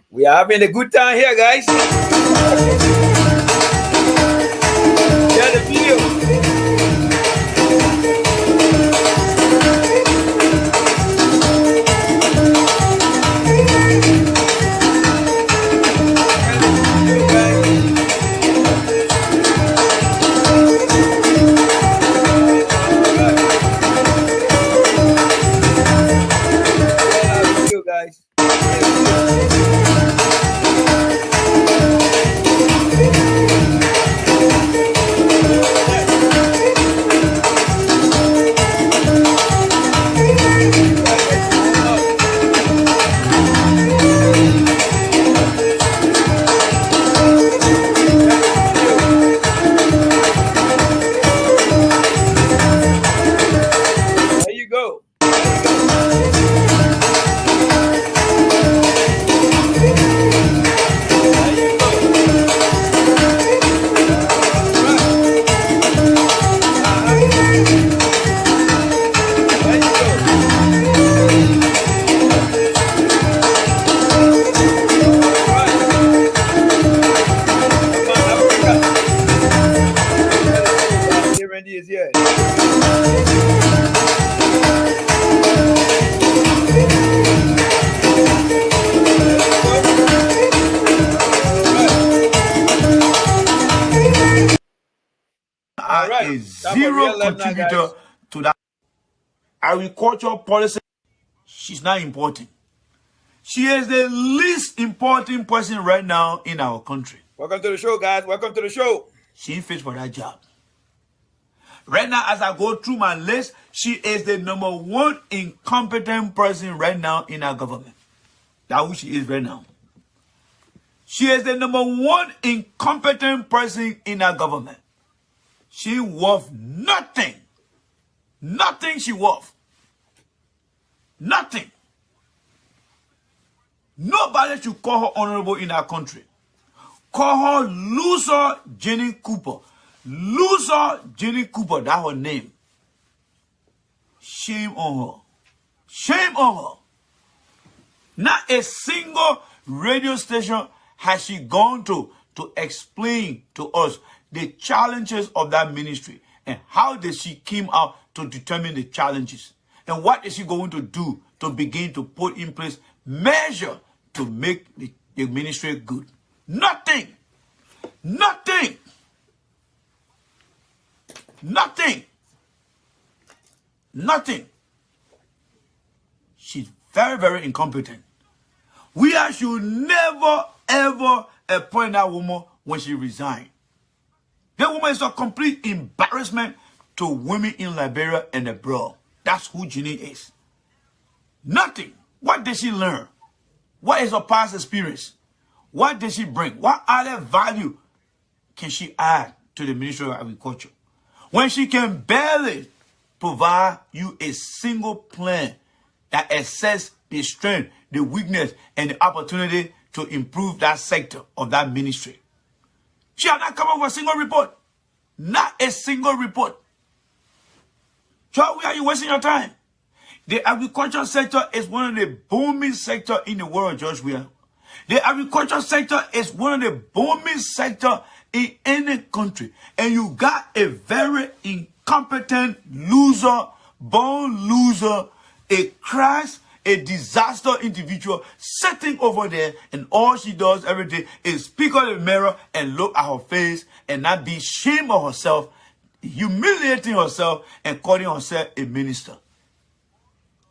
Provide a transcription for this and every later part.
We are having a good time here, guys. Share the video. Guys. There you go. Is here. Right. A zero contributor to that agricultural policy. She's not important. She is the least important person right now in our country. Welcome to the show, guys. Welcome to the show. She ain't fit for that job. Right now, as I go through my list, she is the #1 incompetent person right now in our government. That's who she is right now. She is the #1 incompetent person in our government. She worth nothing. Nothing she worth. Nothing. Nobody should call her honorable in our country. Call her loser Jinny Cooper. Loser Jinny Cooper, that's her name. Shame on her. Shame on her. Not a single radio station has she gone to explain to us the challenges of that ministry and how did she came out to determine the challenges and what is she going to do to begin to put in place measure to make the ministry good. Nothing. Nothing. Nothing. Nothing. She's very, very incompetent. We should never, ever appoint that woman when she resigned. That woman is a complete embarrassment to women in Liberia and abroad. That's who Jinny is. Nothing. What did she learn? What is her past experience? What did she bring? What other value can she add to the Ministry of Agriculture? When she can barely provide you a single plan that assess the strength, the weakness, and the opportunity to improve that sector of that ministry. She has not come up with a single report. Not a single report. So where are you wasting your time? The agricultural sector is one of the booming sectors in the world, George Weah. The agricultural sector is one of the booming sectors in any country. And you got a very incompetent loser, born loser, a crash, a disaster individual sitting over there, and all she does every day is speak on the mirror and look at her face and not be ashamed of herself, humiliating herself and calling herself a minister.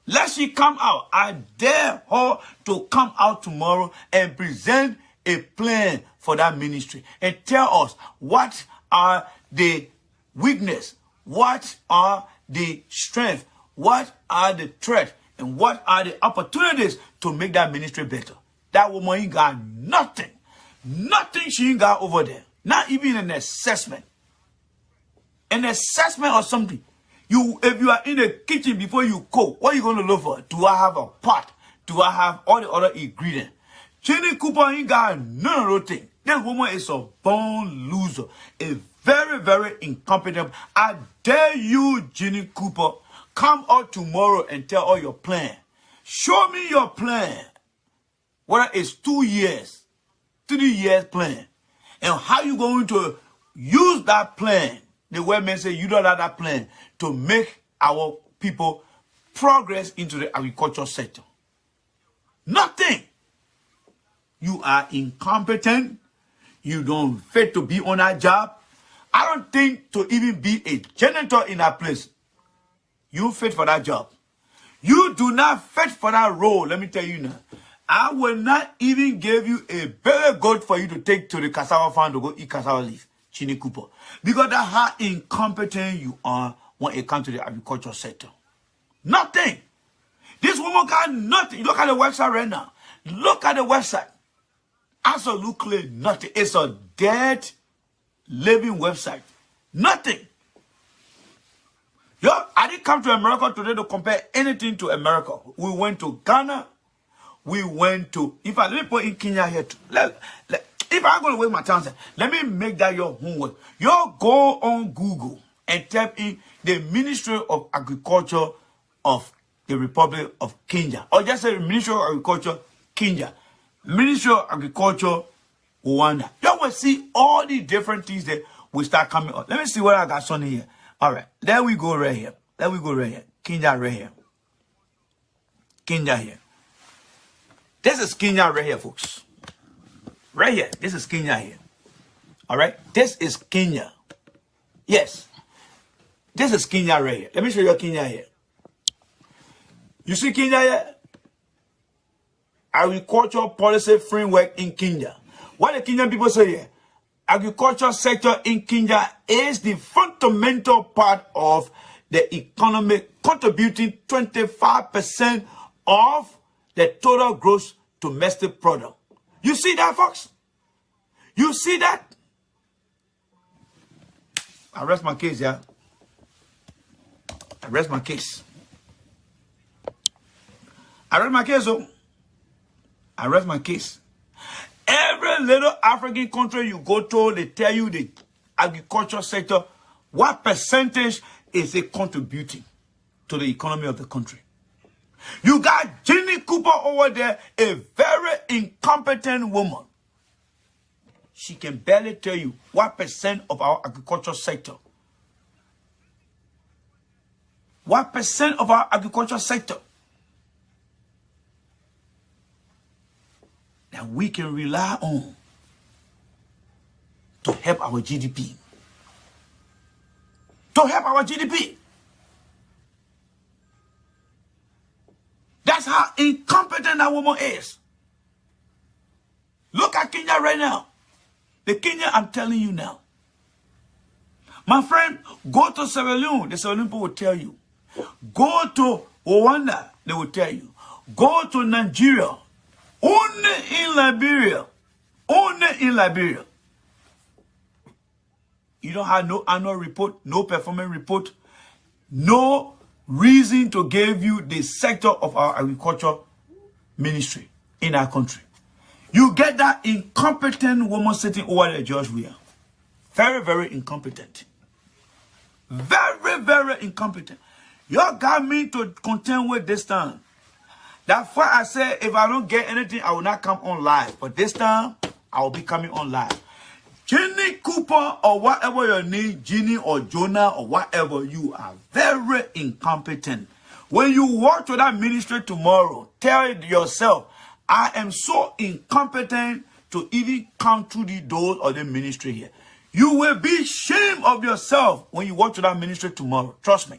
Let she come out. I dare her to come out tomorrow and present a plan for that ministry and tell us what are the weakness, what are the strength, what are the threats, and what are the opportunities to make that ministry better. That woman ain't got nothing. Nothing she ain't got over there. Not even an assessment. An assessment or something. If you are in the kitchen before you cook, what are you going to look for? Do I have a pot? Do I have all the other ingredients? Jinny Cooper ain't got none of those things. That woman is a born loser. A very, very incompetent. I dare you, Jinny Cooper, come out tomorrow and tell all your plan. Show me your plan. Whether it's 2 years, 3 years plan. And how you going to use that plan, the way men say you don't have that plan, to make our people progress into the agriculture sector. Nothing. You are incompetent. You don't fit to be on that job. I don't think to even be a janitor in that place, you fit for that job. You do not fit for that role. Let me tell you now. I will not even give you a belly goat for you to take to the cassava farm to go eat cassava leaf, Jinny Cooper. Because that's how incompetent you are when it comes to the agriculture sector. Nothing. This woman got nothing. Look at the website right now. Look at the website. Absolutely nothing. It's a dead, living website. Nothing. Yo, I didn't come to America today to compare anything to America. We went to Ghana. We went to, in fact, let me put in Kenya here too. If I'm going to waste my time, let me make that your homework. You go on Google and type in the Ministry of Agriculture of the Republic of Kenya. Or just say Ministry of Agriculture, Kenya. Ministry of Agriculture, Rwanda. You will see all the different things that will start coming up. Let me see what I got something here. All right. There we go right here. There we go right here. Kenya right here. Kenya here. This is Kenya right here, folks. Right here. This is Kenya here. All right. This is Kenya. Yes. This is Kenya right here. Let me show you Kenya here. You see Kenya here? Agricultural policy framework in Kenya. What the Kenyan people say here? Agriculture sector in Kenya is the fundamental part of the economy, contributing 25% of the total gross domestic product. You see that, folks? You see that? I rest my case, yeah. I rest my case. I rest my case, oh. I rest my case. Every little African country you go to, they tell you the agriculture sector, what percentage is it contributing to the economy of the country. You got Jinny Cooper over there, a very incompetent woman. She can barely tell you what percent of our agriculture sector. What percent of our agriculture sector that we can rely on to help our GDP. To help our GDP. That's how incompetent that woman is. Look at Kenya right now. The Kenya I'm telling you now. My friend, go to Sierra Leone. The Sierra Leone people will tell you. Go to Rwanda. They will tell you. Go to Nigeria. Only in Liberia. Only in Liberia. You don't have no annual report, no performance report, no reason to give you the sector of our agriculture ministry in our country. You get that incompetent woman sitting over there, George Weah. Very, very incompetent. Very, very incompetent. You got me to contend with this time. That's why I said if I don't get anything, I will not come on live. But this time, I will be coming on live. Jinny Cooper or whatever your name, Jinny or Jonah or whatever, you are very incompetent. When you walk to that ministry tomorrow, tell yourself, I am so incompetent to even come through the doors of the ministry here. You will be ashamed of yourself when you walk to that ministry tomorrow. Trust me.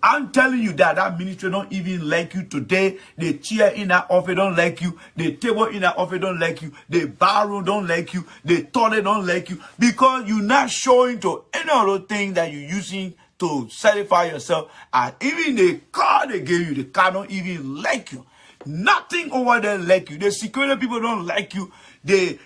I'm telling you that that ministry don't even like you today. The chair in that office don't like you. The table in that office don't like you. The barroom don't like you. The toilet don't like you. Because you're not showing to any other thing that you're using to satisfy yourself. And even the car they gave you, the car don't even like you. Nothing over there like you. The security people don't like you. The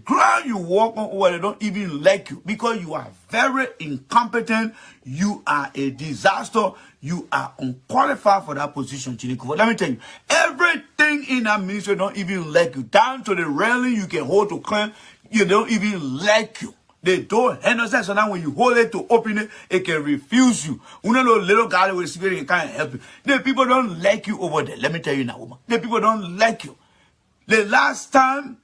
ground you walk on over there don't even like you. Because you are very incompetent. You are a disaster. You are unqualified for that position, Jinny Cooper. Let me tell you, everything in that ministry don't even like you. Down to the railing you can hold to climb, you don't even like you. They don't handle that, so now when you hold it to open it, it can refuse you. You know, little guy with a cigarette can't help you. The people don't like you over there. Let me tell you now, woman. The people don't like you. The last time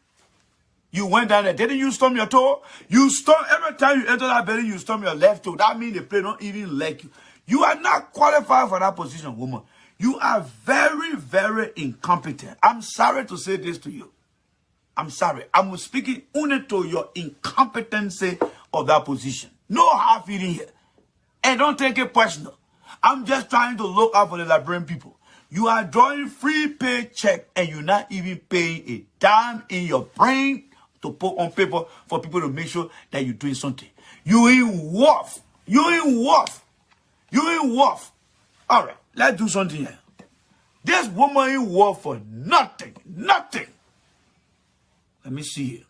you went down there, didn't you stomp your toe? You stomp every time you enter that building, you stomp your left toe. That means the place don't even like you. You are not qualified for that position, woman. You are very, very incompetent. I'm sorry to say this to you. I'm sorry. I'm speaking only to your incompetency of that position. No hard feeling here. And don't take it personal. I'm just trying to look out for the Liberian people. You are drawing free paycheck and you're not even paying a dime in your brain to put on paper for people to make sure that you're doing something. You ain't worth. You ain't worth. You ain't worth. All right, let's do something here. This woman ain't worth for nothing. Nothing. Let me see here.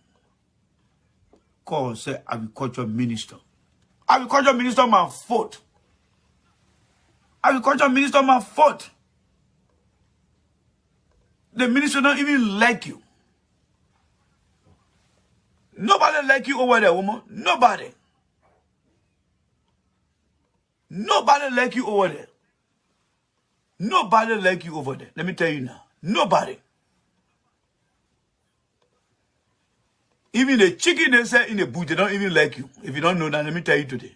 Call say agriculture minister. Agriculture minister my foot. Agriculture minister my foot. The minister don't even like you. Nobody like you over there, woman. Nobody. Nobody like you over there. Nobody like you over there. Let me tell you now. Nobody. Even the chicken they sell in the bush, they don't even like you. If you don't know that, let me tell you today.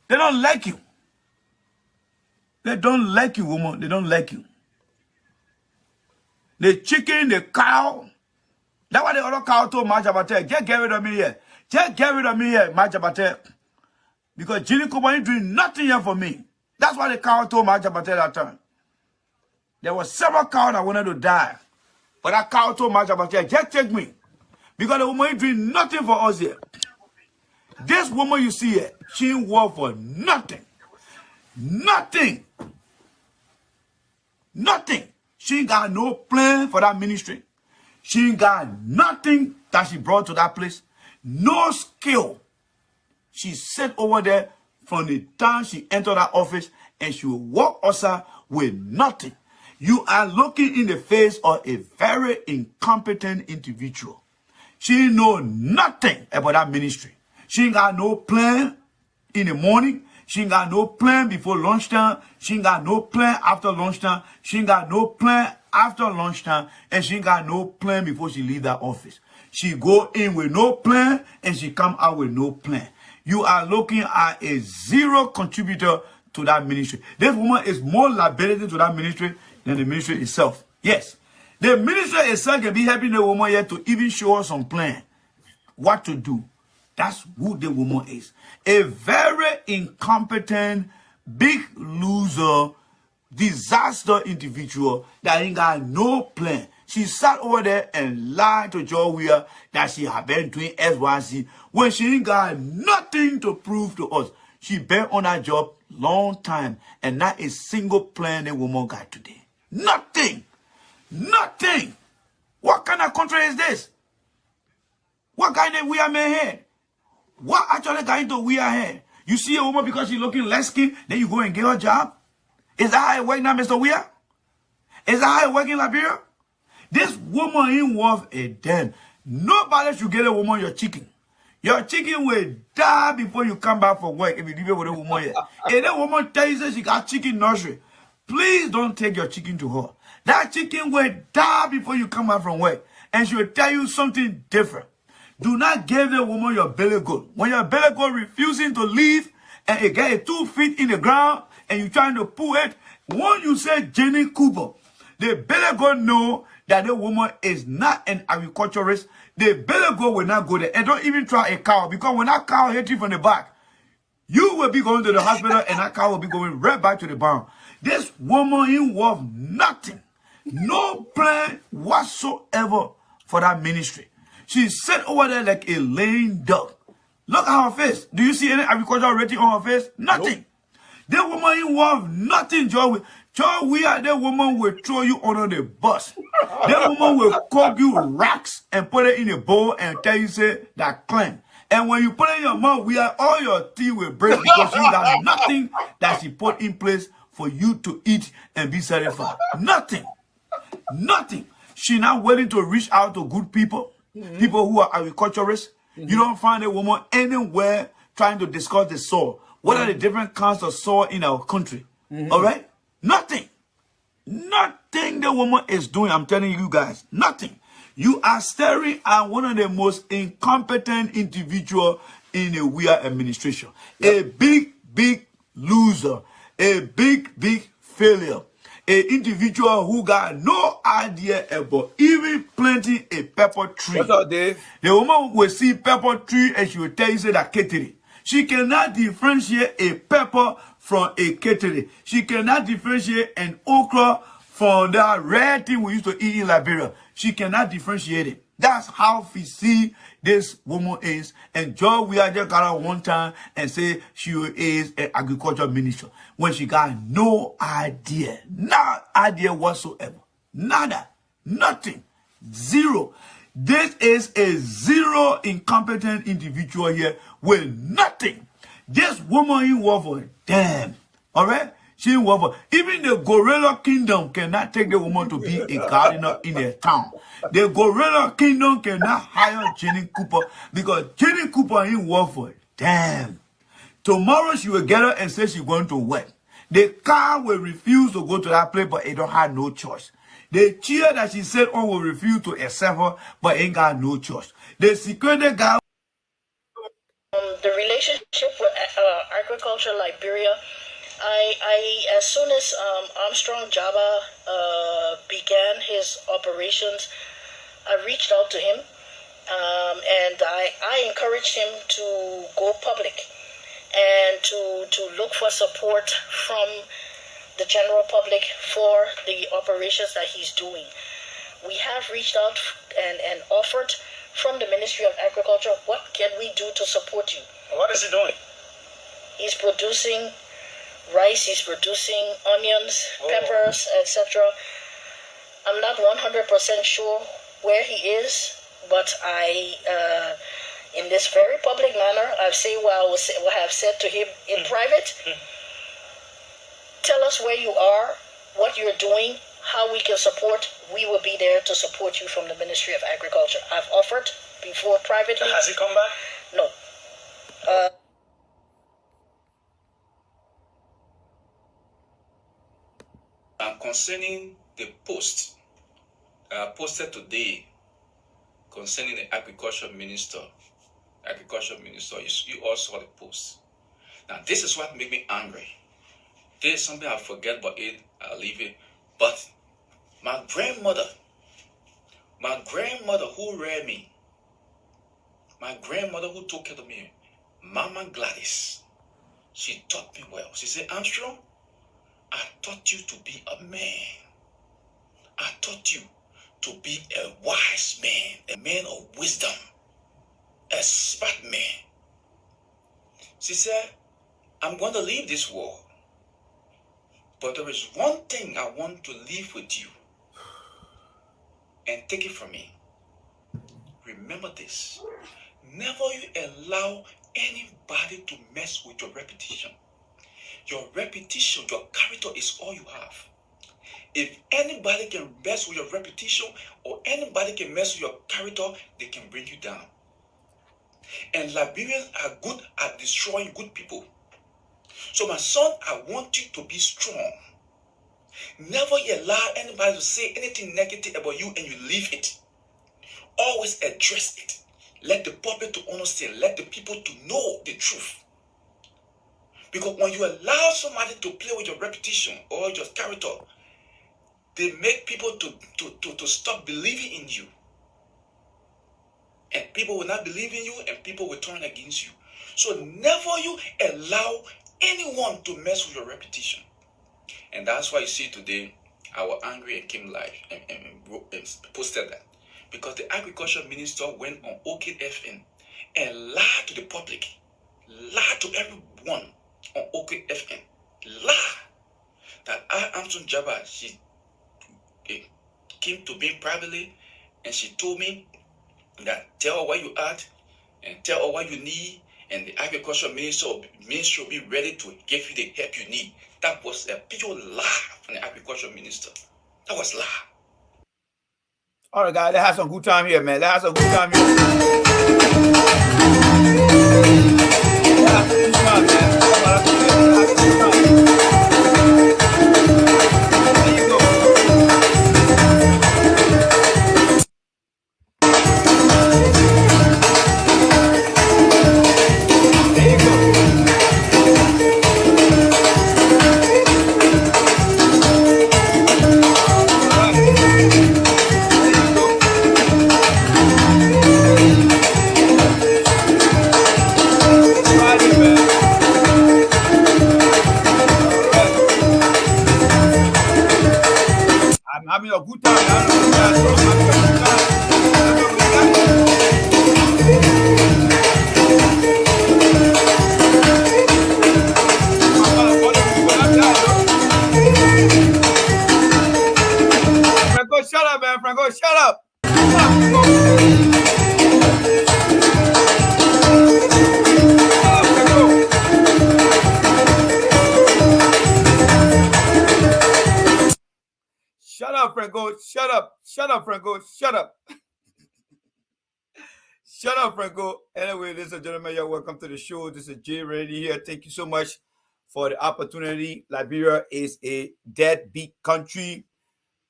They don't like you. They don't like you, woman. They don't like you. The chicken, the cow. That's why the other cow told Majabate, just get rid of me here. Just get rid of me here, Majabate. Because Jinny Cooper ain't doing nothing here for me. That's why the cow told Majabate that time. There were several cows that wanted to die. But that cow told Majabate, just take me. Because the woman ain't doing nothing for us here. This woman you see here, she ain't work for nothing. Nothing. Nothing. She ain't got no plan for that ministry. She ain't got nothing that she brought to that place. No skill. She sat over there from the time she entered that office and she will walk outside with nothing. You are looking in the face of a very incompetent individual. She know nothing about that ministry. She ain't got no plan in the morning. She ain't got no plan before lunchtime. She ain't got no plan after lunchtime. She ain't got no plan after lunchtime. And she ain't got no plan before she leave that office. She go in with no plan and she come out with no plan. You are looking at a zero contributor to that ministry. This woman is more liability to that ministry than the ministry itself. Yes. The minister itself can be helping the woman here to even show her some plan. What to do. That's who the woman is. A very incompetent, big loser, disaster individual that ain't got no plan. She sat over there and lied to Joe Weir that she had been doing SYC when she ain't got nothing to prove to us. She been on that job long time and not a single plan the woman got today. Nothing. Nothing. What kind of country is this? What kind of we are made here? What actually got into we are here? You see a woman because she's looking less skin, then you go and get her a job? Is that how it works now, Mr. Weir? Is that how it works in Liberia? This woman ain't worth a damn. Nobody should get a woman your chicken. Your chicken will die before you come back from work if you leave it with a woman here. If that woman tells you she got chicken nursery, please don't take your chicken to her. That chicken will die before you come back from work. And she will tell you something different. Do not give the woman your belly goat. When your belly goat refusing to leave and it get 2 feet in the ground and you trying to pull it, when you say Jinny Cooper, the belly goat know that the woman is not an agriculturist. The belly goat will not go there. And don't even try a cow, because when that cow hits you from the back, you will be going to the hospital and that cow will be going right back to the barn. This woman ain't worth nothing. No plan whatsoever for that ministry. She sat over there like a lame duck. Look at her face. Do you see any agricultural rating on her face? Nothing. Nope. That woman ain't worth nothing, Joe. Joe, that woman will throw you under the bus. That woman will cook you racks and put it in a bowl and tell you, say, that clean. And when you put it in your mouth, all your teeth will break because she got nothing that she put in place for you to eat and be satisfied. Nothing. Nothing. She not willing to reach out to good people, people who are agriculturists. You don't find a woman anywhere trying to discuss the soil. What are the different kinds of soil in our country? All right? Nothing. Nothing the woman is doing. I'm telling you guys, nothing. You are staring at one of the most incompetent individuals in a weird administration. A big loser. A big failure. An individual who got no idea about even planting a pepper tree. What's up, Dave? The woman will see pepper tree and she will tell you say that catering. She cannot differentiate a pepper from a catering. She cannot differentiate an okra from that red thing we used to eat in Liberia. She cannot differentiate it. That's how we see this woman is. And Joe, we are just got her one time and say she is an agriculture minister when she got no idea whatsoever. Nada, nothing, zero. This is a zero incompetent individual here with nothing. This woman in war for damn. All right? She in war for. Even the gorilla kingdom cannot take the woman to be a gardener in their town. The gorilla kingdom cannot hire Jinny Cooper because Jinny Cooper in war for damn. Tomorrow she will get her and say she's going to work. The car will refuse to go to that place, but it don't have no choice. The chair that she said on will refuse to accept her, but ain't got no choice. The security guy. The relationship with agriculture Liberia, as soon as Armstrong Jabba began his operations, I reached out to him, and I encouraged him to go public and to look for support from the general public for the operations that he's doing. We have reached out and offered from the Ministry of Agriculture, what can we do to support you? What is he doing? He's producing rice, he's producing onions, peppers, etc. I'm not 100% sure where he is, but in this very public manner, I've said what I have said to him in private. Tell us where you are, what you're doing, how we can support. We will be there to support you from the Ministry of Agriculture. I've offered before privately. Has he come back? No. Concerning the post posted today concerning the agriculture minister, you all saw the post. Now, this is what made me angry. There's something I forget about it, I'll leave it. But my grandmother who reared me, my grandmother who took care of me, Mama Gladys, she taught me well. She said, Armstrong, I taught you to be a man. I taught you to be a wise man, a man of wisdom, a smart man. She said, I'm going to leave this world. But there is one thing I want to leave with you. And take it from me. Remember this. Never you allow anybody to mess with your reputation. Your reputation, your character is all you have. If anybody can mess with your reputation or anybody can mess with your character, they can bring you down. And Liberians are good at destroying good people. So my son, I want you to be strong. Never allow anybody to say anything negative about you and you leave it. Always address it. Let the public to understand. Let the people to know the truth. Because when you allow somebody to play with your reputation or your character, they make people to stop believing in you. And people will not believe in you and people will turn against you. So never you allow anyone to mess with your reputation. And that's why you see today I was angry and came live and posted that. Because the agriculture minister went on OK FM and lied to the public, lied to everyone on OK FM, lied that Armstrong Jabba, she came to me privately and she told me that tell her where you at and tell her what you need, and the agriculture ministry will be ready to give you the help you need. That was a pure lie from the agriculture minister. That was lie. All right, guys, let's have some good time here, man. Let's have some good time here. Having a good time. I'm having a good time. Franco, shut up, man. Franco, shut up. Shut up, Franco. Shut up. Shut up, Franco. Shut up. Shut up, Franco. Anyway, ladies and gentlemen, you're welcome to the show. This is Jay Ready here. Thank you so much for the opportunity. Liberia is a deadbeat country.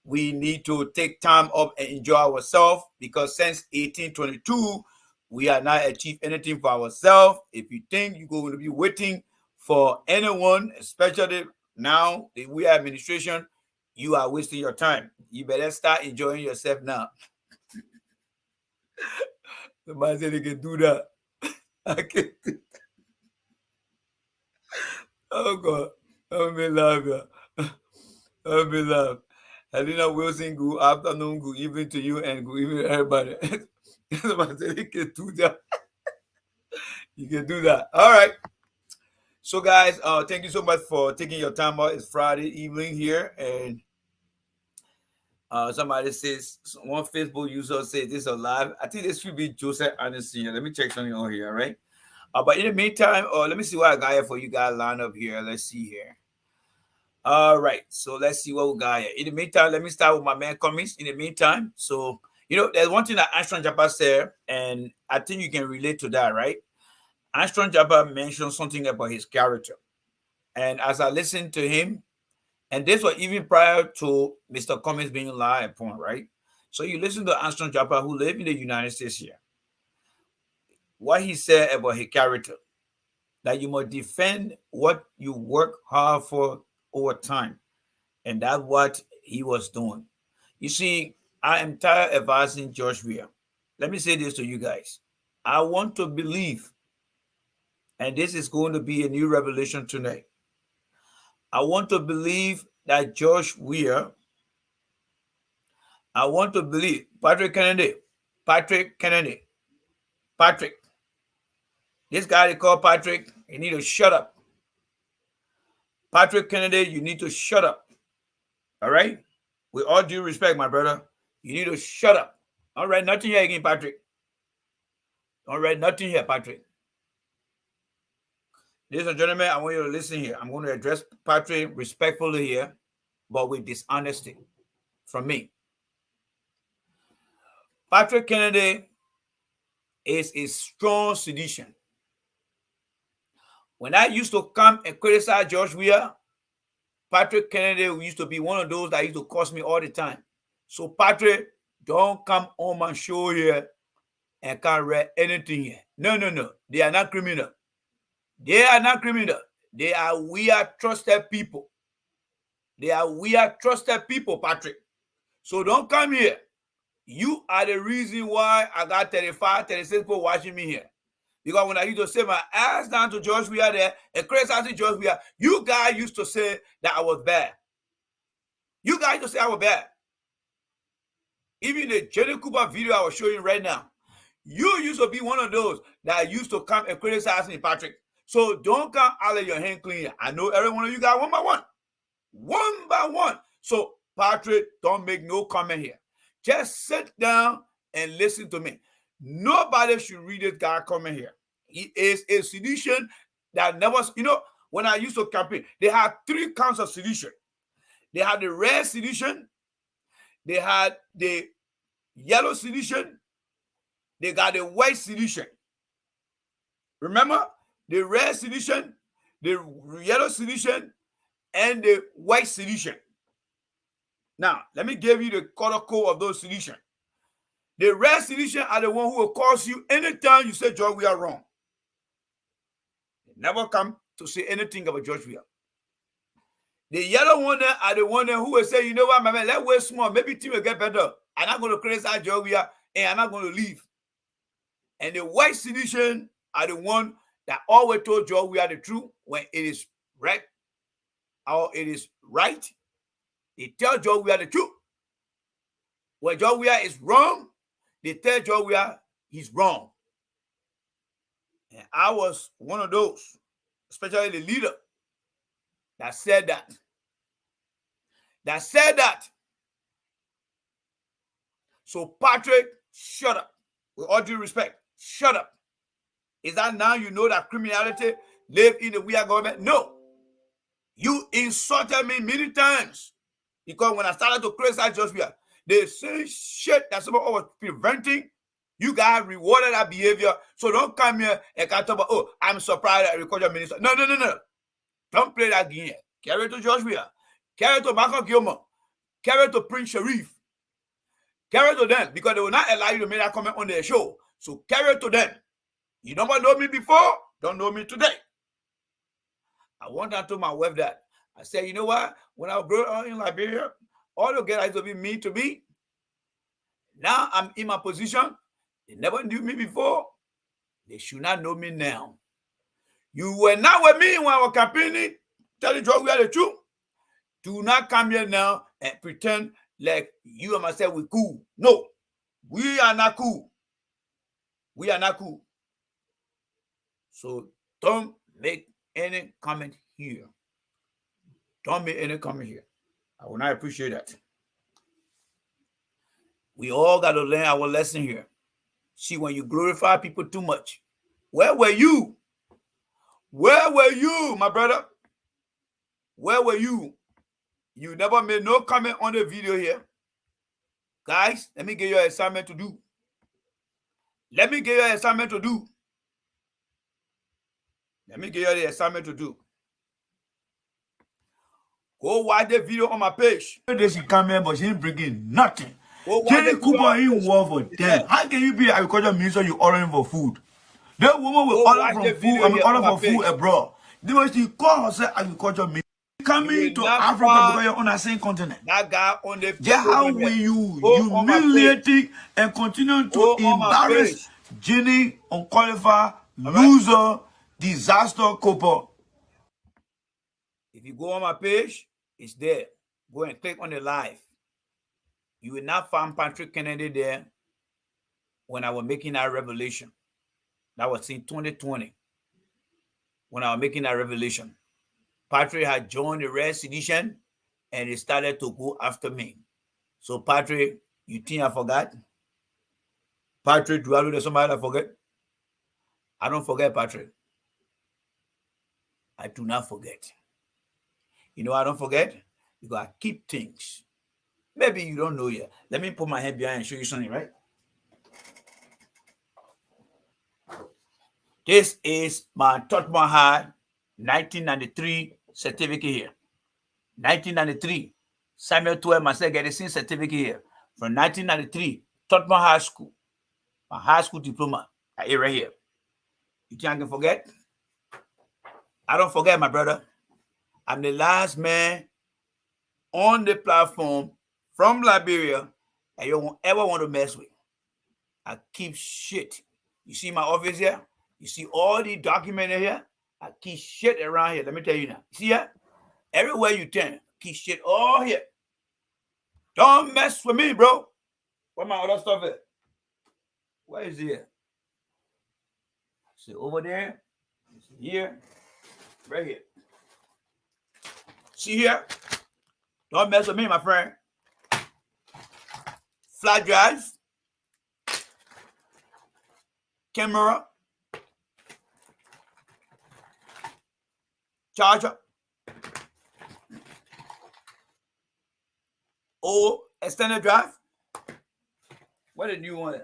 We need to take time up and enjoy ourselves because since 1822, we have not achieved anything for ourselves. If you think you're going to be waiting for anyone, especially now, the we administration, you are wasting your time. You better start enjoying yourself now. Somebody said they can do that. I can't do that. Oh, God. I'm in love. I'm in love. Helena Wilson, good afternoon, good evening to you, and good evening to everybody. Somebody said you can do that. You can do that. All right. So, guys, thank you so much for taking your time out. It's Friday evening here, and somebody says, one Facebook user says this is live. I think this should be Joseph Anderson. Let me check something on here, all right? But in the meantime, let me see what I got here for you guys lined up here. Let's see here. All right, so let's see what we got here. In the meantime, let me start with my man comments. In the meantime, so there's one thing that Armstrong Japa said, and I think you can relate to that, right? Armstrong Japa mentioned something about his character, and as I listened to him, and this was even prior to Mr. Cummings being lied upon, right? So you listen to Armstrong Japa, who lived in the United States here, what he said about his character, that you must defend what you work hard for over time. And that's what he was doing. You see, I am tired of advising George Weah. Let me say this to you guys. I want to believe, and this is going to be a new revelation tonight. I want to believe that George Weah, I want to believe Patrick Kennedy, this guy they call Patrick, you need to shut up. Patrick Kennedy, you need to shut up. All right? With all due respect, my brother, you need to shut up. All right, nothing here again, Patrick. All right, nothing here, Patrick. Ladies and gentlemen, I want you to listen here. I'm going to address Patrick respectfully here, but with dishonesty from me. Patrick Kennedy is a strong sedition. When I used to come and criticize George Weah, Patrick Kennedy used to be one of those that used to cost me all the time. So Patrick, don't come on my show here and can't read anything here. No. They are not criminal. They are not criminal. We are trusted people. We are trusted people, Patrick. So don't come here. You are the reason why I got 35, 36 people watching me here. Because when I used to say my ass down to George Weah there and criticizing George Weah, you guys used to say that I was bad. You guys used to say I was bad. Even the Jinny Cooper video I was showing you right now, you used to be one of those that used to come and criticize me, Patrick. So don't come out of your hand clean. I know every one of you guys one by one. One by one. So Patrick, don't make no comment here. Just sit down and listen to me. Nobody should read this guy comment here. He is a sedition that never, when I used to campaign, they had 3 counts of sedition. They had the red sedition, they had the yellow sedition, they got the white sedition. Remember the red sedition, the yellow sedition, and the white sedition. Now, let me give you the color code of those sedition. The red sedition are the one who will cause you anytime you say George, we are wrong. They never come to say anything about George, we are. The yellow one are the one who will say, you know what, my man, let's wait small. Maybe things will get better. I'm not going to criticize George, we are, and I'm not going to leave. And the white sedition are the one that always told George we are the truth when it is right or it is right. They tell George we are the truth. When George we are is wrong, they tell George we are he's wrong. And I was one of those, especially the leader, that said that. That said that. So Patrick, shut up. With all due respect, shut up. Is that now you know that criminality live in the weird government? No. You insulted me many times. Because when I started to criticize Joshua, the same shit that somebody was preventing, you guys rewarded that behavior. So don't come here and talk about, oh, I'm surprised that agriculture minister. No. Don't play that game. Carry it to Joshua. Carry it to Michael Gilmore. Carry it to Prince Sharif. Carry it to them because they will not allow you to make that comment on their show. So carry it to them. You never know me before, don't know me today. I want to tell my wife that. I said, you know what? When I grew up in Liberia, all the girls used to be mean to me. Now I'm in my position. They never knew me before. They should not know me now. You were not with me when I was campaigning, telling you we are the truth. Do not come here now and pretend like you and myself we're cool. No, we are not cool. We are not cool. So don't make any comment here. Don't make any comment here. I will not appreciate that. We all got to learn our lesson here. See, when you glorify people too much, where were you? Where were you, my brother? Where were you? You never made no comment on the video here. Guys, let me give you an assignment to do. Let me give you an assignment to do. Let me give you the assignment to do. Go watch the video on my page. She come here, but she ain't bringing nothing. Jinny Cooper ain't work for them. How can you be agriculture minister? You ordering for food. That woman will order from food. I mean, order for food abroad. Then when she call herself agriculture minister, coming to Africa because you're on the same continent. That guy on the Yeah, how will you humiliating and continue to embarrass Jinny, unqualified, loser, disaster Cooper? If you go on my page, it's there. Go and click on the live. You will not find Patrick Kennedy there when I was making that revelation. That was in 2020. When I was making that revelation. Patrick had joined the Red Sedition and he started to go after me. So Patrick, you think I forgot? Patrick, do I look at somebody that forget? I don't forget, Patrick. I do not forget. You know I don't forget? Because I keep things. Maybe you don't know yet. Let me put my head behind and show you something, right? This is my Tottenham High 1993 certificate here. 1993. Samuel 12, myself get the same certificate here. From 1993, Tottenham High School. My high school diploma. Right here. You think I can forget? I don't forget, my brother. I'm the last man on the platform from Liberia that you won't ever want to mess with. I keep shit. You see my office here? You see all the documents here? I keep shit around here. Let me tell you now. See here? Everywhere you turn, keep shit all here. Don't mess with me, bro. Where my other stuff at? Where is it? See over there. Here. Right here. See here? Don't mess with me, my friend. Flash drive. Camera. Charger. Or extended drive. What did you want?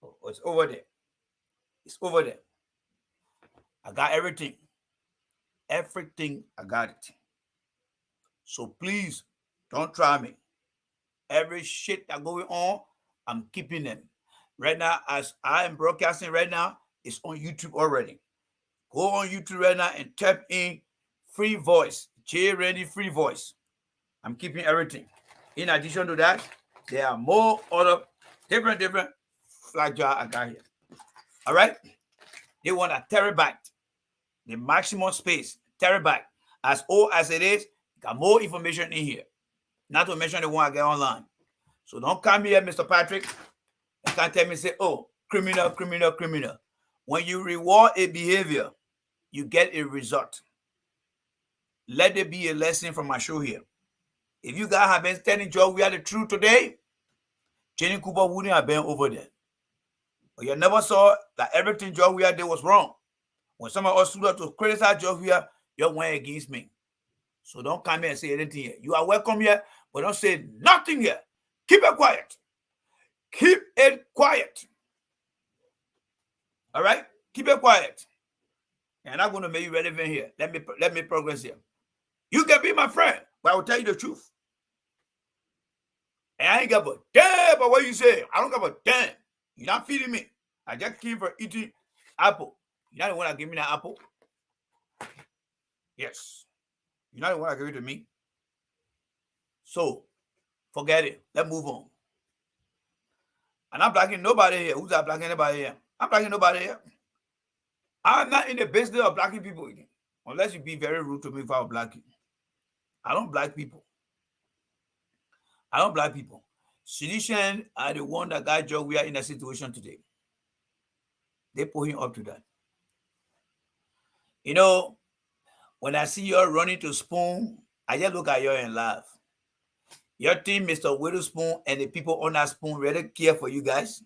Oh, it's over there. It's over there. I got everything. Everything, I got it. So please, don't try me. Every shit that going on, I'm keeping them. Right now, as I am broadcasting right now, it's on YouTube already. Go on YouTube right now and type in free voice. J Randy free voice. I'm keeping everything. In addition to that, there are more other different flag jar I got here. All right? They want a terabyte. The maximum space, terabyte. As old as it is, got more information in here. Not to mention the one I get online. So don't come here, Mr. Patrick. You can't tell me, say, oh, criminal. When you reward a behavior, you get a result. Let there be a lesson from my show here. If you guys have been telling Joe we are the truth today, Jinny Cooper wouldn't have been over there. But you never saw that everything Joe we did was wrong. When some of us stood up to criticize Joe here, you went against me. So don't come here and say anything here. You are welcome here, but don't say nothing here. Keep it quiet. Keep it quiet. All right? Keep it quiet. And I'm going to make you relevant here. Let me progress here. You can be my friend, but I will tell you the truth. And I ain't got a damn about what you say. I don't give a damn. You're not feeding me. I just came for eating apple. You're not the one that gave me that apple. Yes. You're not the one that gave it to me. So, forget it. Let's move on. And I'm blocking nobody here. Who's that blocking anybody here? I'm blocking nobody here. I'm not in the business of blocking people again. Unless you be very rude to me if I will block you. I don't block people. I don't block people. Sedition are the one that got Joe. We are in a situation today. They put him up to that. You know, when I see you running to Spoon, I just look at you and laugh. Your team, Mr. Witherspoon, and the people on that Spoon really care for you guys.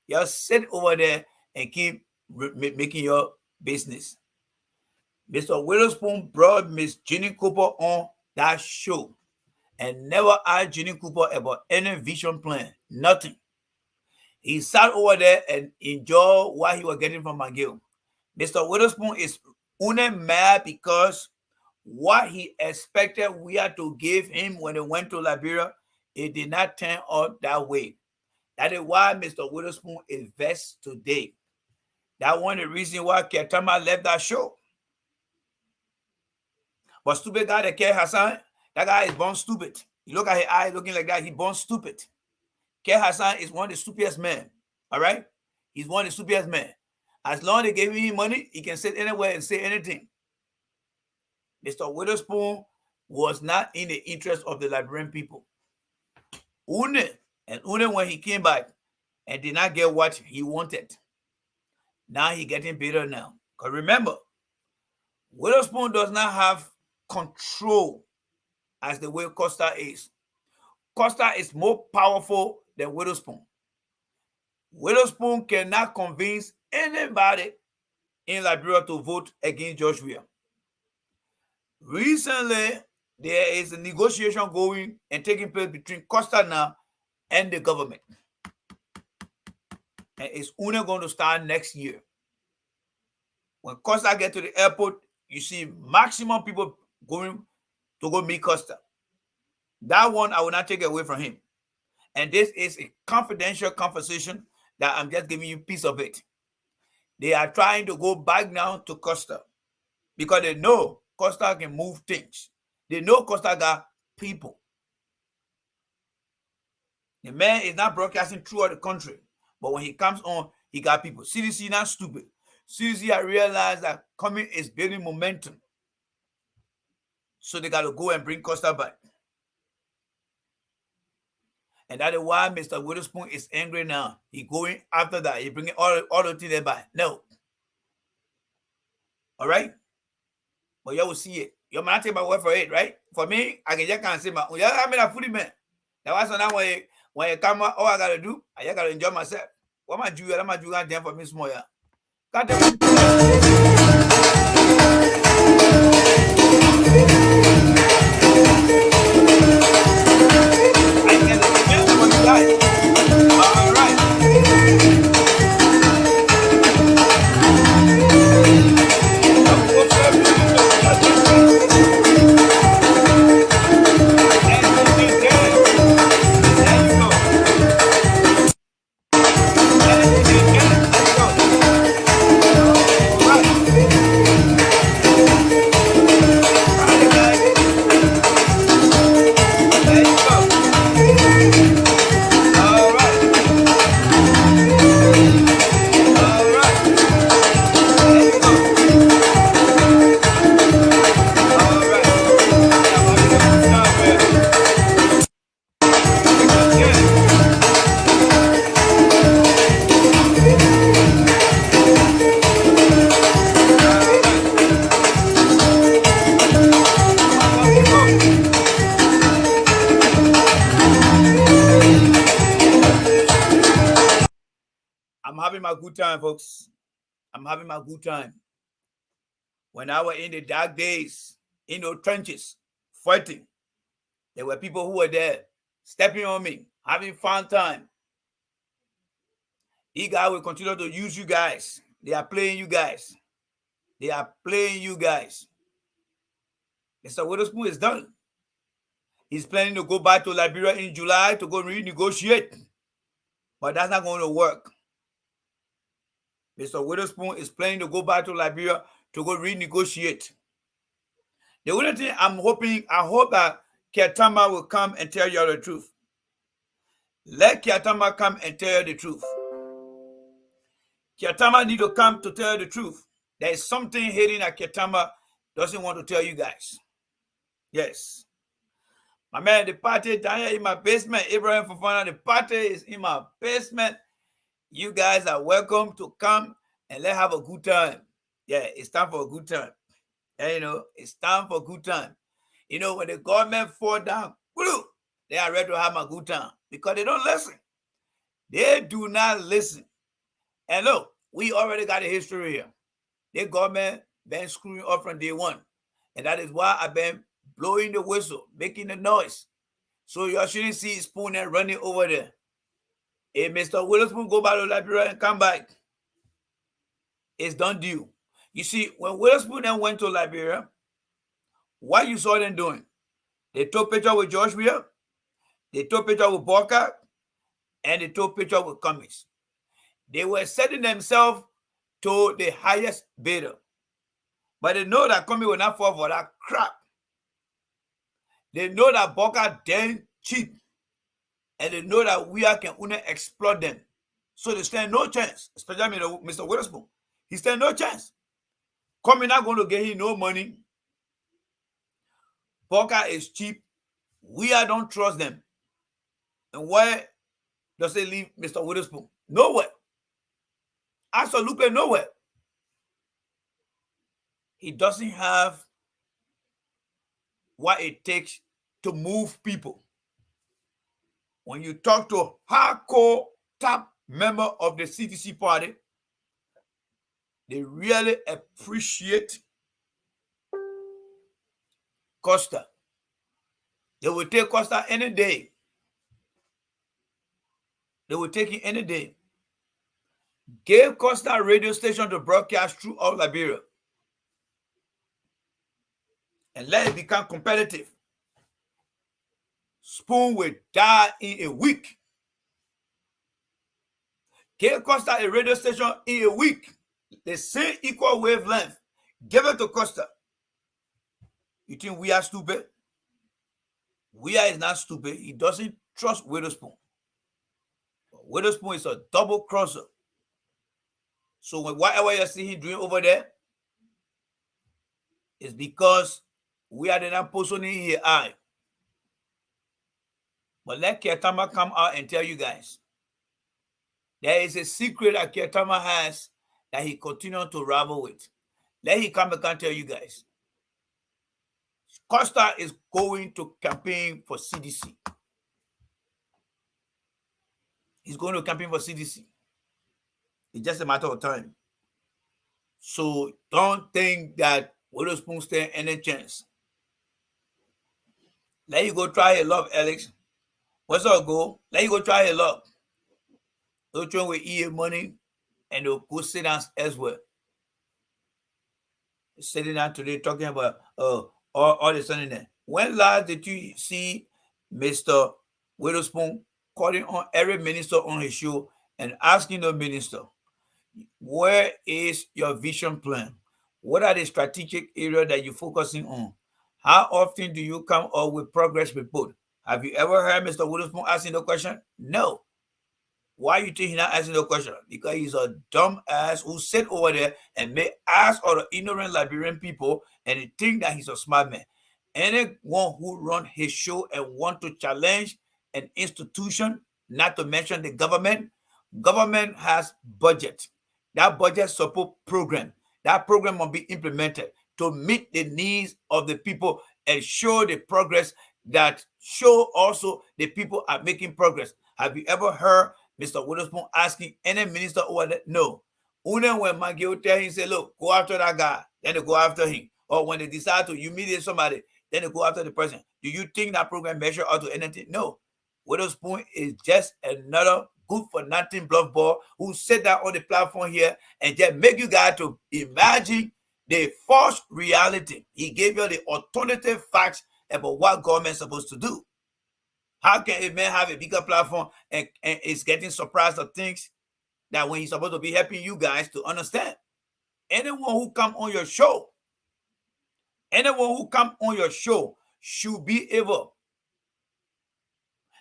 You sit over there and keep making your business. Mr. Witherspoon brought Miss Jinny Cooper on that show and never asked Jinny Cooper about any vision plan. Nothing. He sat over there and enjoyed what he was getting from McGill. Mr. Witherspoon is only mad because what he expected we had to give him when he went to Liberia, it did not turn out that way. That is why Mr. Witherspoon is vexed today. That's one of the reasons why Ketama left that show. But stupid guy that K. Hassan, that guy is born stupid. You look at his eye looking like that, he's born stupid. K. Hassan is one of the stupidest men. All right? He's one of the stupidest men. As long as they gave him money, he can sit anywhere and say anything. Mr. Witherspoon was not in the interest of the Liberian people. Only when he came back and did not get what he wanted. Now he's getting better now. Because remember, Witherspoon does not have control as the way Costa is. Costa is more powerful than Witherspoon. Witherspoon cannot convince anybody in Liberia to vote against George Weah. Recently, there is a negotiation going and taking place between Costa now and the government. And it's only going to start next year. When Costa gets to the airport, you see maximum people going to go meet Costa. That one, I will not take away from him. And this is a confidential conversation that I'm just giving you a piece of it. They are trying to go back now to Costa because they know Costa can move things. They know Costa got people. The man is not broadcasting throughout the country, but when he comes on, he got people. CDC not stupid. CDC I realized that coming is building momentum. So they got to go and bring Costa back. And that is why Mr. Witherspoon is angry now. He going after that. He bringing all the things back. No. All right? But you will see it. You might not take my word for it, right? For me, I can just can't say my I mean a fully man. That's why now when you come out, all I gotta do, I just gotta enjoy myself. What am I doing? I'm doing them for me small. Can't tell me. All right. having my good time, folks. I'm having my good time. When I was in the dark days, in those trenches, fighting, there were people who were there, stepping on me, having fun time. These guys will continue to use you guys. They are playing you guys. They are playing you guys. Mr. Witherspoon is done. He's planning to go back to Liberia in July to go renegotiate. But that's not going to work. Mr. Witherspoon is planning to go back to Liberia to go renegotiate. The only thing I hope that Kiatama will come and tell you the truth. Let Kiatama come and tell you the truth. Kiatama need to come to tell you the truth. There is something hidden that Kiatama doesn't want to tell you guys. Yes. My man, the party down here in my basement, Abraham Fofana, the party is in my basement. You guys are welcome to come and let's have a good time. Yeah, it's time for a good time. And, it's time for a good time. When the government fall down, they are ready to have a good time because they don't listen. They do not listen. And look, we already got a history here. The government been screwing up from day one. And that is why I've been blowing the whistle, making the noise. So y'all shouldn't see Spoon and running over there. If Mr. Witherspoon go back to Liberia and come back, it's done deal. You see, when Witherspoon then went to Liberia, what you saw them doing? They took picture with George Weah, they took picture with Boakai, and they took picture with Cummings. They were setting themselves to the highest bidder. But they know that Cummings will not fall for that crap. They know that Boakai damn cheap. And they know that we can only exploit them. So they stand no chance, especially Mr. Witherspoon. He stand no chance. Cummings not going to get him no money. Boakai is cheap. We don't trust them. And where does it leave Mr. Witherspoon? Nowhere. Absolutely nowhere. He doesn't have what it takes to move people. When you talk to hardcore top member of the CTC party, they really appreciate Costa. They will take Costa any day. They will take it any day. Gave Costa a radio station to broadcast throughout Liberia. And let it become competitive. Spoon will die in a week. Gave Costa a radio station in a week. The same equal wavelength. Give it to Costa. You think we are stupid? We are is not stupid. He doesn't trust Witherspoon. But Witherspoon is a double crosser. So whatever you see him doing over there is because we are not positioning his eye. But let Kiatama come out and tell you guys. There is a secret that Kiatama has that he continues to ravel with. Let him come back and tell you guys. Costa is going to campaign for CDC. He's going to campaign for CDC. It's just a matter of time. So don't think that Witherspoon stand any chance. Let you go try your luck, Alex. What's up, go? Let you go try your luck. Don't try with EA money and they'll go sit down elsewhere. Sitting down today talking about all the sun in there. When last did you see Mr. Witherspoon calling on every minister on his show and asking the minister, where is your vision plan? What are the strategic areas that you're focusing on? How often do you come up with progress report? Have you ever heard Mr. Witherspoon asking the question? No. Why you think he's not asking the question? Because he's a dumb ass who sit over there and may ask all the ignorant Liberian people and they think that he's a smart man. Anyone who run his show and want to challenge an institution, not to mention the government has budget. That budget support program. That program will be implemented to meet the needs of the people and show the progress that show also the people are making progress. Have you ever heard Mr. Witherspoon asking any minister over there. No. Only when Maggie will tell him, say, look, go after that guy, then they go after him. Or when they decide to humiliate somebody, then they go after the person. Do you think that program measure out to anything? No. Witherspoon is just another good-for-nothing bluff ball who sit down on the platform here and just make you guys to imagine the false reality. He gave you the alternative facts about what government's supposed to do. How can a man have a bigger platform and is getting surprised at things that when he's supposed to be helping you guys to understand? Anyone who come on your show, should be able.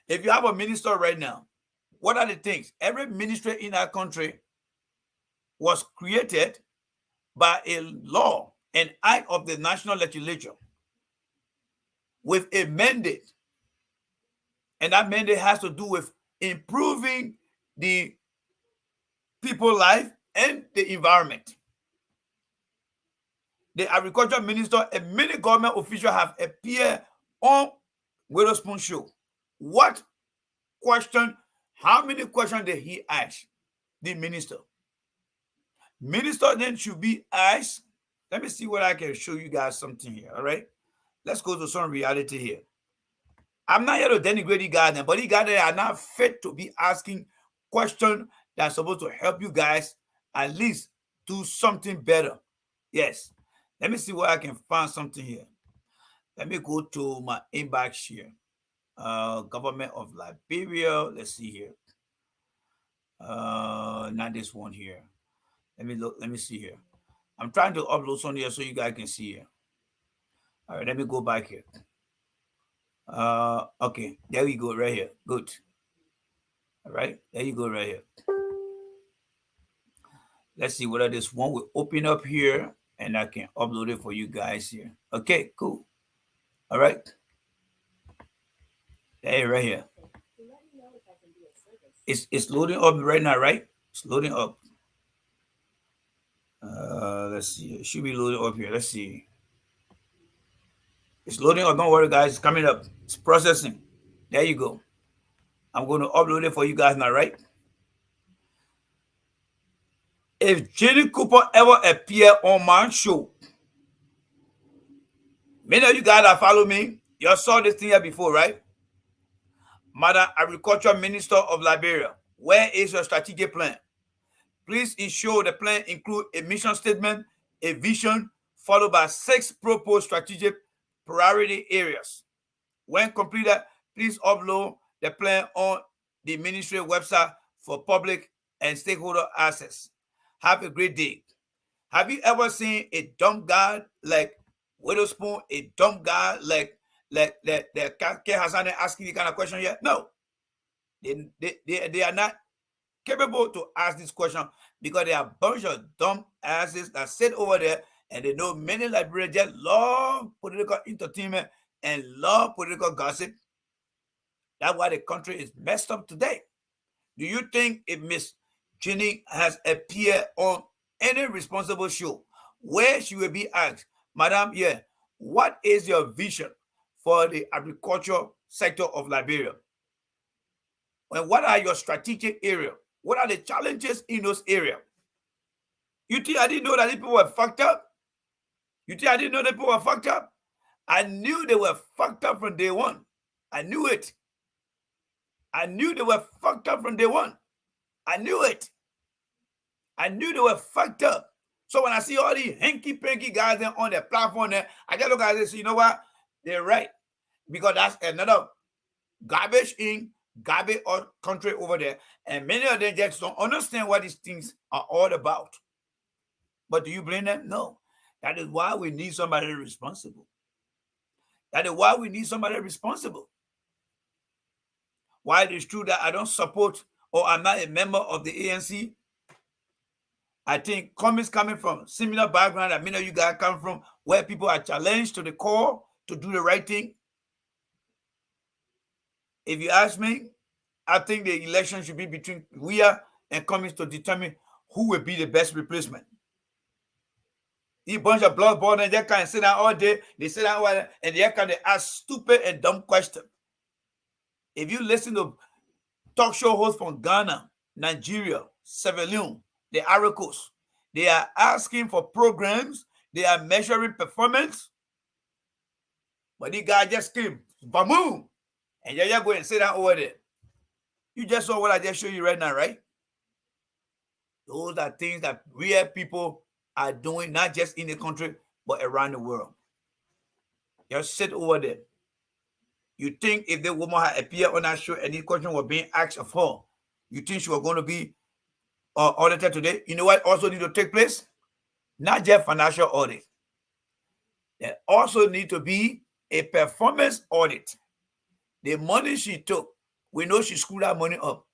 If you have a minister right now, what are the things? Every ministry in our country was created by a law, an act of the national legislature with a mandate. And that mandate has to do with improving the people's life and the environment. The agriculture minister and many government officials have appeared on Witherspoon show. What question, how many questions did he ask the minister? Minister then should be asked. Let me see what I can show you guys something here, all right? Let's go to some reality here. I'm not here to denigrate you guys, but you guys are not fit to be asking questions that are supposed to help you guys at least do something better. Yes. Let me see where I can find something here. Let me go to my inbox here. Government of Liberia. Let's see here. Not this one here. Let me look. Let me see here. I'm trying to upload something here so you guys can see here. All right, let me go back here. Okay, there we go, right here. Good. All right, there you go, right here. Let's see whether this one will open up here and I can upload it for you guys here. Okay, cool. All right. There, right here. It's loading up right now, right? It's loading up. Let's see. It should be loading up here. Let's see. It's loading up. Don't worry, guys. It's coming up. It's processing. There you go. I'm going to upload it for you guys now, right? If Jinny Cooper ever appear on my show, many of you guys that follow me, you saw this thing here before, right? Madam Agriculture Minister of Liberia, where is your strategic plan? Please ensure the plan includes a mission statement, a vision, followed by 6 proposed strategic priority areas. When completed, please upload the plan on the ministry website for public and stakeholder access. Have a great day. Have you ever seen a dumb guy like Witherspoon, a dumb guy like K. Hassan asking the kind of question yet? No. They are not capable to ask this question because they are a bunch of dumb asses that sit over there and they know many Liberians just love political entertainment and love political gossip. That's why the country is messed up today. Do you think if Miss Jinny has appeared on any responsible show where she will be asked, Madam, yeah, what is your vision for the agriculture sector of Liberia? And what are your strategic areas? What are the challenges in those areas? You think I didn't know that people were fucked up? You think I didn't know that people were fucked up? I knew they were fucked up from day one. I knew it. I knew they were fucked up from day one. I knew it. I knew they were fucked up. So when I see all these hanky-panky guys on their platform there, I just look at this, you know what? They're right. Because that's another garbage in, garbage out country over there. And many of them just don't understand what these things are all about. But do you blame them? No. That is why we need somebody responsible. That is why we need somebody responsible. While it is true that I don't support or I'm not a member of the ANC, I think comments coming from similar background that many of you guys come from, where people are challenged to the core to do the right thing. If you ask me, I think the election should be between Weah and Cummings to determine who will be the best replacement. These bunch of blood born and they can sit down all day, they sit down all day, and they can ask stupid and dumb questions. If you listen to talk show hosts from Ghana, Nigeria, Sierra Leone, the Ivory Coast. They are asking for programs. They are measuring performance. But the guy just came, boom, and you're going to sit down over there. You just saw what I just showed you right now, right? Those are things that real people are doing, not just in the country, but around the world. Just sit over there. You think if the woman had appeared on that show and this question was being asked of her, you think she was going to be audited today? You know what also need to take place? Not just financial audit. There also need to be a performance audit. The money she took, we know she screwed that money up.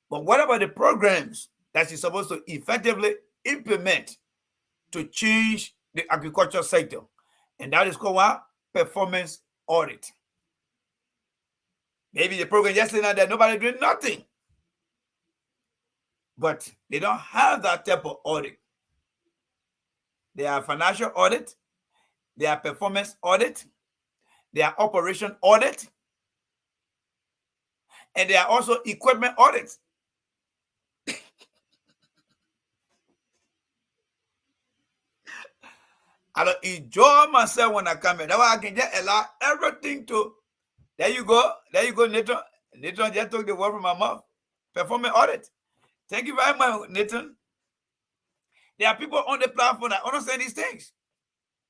But what about the programs that she's supposed to effectively implement to change the agriculture sector? And that is called what? Performance audit. Maybe the program yesterday that nobody doing nothing. But they don't have that type of audit. They are financial audit, they are performance audit, they are operation audit, and they are also equipment audits. I don't enjoy myself when I come here. That's why I can just allow everything to. There you go, Nathan. Nathan just took the word from my mouth. Performance audit. Thank you very much, Nathan. There are people on the platform that understand these things.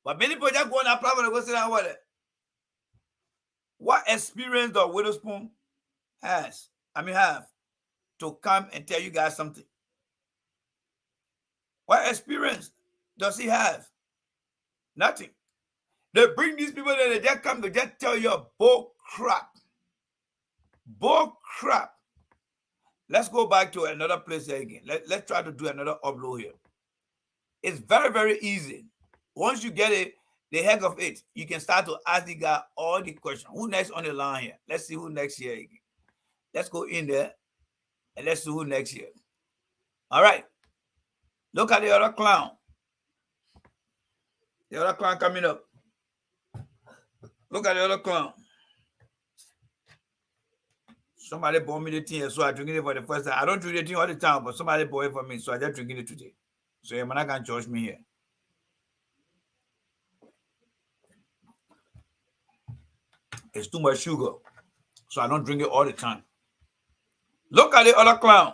But many people just go on that platform and go sit down with it. What experience does Witherspoon have to come and tell you guys something? What experience does he have? Nothing. They bring these people that they just come to just tell you bull crap. Bull crap. Let's go back to another place here again. Let's try to do another upload here. It's very, very easy. Once you get it, the heck of it, you can start to ask the guy all the questions. Who next on the line here? Let's see who next here again. Let's go in there and let's see who next here. All right. Look at the other clown. The other clown coming up. Look at the other clown. Somebody bought me the thing, so I drink it for the first time. I don't drink the thing all the time, but somebody bought it for me, so I just drinking it today. So you're not going to judge me here. It's too much sugar, so I don't drink it all the time. Look at the other clown.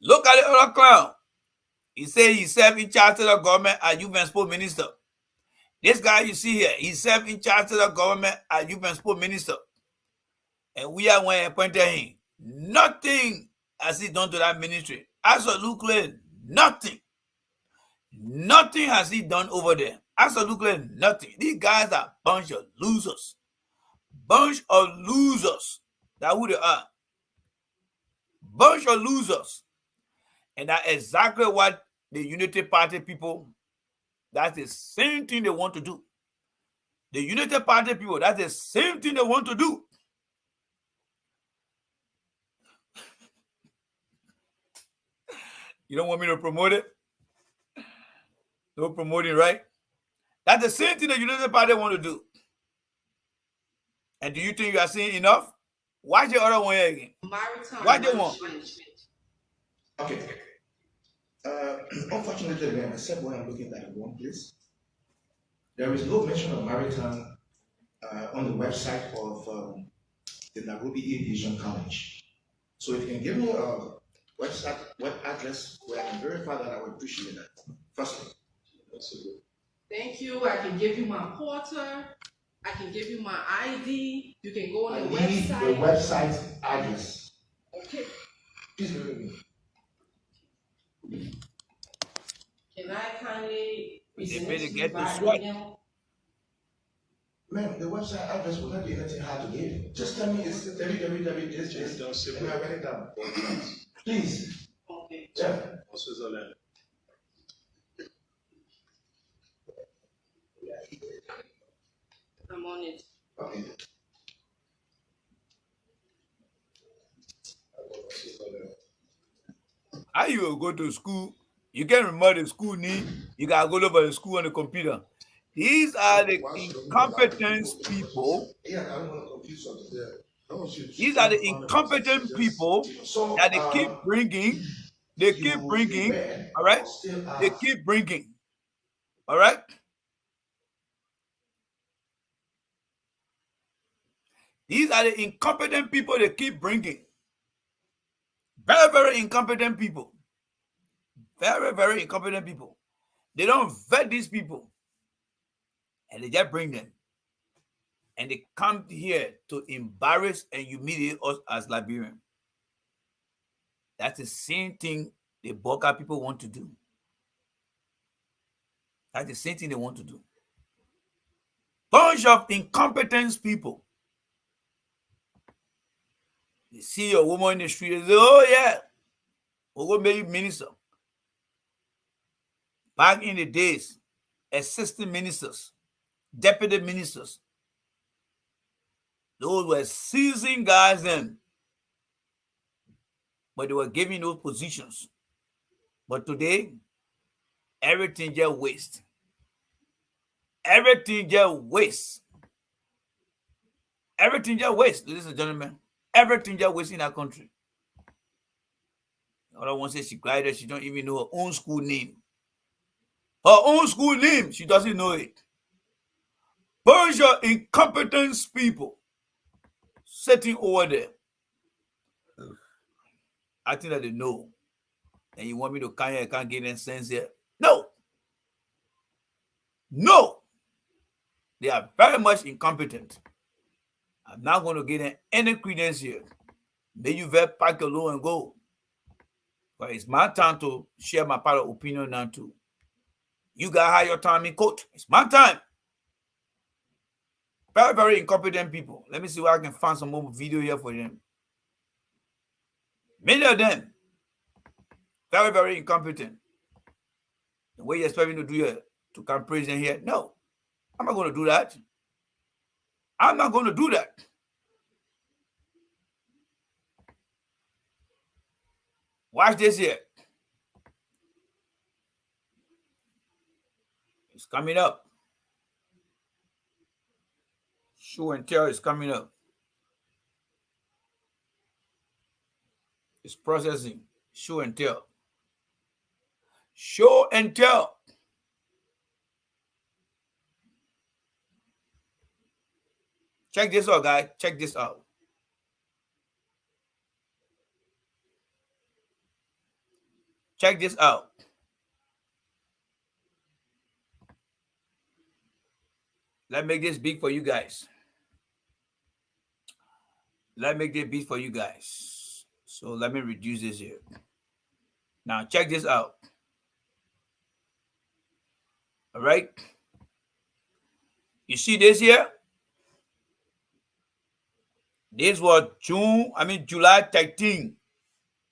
Look at the other clown. He said he served in charge of the government as youth and sport minister. This guy you see here, he served in charge of the government as youth and sport minister. And we are when appointed him. Nothing has he done to that ministry. Absolutely nothing. Nothing has he done over there. Absolutely nothing. These guys are a bunch of losers. Bunch of losers. That's who they are. Bunch of losers. And that's exactly what the Unity Party people, that's the same thing they want to do. The Unity Party people, that's the same thing they want to do. You don't want me to promote it? No promoting, right? That's the same thing the United Party want to do. And do you think you are seeing enough? Watch the other one again. Watch the one. Okay. Unfortunately, except when I'm looking at one place, there is no mention of maritime on the website of the Nairobi Aviation College. So if you can give me a website, web address where I can verify that, I would appreciate that. Firstly. Thank you. I can give you my porter. I can give you my ID. You can go on the website. The website address. Okay. Please give me. Can I kindly present better it to get you by this right. email? Ma'am, the website address will not be anything hard to give. Just tell me it's www. And I write it down. Please. Okay. Yeah. I'm on it. Okay. How you go to school? You can't remember the school name. You gotta go over the school on the computer. These are the incompetence people. Yeah, I don't want to confuse something there. These are the incompetent people So that they keep bringing. They keep you feel bringing. bad, All right. but still They keep bringing. All right. These are the incompetent people they keep bringing. Very, very incompetent people. Very, very incompetent people. They don't vet these people. And they just bring them. And they come here to embarrass and humiliate us as Liberians. That's the same thing the Boakai people want to do. That's the same thing they want to do. Bunch of incompetent people. They see a woman in the street and say, oh yeah, we'll go make you minister. Back in the days, assistant ministers, deputy ministers, those were seasoned guys then. But they were giving those positions. But today, everything just waste. Everything just waste. Everything just waste, ladies and gentlemen. Everything just waste in our country. The other one says she cried that she don't even know her own school name. Her own school name, she doesn't know it. Bunch of incompetent people sitting over there. I think that they know. And you want me to come here and can't get any sense here? No. No. They are very much incompetent. I'm not going to get any credence here. May you very pack your low and go. But it's my time to share my part of opinion now too. You guys have your time in court. It's my time. Very, very incompetent people. Let me see where I can find some more video here for them. Many of them, very, very incompetent. The way you expect me to do it, to come praising here, no. I'm not going to do that. I'm not going to do that. Watch this here. It's coming up. Show and tell is coming up. It's processing. Show and tell. Show and tell. Check this out, guys. Check this out. Check this out. Let's make this big for you guys. Let's make this big for you guys. So let me reduce this here. Now check this out. All right. You see this here? This was July 13.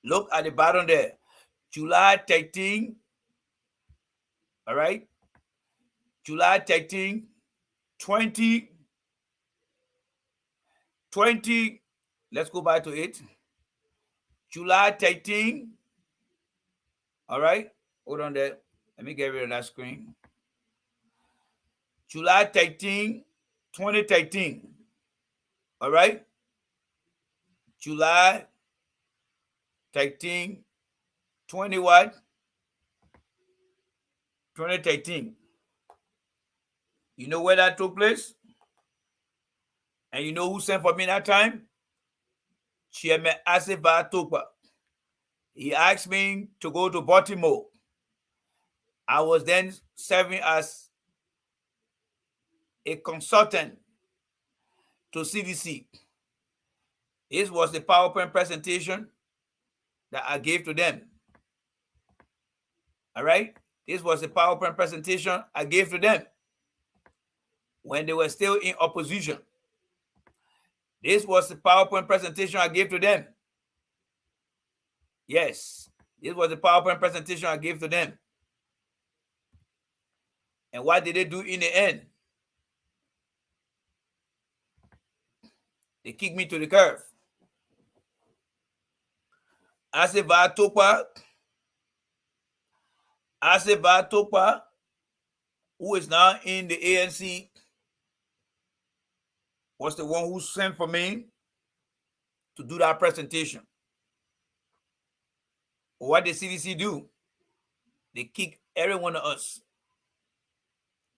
Look at the bottom there. July 13. All right. July 13, 2020. Let's go back to it. July 13. All right. Hold on there. Let me get rid of that screen. July 13, 2013. All right. July 13, 20 what? 2013. You know where that took place? And you know who sent for me that time? Chairman Aseva Topa. He asked me to go to Baltimore. I was then serving as a consultant to CDC. This was the PowerPoint presentation that I gave to them. All right? This was the PowerPoint presentation I gave to them when they were still in opposition. This was the PowerPoint presentation I gave to them. Yes, this was the PowerPoint presentation I gave to them. And what did they do in the end? They kicked me to the curb. Aseva Topa, who is now in the ANC, was the one who sent for me to do that presentation. What the CDC do? They kick every one of us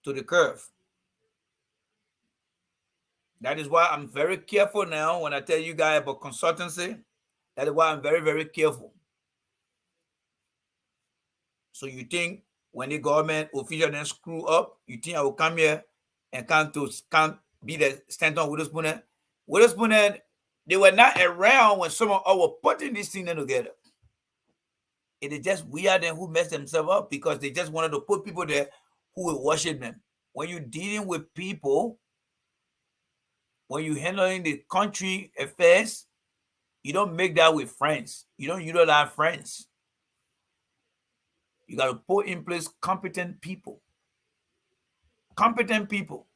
to the curve. That is why I'm very careful now when I tell you guys about consultancy. That is why I'm very, very careful. So you think when the government official then screw up, you think I will come here and can't be the Stanton Witherspoon? Witherspoon, they were not around when some of us were putting this thing together. It is just we are them who messed themselves up because they just wanted to put people there who will worship them. When you're dealing with people, when you're handling the country affairs, you don't make that with friends. You don't utilize friends. You got to put in place competent people. Competent people.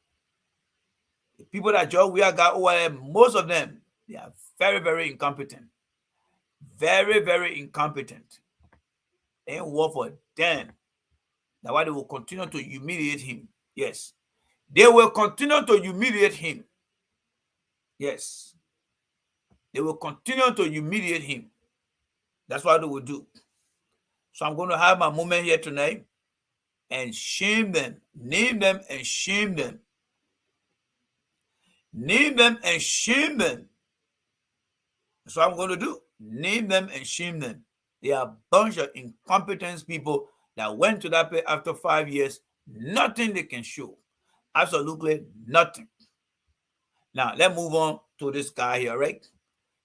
The people that just we are got over there, most of them, they are very, very incompetent. Very, very incompetent. They ain't work for them. That's why they will continue to humiliate him. Yes. They will continue to humiliate him. Yes. They will continue to humiliate him. That's what they will do. So I'm going to have my moment here tonight and shame them. Name them and shame them. Name them and shame them. That's what I'm going to do. Name them and shame them. They are a bunch of incompetent people that went to that place after 5 years. Nothing they can show. Absolutely nothing. Now, let's move on to this guy here, right?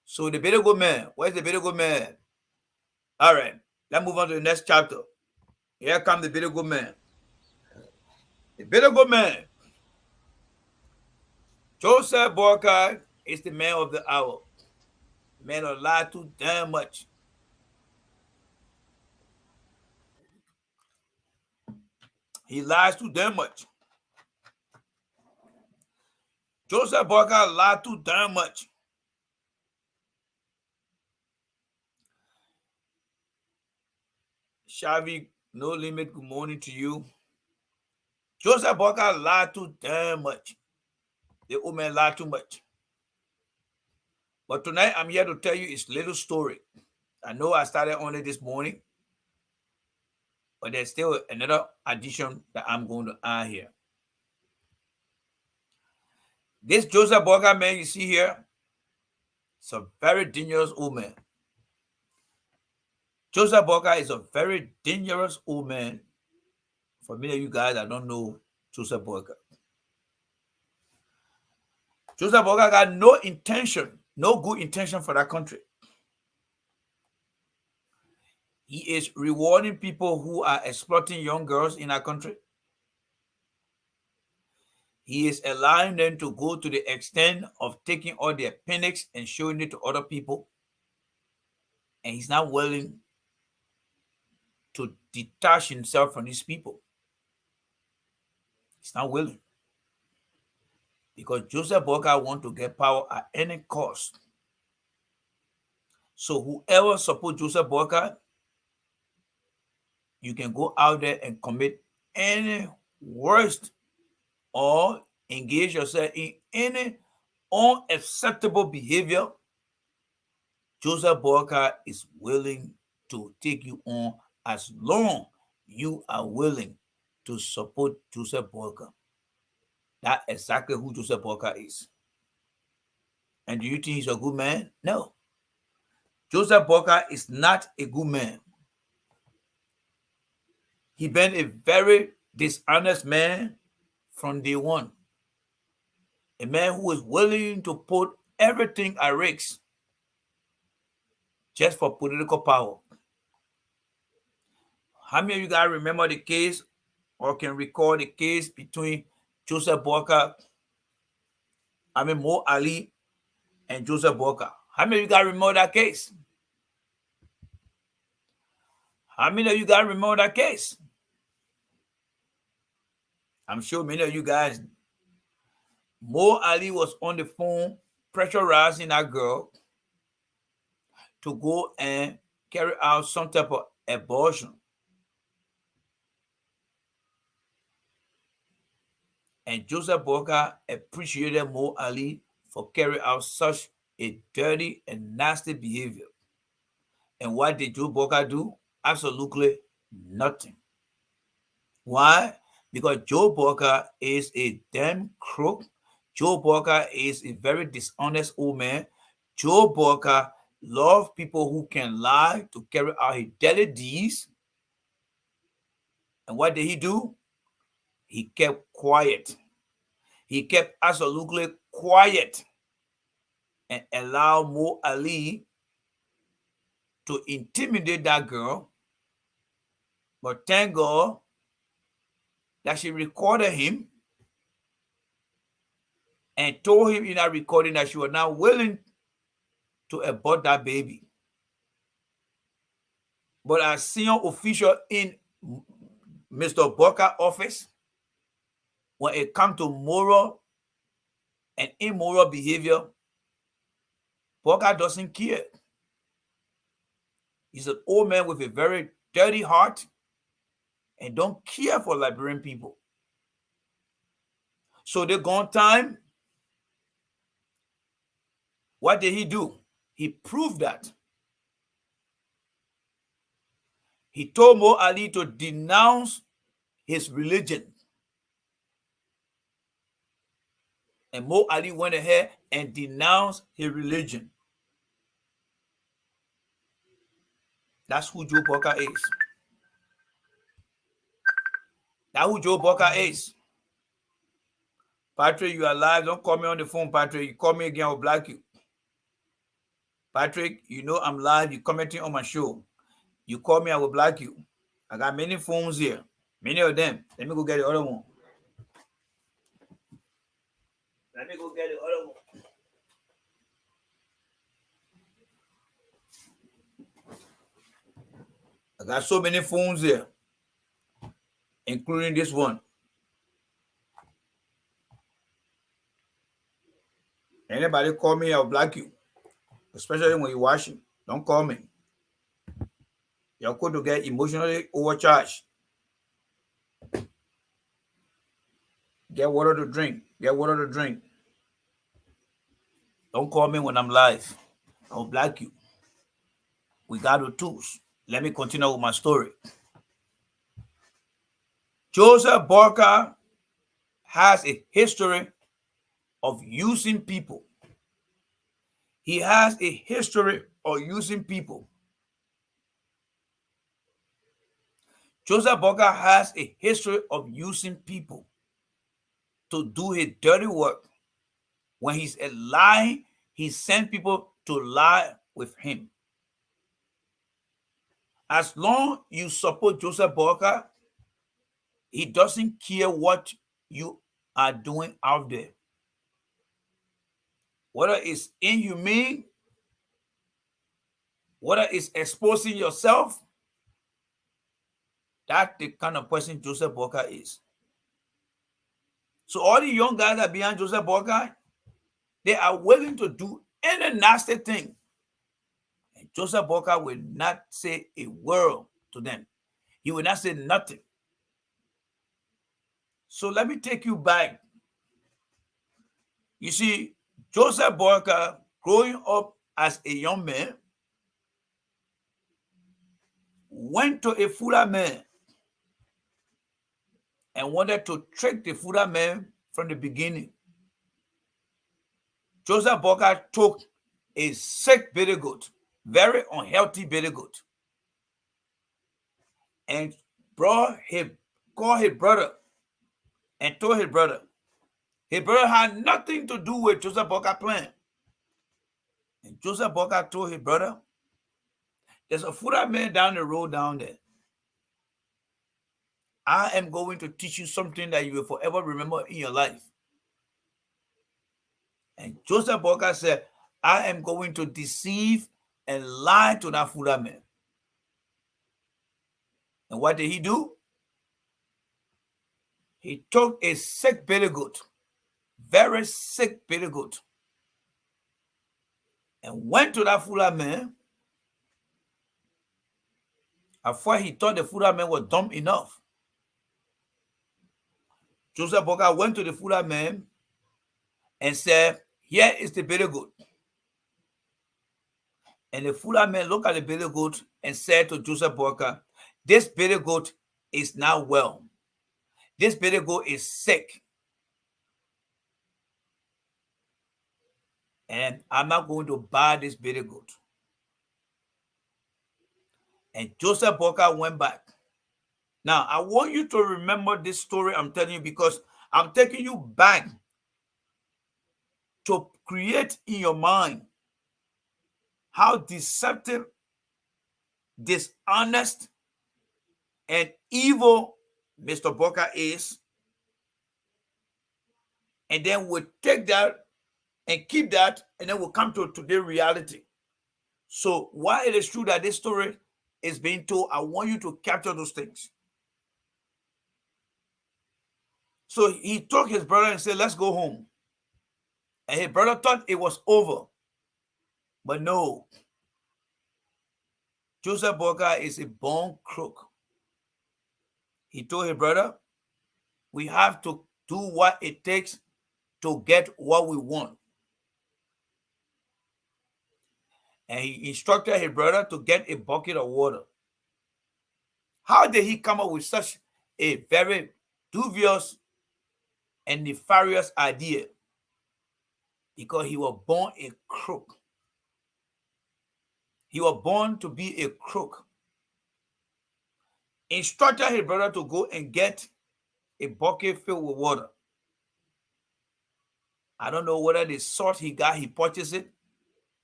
So the bitter good man. Where's the bitter good man? All right. Let's move on to the next chapter. Here comes the bitter good man. The bitter good man. Joseph Boakai is the man of the hour. The man who lied too damn much. He lies too damn much. Joseph Boakai lied too damn much. Shavi, no limit, good morning to you. Joseph Boakai lied too damn much. The old man lied too much. But tonight I'm here to tell you his little story. I know I started on it this morning, but there's still another addition that I'm going to add here. This Joseph Boakai man you see here, is a very dangerous old man. Joseph Boakai is a very dangerous old man. For many of you guys that don't know Joseph Boakai. Joseph Boakai got no intention, no good intention for that country. He is rewarding people who are exploiting young girls in our country. He is allowing them to go to the extent of taking all their appendix and showing it to other people. And he's not willing to detach himself from these people. He's not willing. Because Joseph Boakai wants to get power at any cost. So whoever supports Joseph Boakai, you can go out there and commit any worst or engage yourself in any unacceptable behavior. Joseph Boakai is willing to take you on as long you are willing to support Joseph Boakai. That's exactly who Joseph Boakai is. And do you think he's a good man? No. Joseph Boakai is not a good man. He's been a very dishonest man from day one. A man who is willing to put everything at risk just for political power. How many of you guys remember the case or can recall the case between Joseph Boakai, Mo Ali, and Joseph Boakai? How many of you guys remember that case? How many of you guys remember that case? I'm sure many of you guys. Mo Ali was on the phone pressurizing that girl to go and carry out some type of abortion. And Joseph Boakai appreciated Mo Ali for carrying out such a dirty and nasty behavior. And what did Joe Boakai do? Absolutely nothing. Why? Because Joe Boakai is a damn crook. Joe Boakai is a very dishonest old man. Joe Boakai loves people who can lie to carry out his dirty deeds. And what did he do? He kept quiet. He kept absolutely quiet and allowed Mo Ali to intimidate that girl. But thank God that she recorded him and told him in that recording that she was not willing to abort that baby. But as senior official in Mr. Boakai's office, when it comes to moral and immoral behavior, Boakai doesn't care. He's an old man with a very dirty heart and don't care for Liberian people. So they gone time. What did he do? He proved that. He told Mo Ali to denounce his religion. And Mo Ali went ahead and denounced his religion. That's who Joe Boakai is. That's who Joe Boakai is. Patrick, you are live. Don't call me on the phone, Patrick. You call me again, I'll block you. Patrick, you know I'm live. You're commenting on my show. You call me, I will block you. I got many phones here. Many of them. Let me go get the other one. Let me go get the other one. I got so many phones here, including this one. Anybody call me, I'll block you. Especially when you're washing. Don't call me. You're going to get emotionally overcharged. Get water to drink. Get water to drink. Don't call me when I'm live. I'll block you. We got the tools. Let me continue with my story. Joseph Boakai has a history of using people. He has a history of using people. Joseph Boakai has a history of using people to do his dirty work. When he's lying, he sends people to lie with him. As long as you support Joseph Boakai, he doesn't care what you are doing out there. Whether it's inhumane, whether it's exposing yourself, that's the kind of person Joseph Boakai is. So all the young guys that are behind Joseph Boakai, they are willing to do any nasty thing. And Joseph Boakai will not say a word to them. He will not say nothing. So let me take you back. You see, Joseph Boakai, growing up as a young man, went to a Fula man and wanted to trick the Fula man from the beginning. Joseph Boakai took a sick baby goat, very unhealthy baby goat, and called his brother and told his brother. His brother had nothing to do with Joseph Boakai's plan. And Joseph Boakai told his brother, there's a Fula man down the road down there. I am going to teach you something that you will forever remember in your life. And Joseph Boakai said, I am going to deceive and lie to that Fula man. And what did he do? He took a sick baby goat, very sick baby goat, and went to that Fula man. At first, he thought the Fula man was dumb enough. Joseph Boakai went to the Fula man and said, here is the baby goat. And the Fuller man looked at the billy goat and said to Joseph Boakai, this billy goat is not well. This billy goat is sick. And I'm not going to buy this billy goat. And Joseph Boakai went back. Now, I want you to remember this story I'm telling you, because I'm taking you back to create in your mind how deceptive, dishonest, and evil Mr. Boakai is. And then we'll take that and keep that, and then we'll come to today's reality. So while it is true that this story is being told, I want you to capture those things. So he took his brother and said, let's go home. And his brother thought it was over. But no. Joseph Boakai is a born crook. He told his brother, we have to do what it takes to get what we want. And he instructed his brother to get a bucket of water. How did he come up with such a very dubious and nefarious idea? Because he was born a crook. He was born to be a crook. Instructed his brother to go and get a bucket filled with water. I don't know whether the salt he got, he purchased it,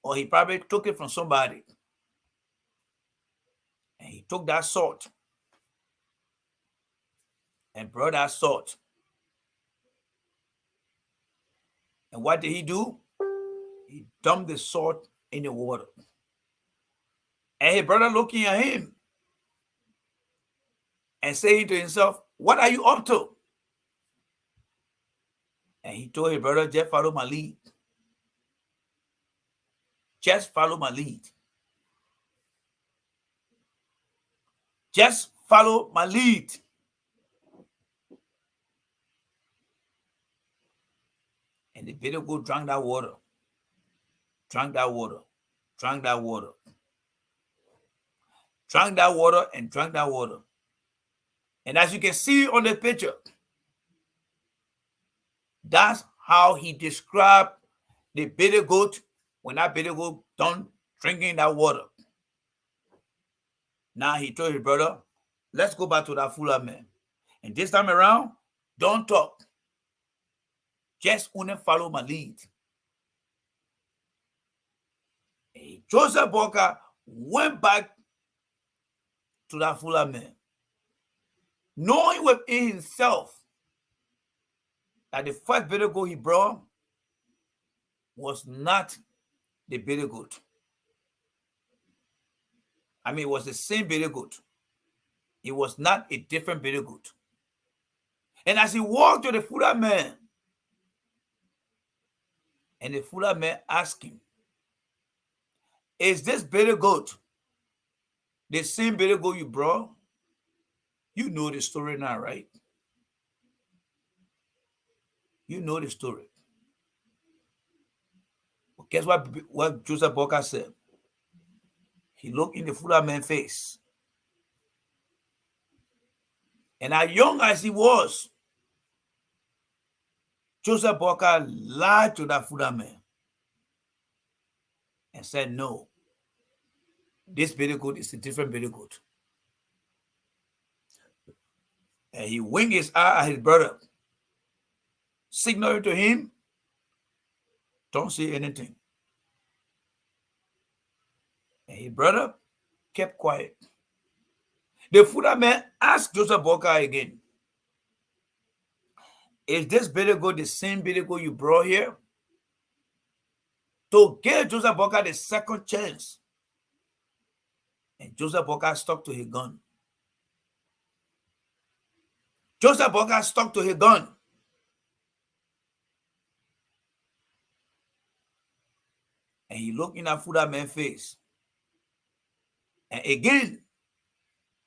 or he probably took it from somebody. And he took that salt and brought that salt. And what did he do? He dumped the salt in the water. And his brother looking at him and saying to himself, what are you up to? And he told his brother, just follow my lead. Just follow my lead. Just follow my lead. And the billy goat drank that water. Drank that water. Drank that water. Drank that water and drank that water. And as you can see on the picture, that's how he described the billy goat when that billy goat done drinking that water. Now he told his brother, let's go back to that Fuller man. And this time around, don't talk. Just only follow my lead. And Joseph Boakai went back to that Fuller man, knowing within himself that the first billy goat he brought was not the billy goat. I mean, it was the same billy goat. It was not a different billy goat. And as he walked to the Fuller man, and the Fuller man asked him, is this billy goat the same billy goat you brought? You know the story now, right? You know the story. But guess what Joseph Boakai said? He looked in the Fuller man's face. And as young as he was, Joseph Boakai lied to that Fuller man and said, no, this billy goat is a different billy goat. And he winked his eye at his brother, signaling to him, don't say anything. And his brother kept quiet. The Fuller man asked Joseph Boakai again, is this billy goat the same billy goat you brought here? To give Joseph Boakai the second chance. And Joseph Boakai stuck to his gun. Joseph Boakai stuck to his gun. And he looked in that Fuller man's face. And again,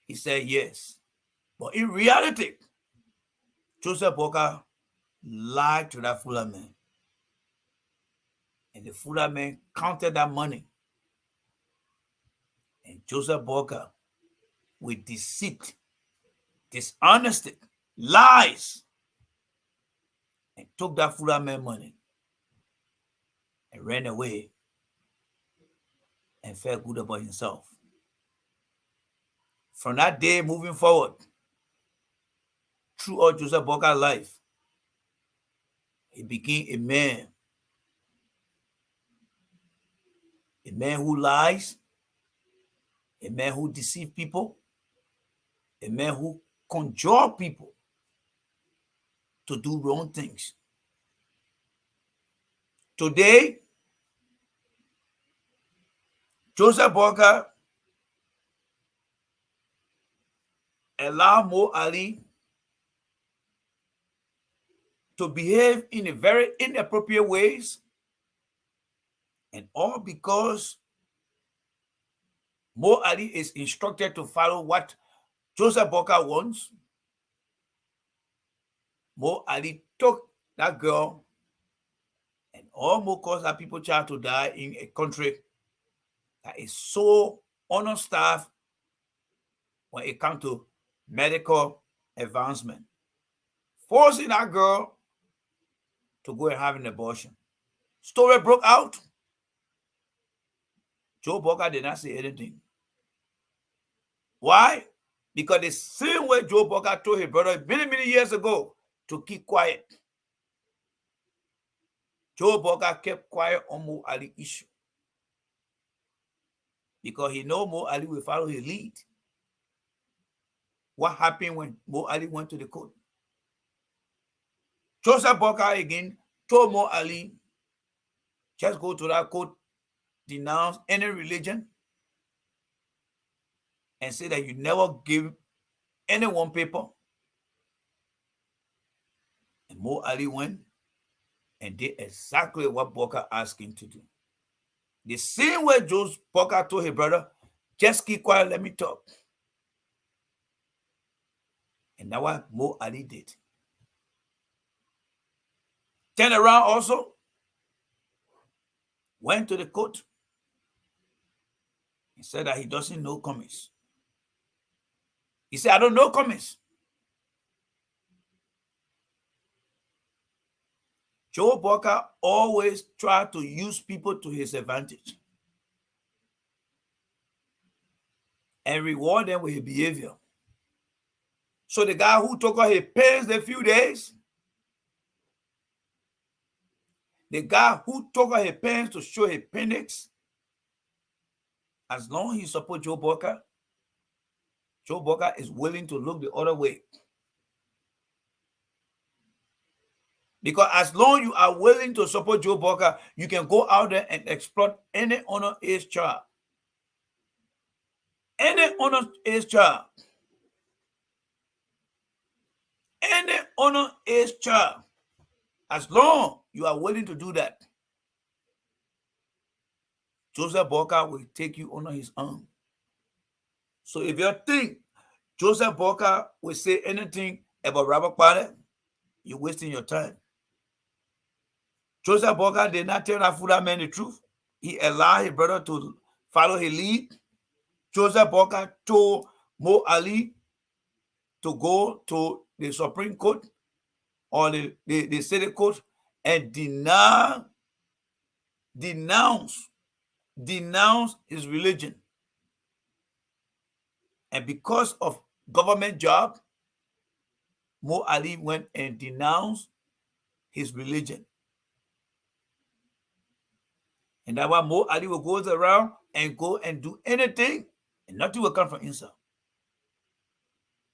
he said yes. But in reality, Joseph Boakai lied to that Fuller man. And the Fuller man counted that money Joseph Boakai, with deceit, dishonesty, lies, and took that Fuller man money and ran away and felt good about himself. From that day moving forward, throughout Joseph Boakai's life, he became a man who lies, a man who deceives people, a man who conjure people to do wrong things. Today, Joseph Boakai allowed Mo Ali to behave in a very inappropriate ways, and all because Mo Ali is instructed to follow what Joseph Boakai wants. Mo Ali took that girl and almost caused her people child to die in a country that is so understaffed when it comes to medical advancement, forcing that girl to go and have an abortion. Story broke out. Joe Boakai did not say anything. Why? Because the same way Joe Boakai told his brother many, many years ago to keep quiet, Joe Boakai kept quiet on Mo Ali issue. Because he know Mo Ali will follow his lead. What happened when Mo Ali went to the court? Joseph Boakai again told Mo Ali, just go to that court, denounce any religion, and say that you never give anyone paper. And Mo Ali went and did exactly what Boakai asked him to do. The same way Joseph Boakai told his brother, just keep quiet, let me talk. And that's what Mo Ali did. Turned around also, went to the court. He said that he doesn't know commies. He said, I don't know commies. Joe Boakai always tried to use people to his advantage and reward them with his behavior. So the guy who took out his pens a few days, the guy who took out his pens to show his appendix, as long as he supports Joe Boakai is willing to look the other way. Because as long as you are willing to support Joe Boakai, you can go out there and exploit any underage child. Any underage child. Any underage child. As long as you are willing to do that, Joseph Boakai will take you under his arm. So if you think Joseph Boakai will say anything about Robert Parley, you're wasting your time. Joseph Boakai did not tell that Fuller man the truth. He allowed his brother to follow his lead. Joseph Boakai told Mo Ali to go to the Supreme Court or the city court and denounce his religion. And because of government job, Mo Ali went and denounced his religion. And that's why Mo Ali will go around and go and do anything, and nothing will come from inside.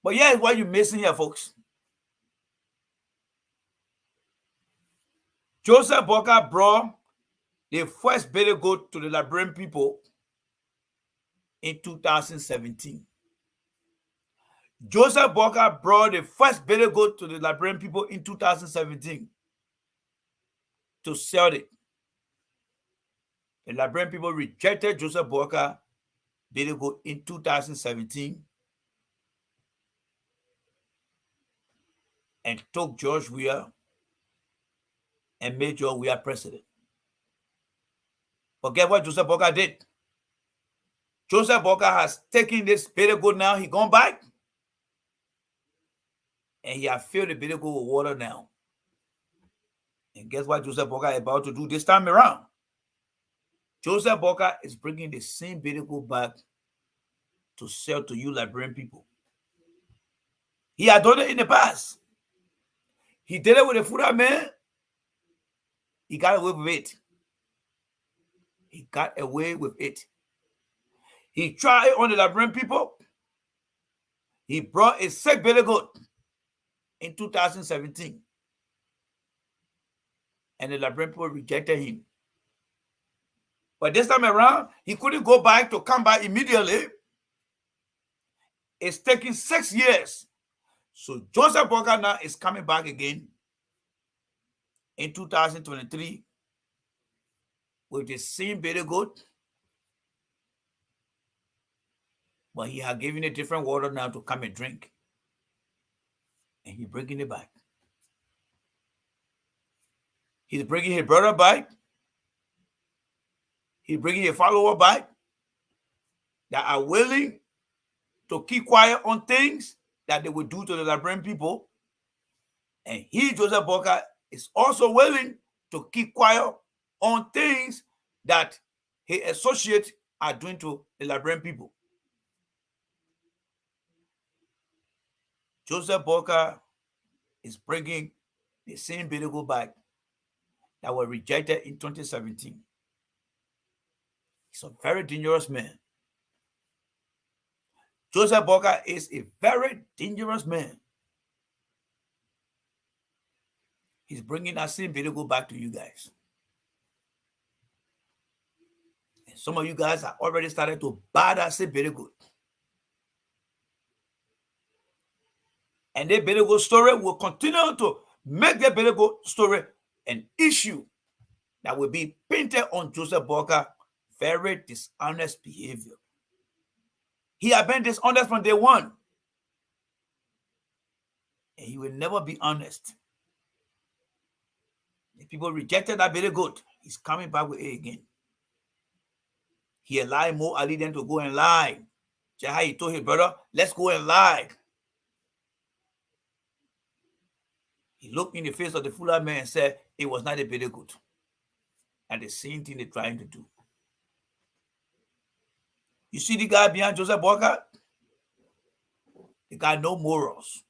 But yeah, what you're missing here, folks. Joseph Boakai brought the first baby goat to the Liberian people in 2017. Joseph Boakai brought the first baby goat to the Liberian people in 2017 to sell it. The Liberian people rejected Joseph Boakai baby goat in 2017 and took George Weah and made George Weah president. But guess what Joseph Boakai did? Joseph Boakai has taken this bitter goat now. He gone back. And he has filled the bitter goat with water now. And guess what Joseph Boakai is about to do this time around? Joseph Boakai is bringing the same bitter goat back to sell to you Liberian people. He had done it in the past. He did it with the Fuda man. He got away with it. He got away with it. He tried on the Liberian people. He brought a sick bitter goat in 2017. And the Liberian people rejected him. But this time around, he couldn't go back to come back immediately. It's taking 6 years. So Joseph Boakai now is coming back again in 2023 with the same bitter goat. But he has given it different water now to come and drink. And he's bringing it back. He's bringing his brother back. He's bringing his follower back that are willing to keep quiet on things that they will do to the Liberian people. And he, Joseph Boakai, is also willing to keep quiet on things that his associates are doing to the Liberian people. Joseph Boakai is bringing the same bitter goat back that was rejected in 2017. He's a very dangerous man. Joseph Boakai is a very dangerous man. He's bringing that same bitter goat back to you guys. And some of you guys have already started to buy that same bitter goat. And the bitter goat story will continue to make the bitter goat story an issue that will be painted on Joseph Boakai very dishonest behavior. He has been dishonest from day one. And he will never be honest. If people rejected that bitter goat, he's coming back with it again. He allowed Mo Ali then to go and lie. Just how he told his brother, let's go and lie. He looked in the face of the Fulani man and said, it was not a bitter goat. And the same thing they're trying to do. You see the guy behind Joseph Boakai? The guy no morals.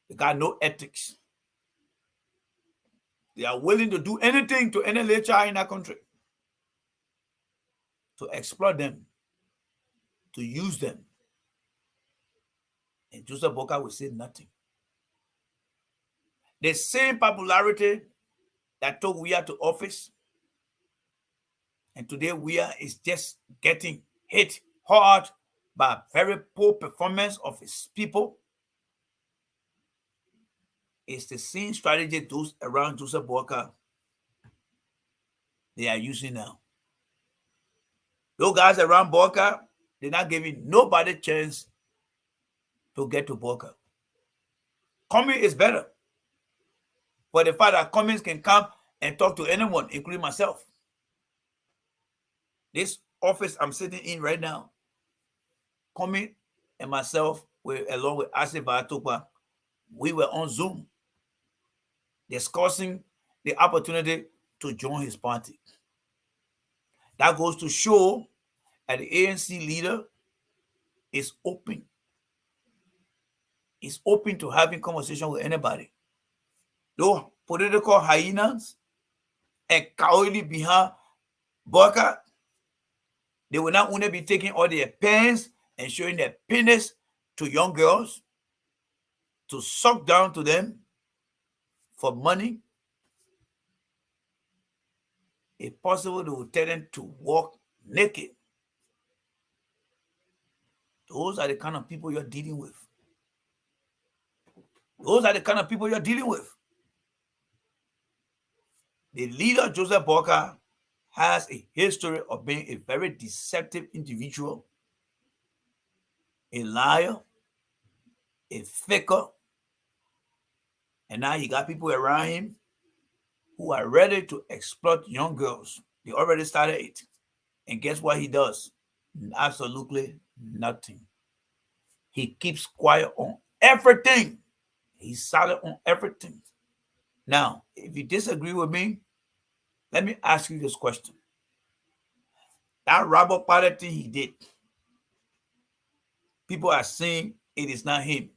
The guy no ethics. They are willing to do anything to any little child in that country. To exploit them. To use them. And Joseph Boakai will say nothing. The same popularity that took Weah to office, and today Weah is just getting hit hard by very poor performance of his people. It's the same strategy those around Joseph Boakai they are using now. Those guys around Boakai, they're not giving nobody a chance to get to Boakai. Coming is better. But the fact that Cummings can come and talk to anyone, including myself. This office I'm sitting in right now, Cummings and myself, along with Asif Batukwa, we were on Zoom discussing the opportunity to join his party. That goes to show that the ANC leader is open. He's open to having conversation with anybody. Those political hyenas and cowardly behind Boakai, they will not only be taking all their pens and showing their penis to young girls to suck down to them for money. If possible, they will tell them to walk naked. Those are the kind of people you're dealing with. Those are the kind of people you're dealing with. The leader, Joseph Boakai, has a history of being a very deceptive individual, a liar, a faker, and now he got people around him who are ready to exploit young girls. They already started it. And guess what he does? Absolutely nothing. He keeps quiet on everything. He's silent on everything. Now, if you disagree with me, let me ask you this question. That Robert Palmer thing he did, people are saying it is not him.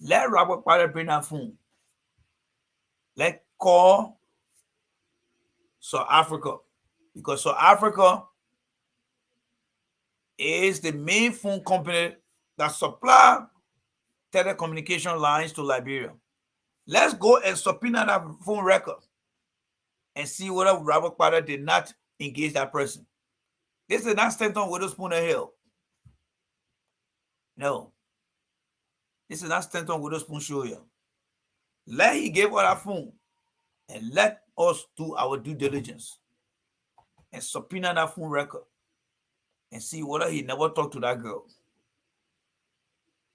Let Robert Palmer bring that phone. Let's call South Africa, because South Africa is the main phone company that supply telecommunication lines to Liberia. Let's go and subpoena that phone record and see whether Robert Palmer did not engage that person. This is not Stanton Witherspoon Hill. No. This is not Stanton Witherspoon show here. Let he give us that phone and let us do our due diligence and subpoena that phone record and see whether he never talked to that girl.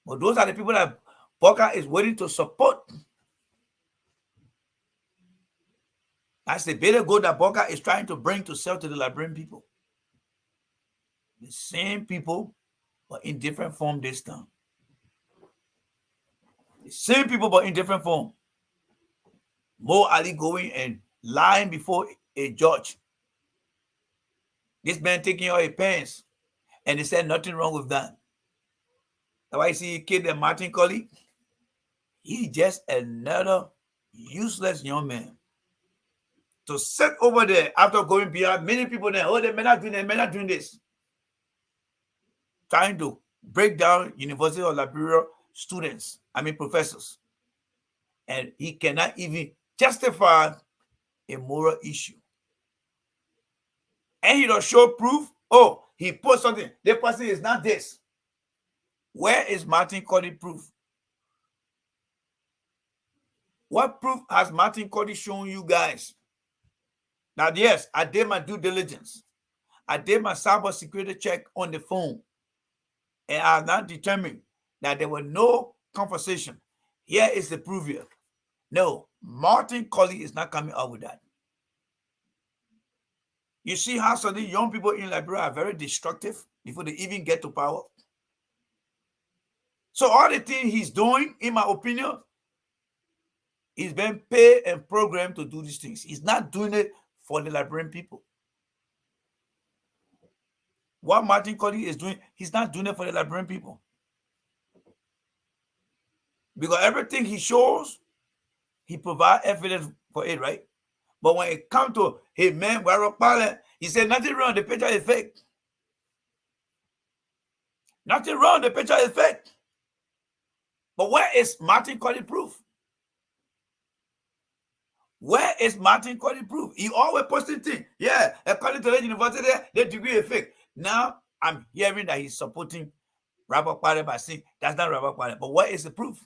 But those are the people that Boakai is waiting to support. That's the better goal that Boakai is trying to bring to sell to the Liberian people. The same people, but in different form this time. The same people, but in different form. Mo Ali going and lying before a judge. This man taking out his pants, and they said nothing wrong with that. That's why you see kid and Martin Colley. He's just another useless young man. To sit over there after going beyond many people there, oh, they may not doing that, may not doing this. Trying to break down University of Liberia students, professors. And he cannot even justify a moral issue. And he don't show proof. Oh, he post something. The person is not this. Where is Martin Cody proof? What proof has Martin Cody shown you guys? Now, yes, I did my due diligence. I did my cyber security check on the phone. And I have not determined that there was no conversation. Here is the proof here. No, Martin Colley is not coming out with that. You see how some of the young people in Liberia are very destructive before they even get to power. So all the things he's doing, in my opinion, he's been paid and programmed to do these things. He's not doing it for the Liberian people. What Martin Colley is doing, he's not doing it for the Liberian people. Because everything he shows, he provides evidence for it, right? But when it comes to his man, Boakai, he said nothing wrong, the picture is fake. Nothing wrong, the picture is fake. But where is Martin Colley proof? Where is Martin Colley proof? He always posting things. Yeah, according to the university, the degree is fake. Now I'm hearing that he's supporting Robert Palmer by saying that's not Robert Palmer. But where is the proof?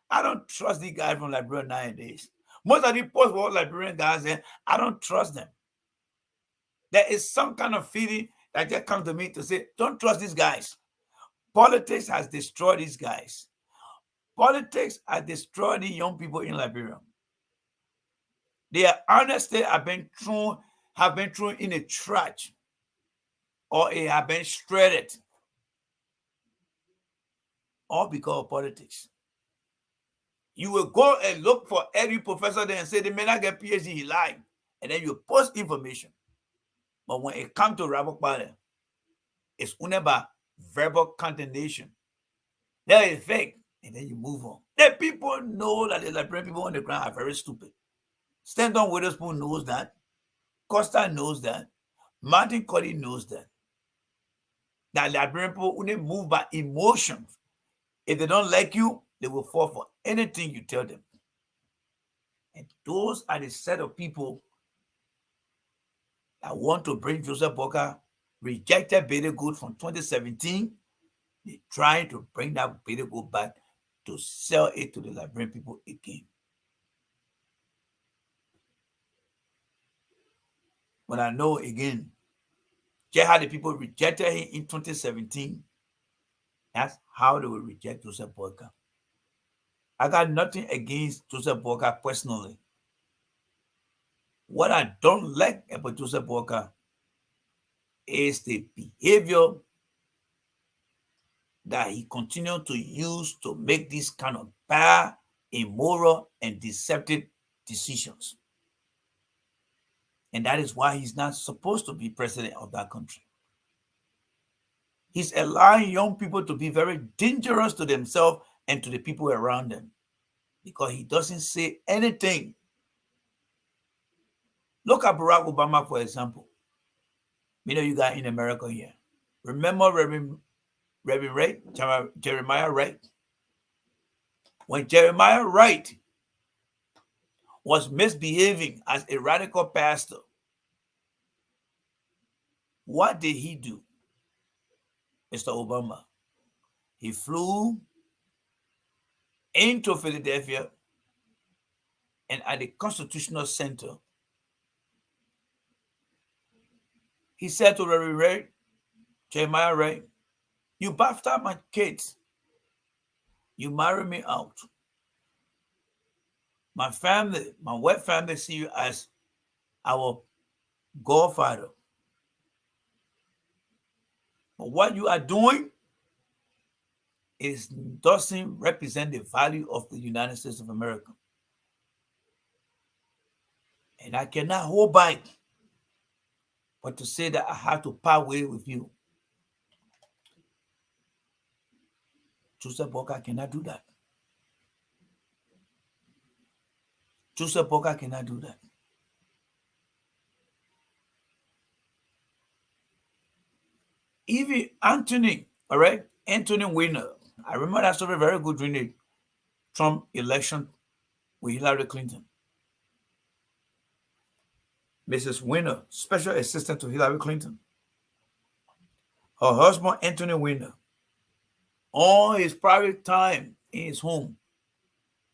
I don't trust these guys from Liberia nowadays. Most of the post-war Liberian guys, I don't trust them. There is some kind of feeling that just comes to me to say, don't trust these guys. Politics has destroyed these guys. Politics has destroyed the young people in Liberia. Their honesty have been thrown in a trash, or it have been shredded, all because of politics. You will go and look for every professor there and say they may not get PhD, he lied. And then you post information. But when it comes to Robert Palmer, it's only about verbal condemnation. That is fake. And then you move on. The people know that the Liberian people on the ground are very stupid. Stanton Witherspoon knows that. Costa knows that. Martin Colley knows that. That Liberian people only move by emotions. If they don't like you, they will fall for anything you tell them. And those are the set of people that want to bring Joseph Boakai, rejected Beta Good from 2017. They're trying to bring that Beta Good back to sell it to the Liberian people again. But I know again, just how the people rejected him in 2017, that's how they will reject Joseph Boakai. I got nothing against Joseph Boakai personally. What I don't like about Joseph Boakai is the behavior that he continued to use to make these kind of bad, immoral, and deceptive decisions. And that is why he's not supposed to be president of that country. He's allowing young people to be very dangerous to themselves and to the people around them because he doesn't say anything. Look at Barack Obama, for example. You know, you got in America here. Remember Reverend Wright, Jeremiah Wright? When Jeremiah Wright was misbehaving as a radical pastor, what did he do, Mr. Obama? He flew into Philadelphia and at the Constitutional Center, he said to Reverend Wright, Jeremiah Wright, you baptized my kids. You marry me out. My family, my white family, see you as our godfather. But what you are doing doesn't represent the value of the United States of America. And I cannot hold back but to say that I have to part way with you. Joseph Boakai cannot do that. Joseph Boakai cannot do that. Even Anthony, all right, Anthony Weiner. I remember that story very good during the Trump election with Hillary Clinton. Mrs. Weiner, special assistant to Hillary Clinton. Her husband, Anthony Weiner, on his private time in his home,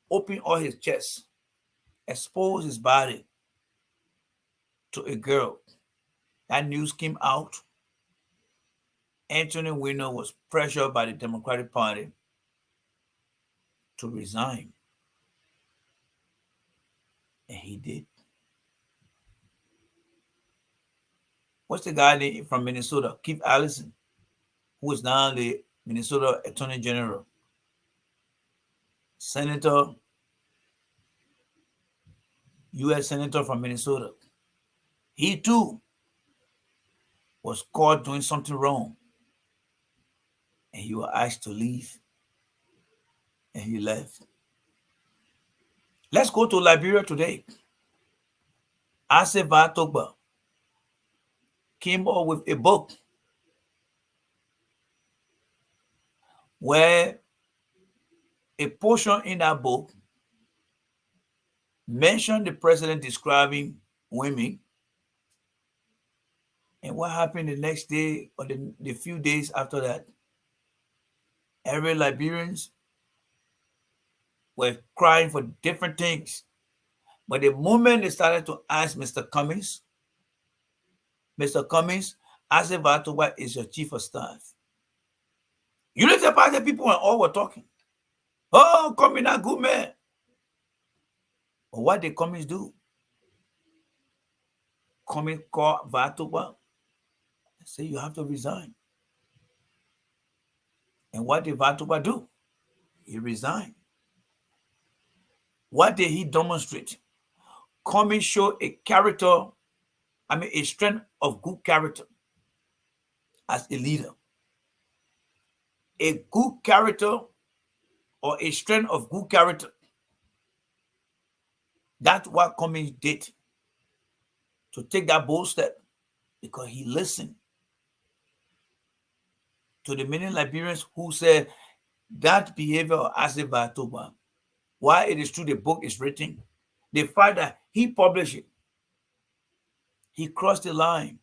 opened all his chest, exposed his body to a girl. That news came out. Anthony Weiner was pressured by the Democratic Party to resign. And he did. What's the guy from Minnesota, Keith Allison, who is now the Minnesota Attorney General, Senator, U.S. Senator from Minnesota. He too was caught doing something wrong. And he was asked to leave. And he left. Let's go to Liberia today. Aseva Togba came up with a book where a portion in that book mentioned the president describing women, and what happened the next day or the few days after that. Every Liberians were crying for different things. But the moment they started to ask Mr. Cummings, Aseva Togba is your chief of staff. Unity Party people and all were talking. Oh, Cummings, a good man. But what did Cummings do? Cummings called Vatogba and said, you have to resign. And what did Vatogba do? He resigned. What did he demonstrate? Cummings showed a strength of good character as a leader. A good character or a strength of good character. That's what Cummings did to take that bold step, because he listened to the many Liberians who said that behavior of Aseva Togba, while it is true the book is written, the fact that he published it, he crossed the line.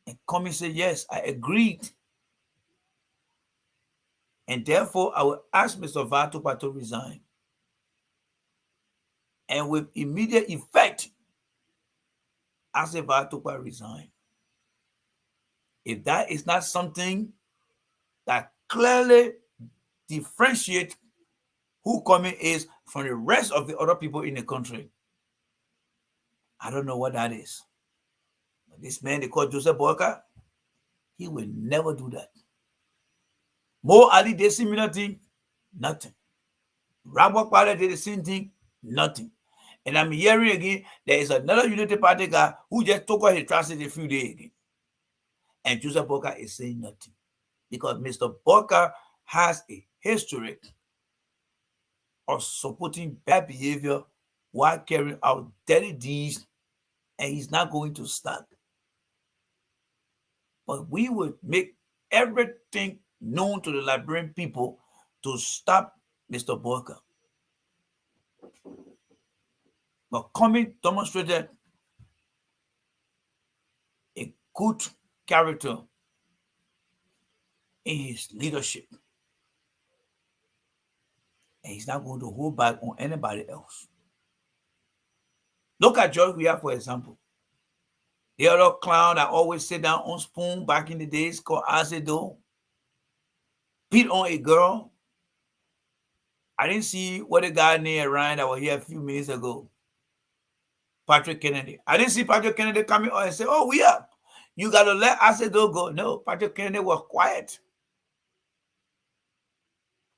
And Cummings said, yes, I agreed. And therefore, I will ask Mr. Vatogba to resign. And with immediate effect, Aseva Togba resigned. If that is not something that clearly differentiates who Cummings is from the rest of the other people in the country, I don't know what that is. This man they call Joseph Boakai, he will never do that. Mo Ali did similar thing, nothing. Rabok Party did the same thing, nothing. And I'm hearing again, there is another Unity Party guy who just took out his transit a few days again. And Joseph Boakai is saying nothing. Because Mr. Boakai has a history of supporting bad behavior while carrying out dirty deeds, and he's not going to stop. But we will make everything known to the Liberian people to stop Mr. Boakai. But Cummings demonstrated a good character in his leadership. And he's not going to hold back on anybody else. Look at George Weah, for example. The other clown that always sit down on spoon back in the days called Azedo. Beat on a girl. I didn't see what the guy named Ryan that was here a few minutes ago. Patrick Kennedy. I didn't see Patrick Kennedy coming on and say, oh, Weah, you got to let Azedo go. No, Patrick Kennedy was quiet.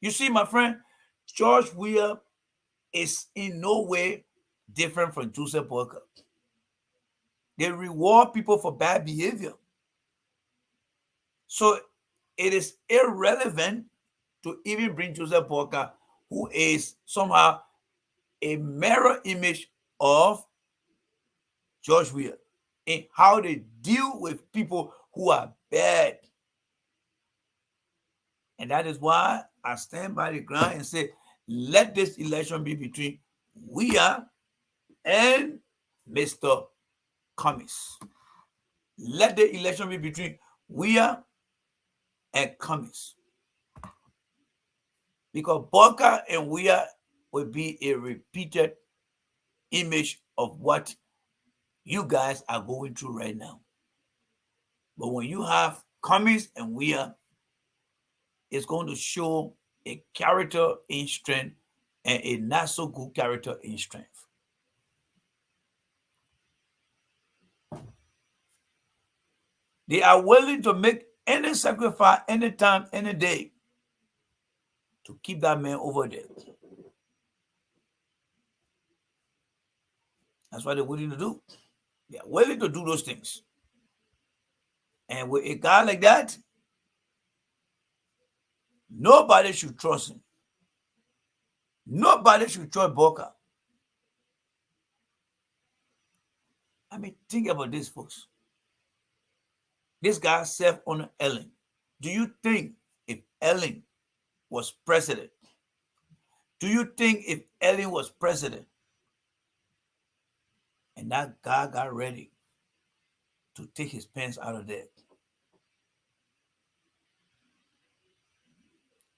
You see, my friend, George Weah is in no way different from Joseph Boakai. They reward people for bad behavior. So it is irrelevant to even bring Joseph Boakai, who is somehow a mirror image of George Weah, in how they deal with people who are bad. And that is why I stand by the ground and say, let this election be between Weah and Mr. Cummings. Let the election be between Weah and Cummings. Because Boakai and Weah will be a repeated image of what you guys are going through right now. But when you have Cummings and Weah, it's going to show a character in strength and a not so good character in strength. They are willing to make any sacrifice, anytime, any day, to keep that man over there. That's what they're willing to do. They are willing to do those things. And with a guy like that, nobody should trust him. Nobody should trust Boakai. I mean, think about this, folks. This guy self-honored Ellen. Do you think if Ellen was president, and that guy got ready to take his pants out of there,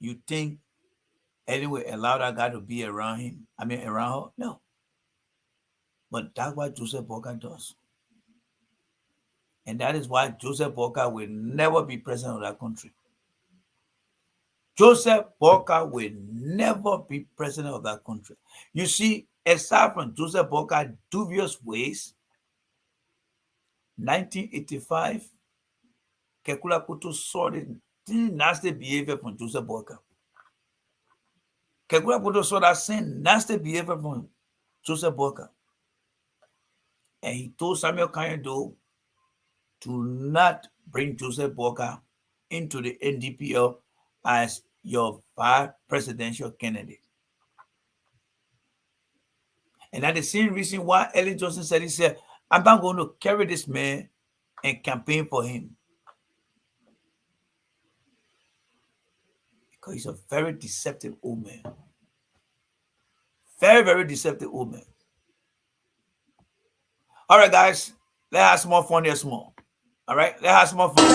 you think Ellen would allow that guy to be around him? I mean, around her? No. But that's what Joseph Boakai does. And that is why Joseph Boakai will never be president of that country. Joseph Boakai will never be president of that country. You see, aside from Joseph Boakai's dubious ways, 1985, Kekula Kutu saw the nasty behavior from Joseph Boakai. Kekula Kutu saw that same nasty behavior from Joseph Boakai. And he told Samuel Kanyado to not bring Joseph Boakai into the NDPL as your vice presidential candidate. And that's the same reason why Ellen Johnson said, he said, I'm not going to carry this man and campaign for him. Because he's a very deceptive old man. Very, very deceptive old man. All right, guys, let's have some more fun here, small. All right, let's have some more fun.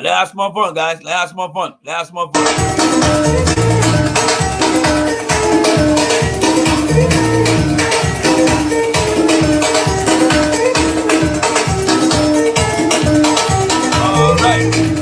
Let's have some more fun, guys. Let's have some more fun. Let's have some more fun. All right.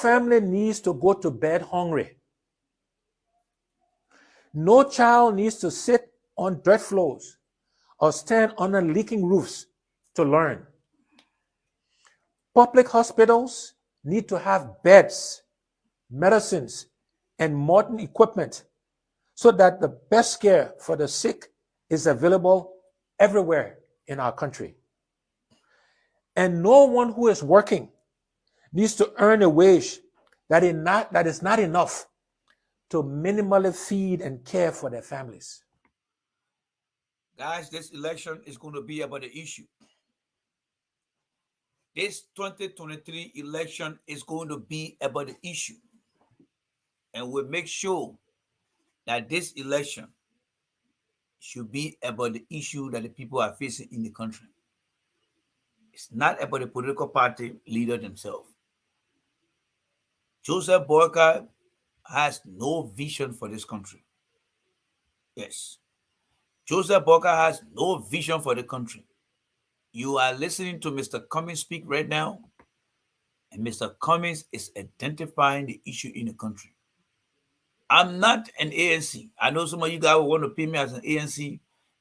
family needs to go to bed hungry. No child needs to sit on dirt floors or stand under leaking roofs to learn. Public hospitals need to have beds, medicines, and modern equipment so that the best care for the sick is available everywhere in our country. And no one who is working needs to earn a wage that is not enough to minimally feed and care for their families. Guys, this election is going to be about the issue. This 2023 election is going to be about the issue. And we'll make sure that this election should be about the issue that the people are facing in the country. It's not about the political party leader themselves. Joseph Boakai has no vision for this country. Yes. Joseph Boakai has no vision for the country. You are listening to Mr. Cummings speak right now, and Mr. Cummings is identifying the issue in the country. I'm not an ANC. I know some of you guys will want to pay me as an ANC.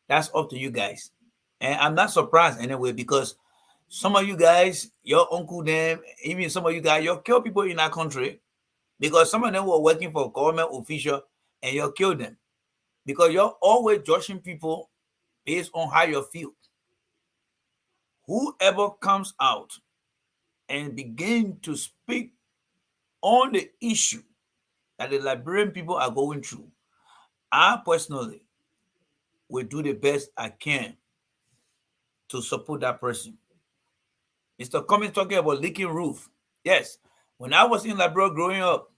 That's up to you guys. And I'm not surprised anyway, because some of you guys, your uncle them, even some of you guys, you kill people in our country because some of them were working for government official and you kill them. Because you're always judging people based on how you feel. Whoever comes out and begin to speak on the issue that the Liberian people are going through, I personally will do the best I can to support that person. Mr. Cummings talking about leaking roof. Yes, when I was in Liberia growing up,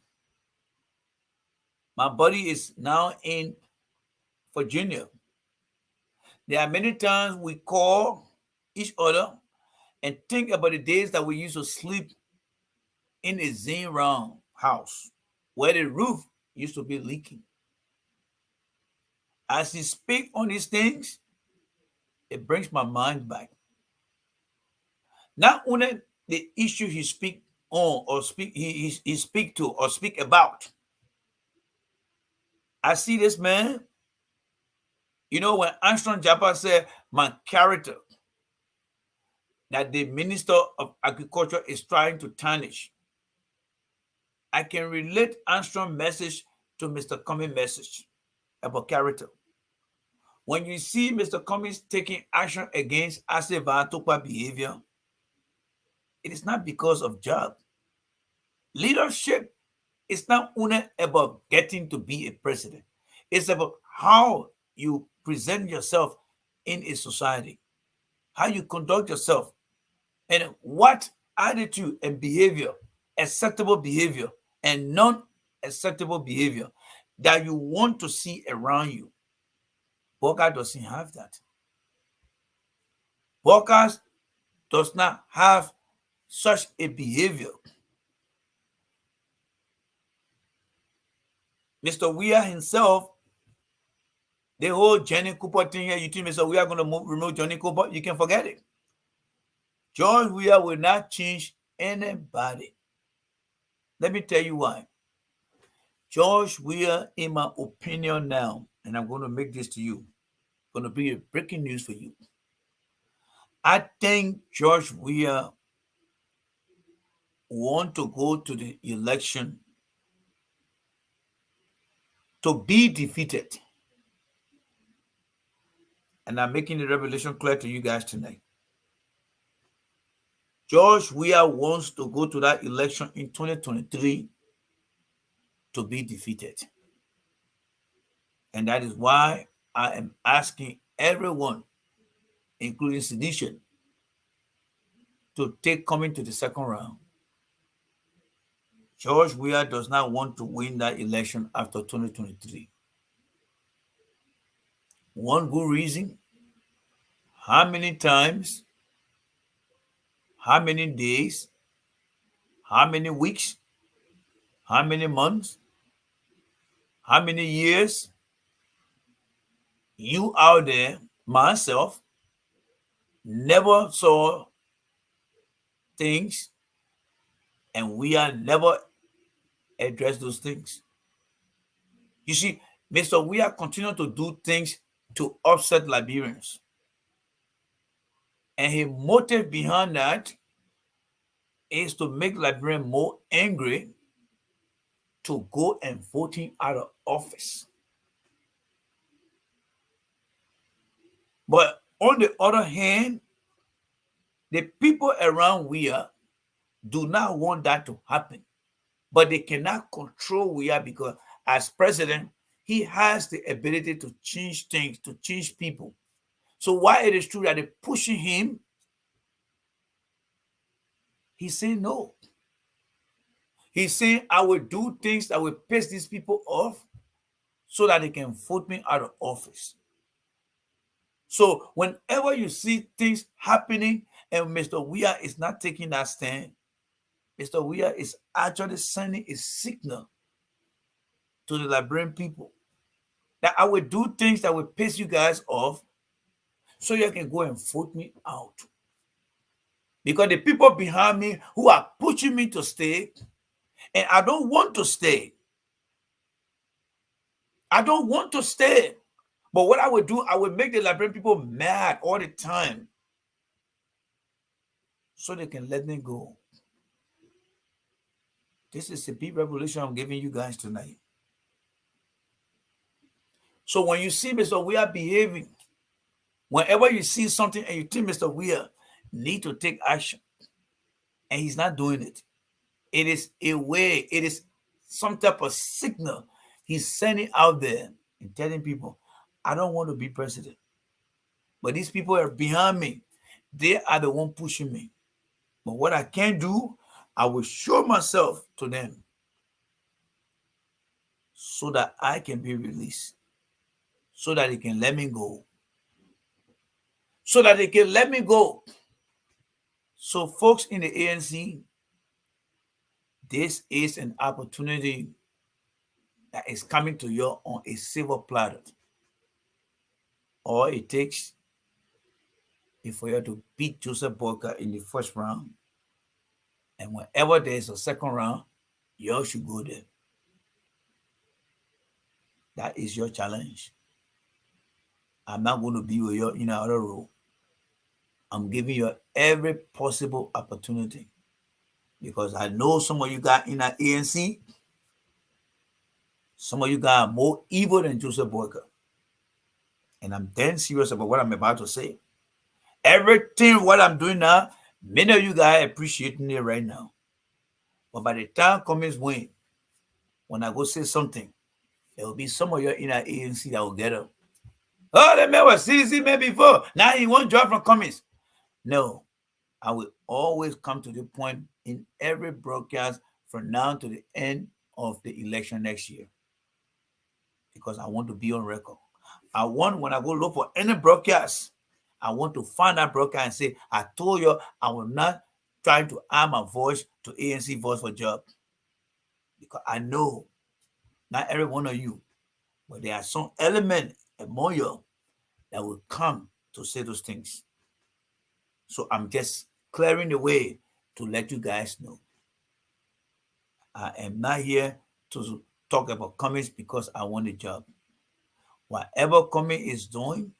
my body is now in Virginia. There are many times we call each other and think about the days that we used to sleep in a zinc round house where the roof used to be leaking. As he speaks on these things, it brings my mind back. Not only the issue he speak on or he speak to or speak about. I see this man. You know, when Armstrong Japa said, my character, that the Minister of Agriculture is trying to tarnish, I can relate Armstrong's message to Mr. Cummings' message about character. When you see Mr. Cummings taking action against Aseva Tokpa behavior, it is not because of job. Leadership is not only about getting to be a president. It's about how you present yourself in a society, how you conduct yourself, and what attitude and behavior, acceptable behavior and non-acceptable behavior that you want to see around you. Boakai doesn't have that. Boakai does not have such a behavior. Mr. Weir himself, the whole Jinny Cooper thing here, you think Mr. Weir going to remove Jinny Cooper? You can forget it. George Weir will not change anybody. Let me tell you why. George Weir, in my opinion now, and I'm going to make this to you, going to be a breaking news for you. I think George Weir want to go to the election to be defeated. And I'm making the revelation clear to you guys tonight. George Weir wants to go to that election in 2023 to be defeated. And that is why I am asking everyone, including Sedition, to take coming to the second round. George Weir does not want to win that election after 2023. One good reason: how many times, how many days, how many weeks, how many months, how many years you out there, myself, never saw things, and we are never address those things. You see, Mr. We are continuing to do things to upset Liberians. And his motive behind that is to make Liberians more angry to go and vote him out of office. But on the other hand, the people around Weah do not want that to happen. But they cannot control Weah because as president, he has the ability to change things, to change people. So while it is true that they're pushing him, he's saying no. He's saying, I will do things that will piss these people off so that they can vote me out of office. So whenever you see things happening and Mr. Weah is not taking that stand, Mr. Weah is actually sending a signal to the Liberian people that I will do things that will piss you guys off so you can go and vote me out. Because the people behind me who are pushing me to stay, and I don't want to stay. I don't want to stay. But what I will do, I will make the Liberian people mad all the time so they can let me go. This is a big revelation I'm giving you guys tonight. So when you see Mr. Weah behaving, whenever you see something and you think Mr. Weah need to take action, and he's not doing it, it is a way, it is some type of signal he's sending out there and telling people, I don't want to be president. But these people are behind me. They are the one pushing me. But what I can do, I will show myself to them so that I can be released, so that they can let me go. So that they can let me go. So folks in the ANC, this is an opportunity that is coming to you on a silver platter. All it takes is for you to beat Joseph Boakai in the first round. And whenever there's a second round, you all should go there. That is your challenge. I'm not going to be with you in another role. I'm giving you every possible opportunity because I know some of you got in that ANC. Some of you guys are more evil than Joseph Boakai. And I'm damn serious about what I'm about to say. Everything what I'm doing now, many of you guys are appreciating it right now. But by the time Cummings win, when I go say something, there will be some of you in our ANC that will get up. Oh, that man was CDC man before. Now he won't drop from Cummings. No, I will always come to the point in every broadcast from now to the end of the election next year. Because I want to be on record. I want, when I go look for any broadcast, I want to find that broadcast and say, I told you I will not try to add my voice to ANC Voice for Job. Because I know not every one of you, but there are some element among you that will come to say those things. So I'm just clearing the way to let you guys know. I am not here to talk about Cummings because I want a job. Whatever Cummings is doing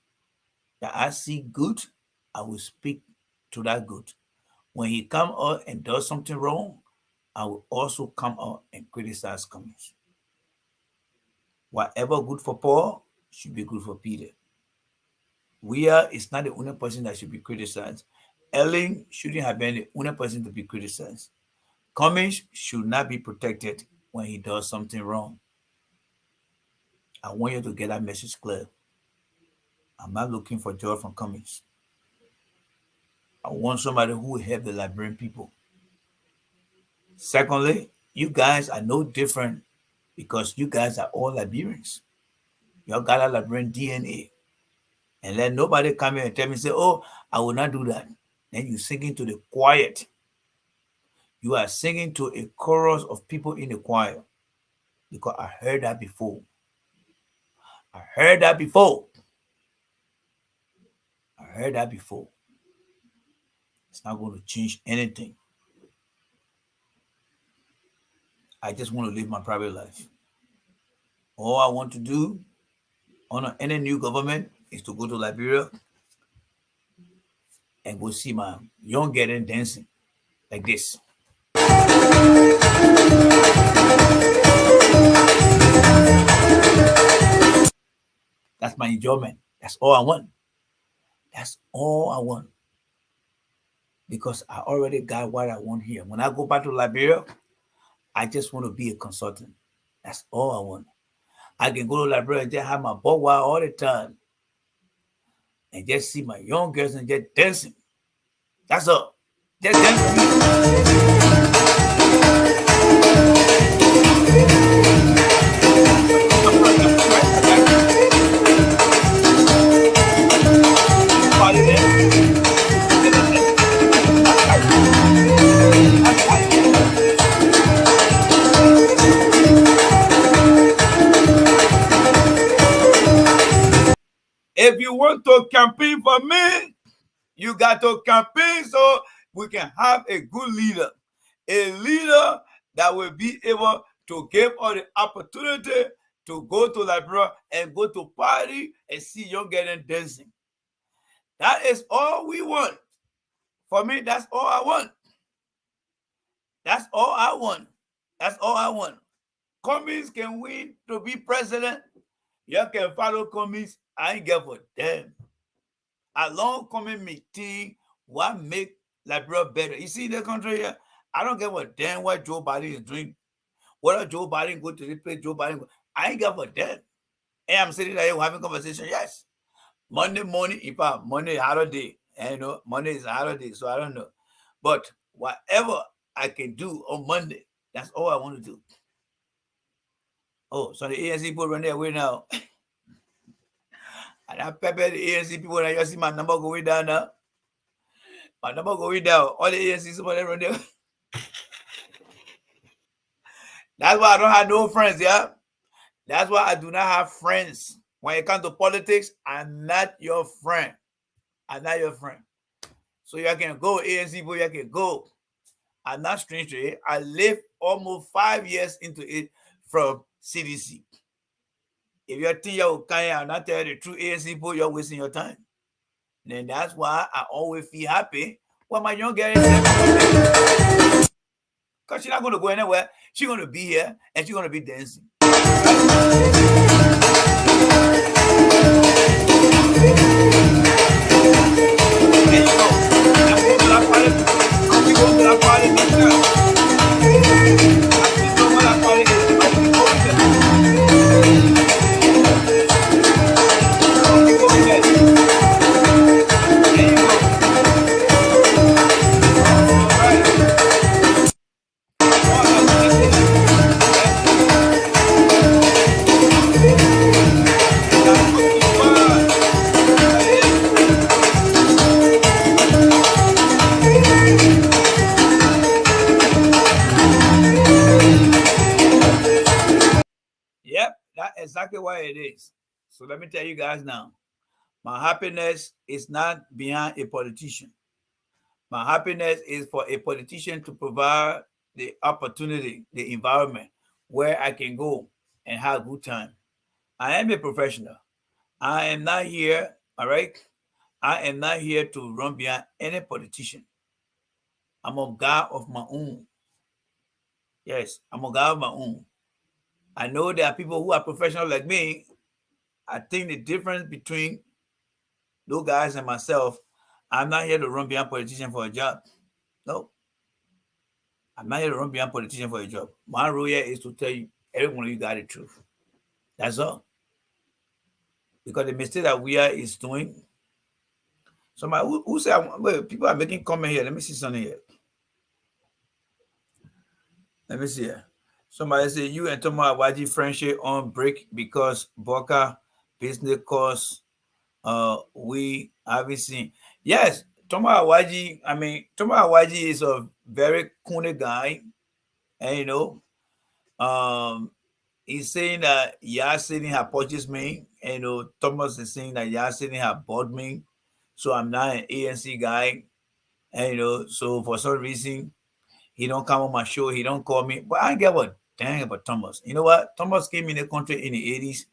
that I see good, I will speak to that good. When he come out and does something wrong, I will also come out and criticize Cummings. Whatever good for Paul should be good for Peter. Weah is not the only person that should be criticized. Ellen shouldn't have been the only person to be criticized. Cummings should not be protected when he does something wrong. I want you to get that message clear. I'm not looking for joy from Cummings. I want somebody who will help the Liberian people. Secondly, you guys are no different because you guys are all Liberians. You all got a Liberian DNA. And let nobody come here and tell me, say, oh, I will not do that. Then you singing to the quiet. You are singing to a chorus of people in the choir. Because I heard that before. I heard that before. I heard that before. It's not going to change anything. I just want to live my private life. All I want to do under any new government is to go to Liberia and go see my young girl dancing like this. That's my enjoyment. That's all I want. That's all I want. Because I already got what I want here. When I go back to Liberia, I just want to be a consultant. That's all I want. I can go to Liberia and just have my Boakai all the time and just see my young girls and just dancing. That's all. Just dancing. If you want to campaign for me, you got to campaign so we can have a good leader. A leader that will be able to give us the opportunity to go to Liberia and go to party and see young girls dancing. That is all we want. For me, that's all I want. That's all I want. That's all I want. Cummings can win to be president. You can follow Cummings. I ain't give a damn. Along coming meeting, what make Liberia better? You see the country here? I don't give a damn what Joe Biden is doing. Whether Joe Biden go to the place, Joe Biden go, I ain't give a damn. And I'm sitting there having conversation. Yes. Monday morning, in fact, Monday is holiday. And you know, Monday is a holiday, so I don't know. But whatever I can do on Monday, that's all I want to do. Oh, so the ANC people run their way now. And I pepper the ANC people when I just see my number going down now. My number going down. All the ANC somebody run there. That's why I don't have no friends, yeah. That's why I do not have friends. When it comes to politics, I'm not your friend. I'm not your friend. So you can go, ANC people, you can go. I'm not strange to it. I lived almost 5 years into it from CDC. If you think you're kind of not tell the true ANC people, you're wasting your time. Then that's why I always feel happy when my young girl is there. Because she's not going to go anywhere. She's going to be here and she's going to be dancing. Exactly what it is. So let me tell you guys now. My happiness is not beyond a politician. My happiness is for a politician to provide the opportunity, the environment where I can go and have a good time. I am a professional. I am not here, all right? I am not here to run behind any politician. I'm a guy of my own. Yes, I'm a guy of my own. I know there are people who are professional like me. I think the difference between those guys and myself, I'm not here to run behind politician for a job. No. I'm not here to run behind politician for a job. My role here is to tell you, every one of you got the truth. That's all. Because the mistake that we are is doing. Somebody who said, well, people are making comment here. Let me see something here. Let me see here. Somebody say you and Thomas Awaji friendship on break because Boakai business costs we haven't seen. Yes, Thomas Awaji, Thomas Awaji is a very cool guy. And you know, he's saying that Yasin had purchased me. And you know, Thomas is saying that Yasin had bought me. So I'm not an ANC guy. And you know, so for some reason, he don't come on my show, he don't call me. But I get what dang about Thomas. You know what? Thomas came in the country in the 80s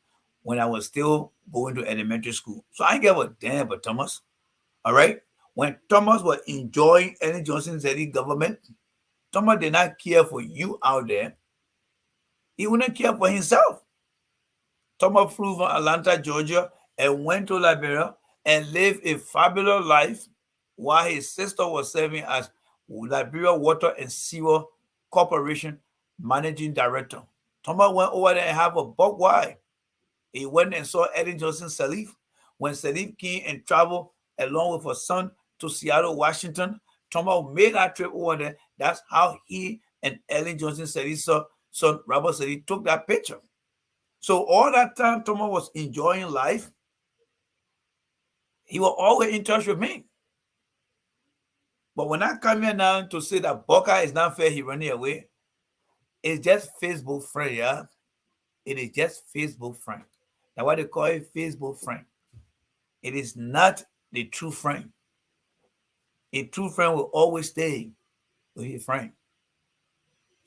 when I was still going to elementary school. So I ain't give a damn about Thomas. All right? When Thomas was enjoying Ellen Johnson's government, Thomas did not care for you out there. He wouldn't care for himself. Thomas flew from Atlanta, Georgia, and went to Liberia and lived a fabulous life while his sister was serving as Liberia Water and Sewer Corporation managing director. Thomas went over there and have a buck wild. He went and saw Ellen Johnson Sirleaf. When Sirleaf came and traveled along with her son to Seattle, Washington, Thomas made that trip over there. That's how he and Ellen Johnson Sirleaf's son, Robert Sirleaf, took that picture. So all that time Thomas was enjoying life, he was always in touch with me. But when I come here now to say that Boakai is not fair, he running away, it's just Facebook friend, yeah? It is just Facebook friend. That's why they call it Facebook friend. It is not the true friend. A true friend will always stay with his friend.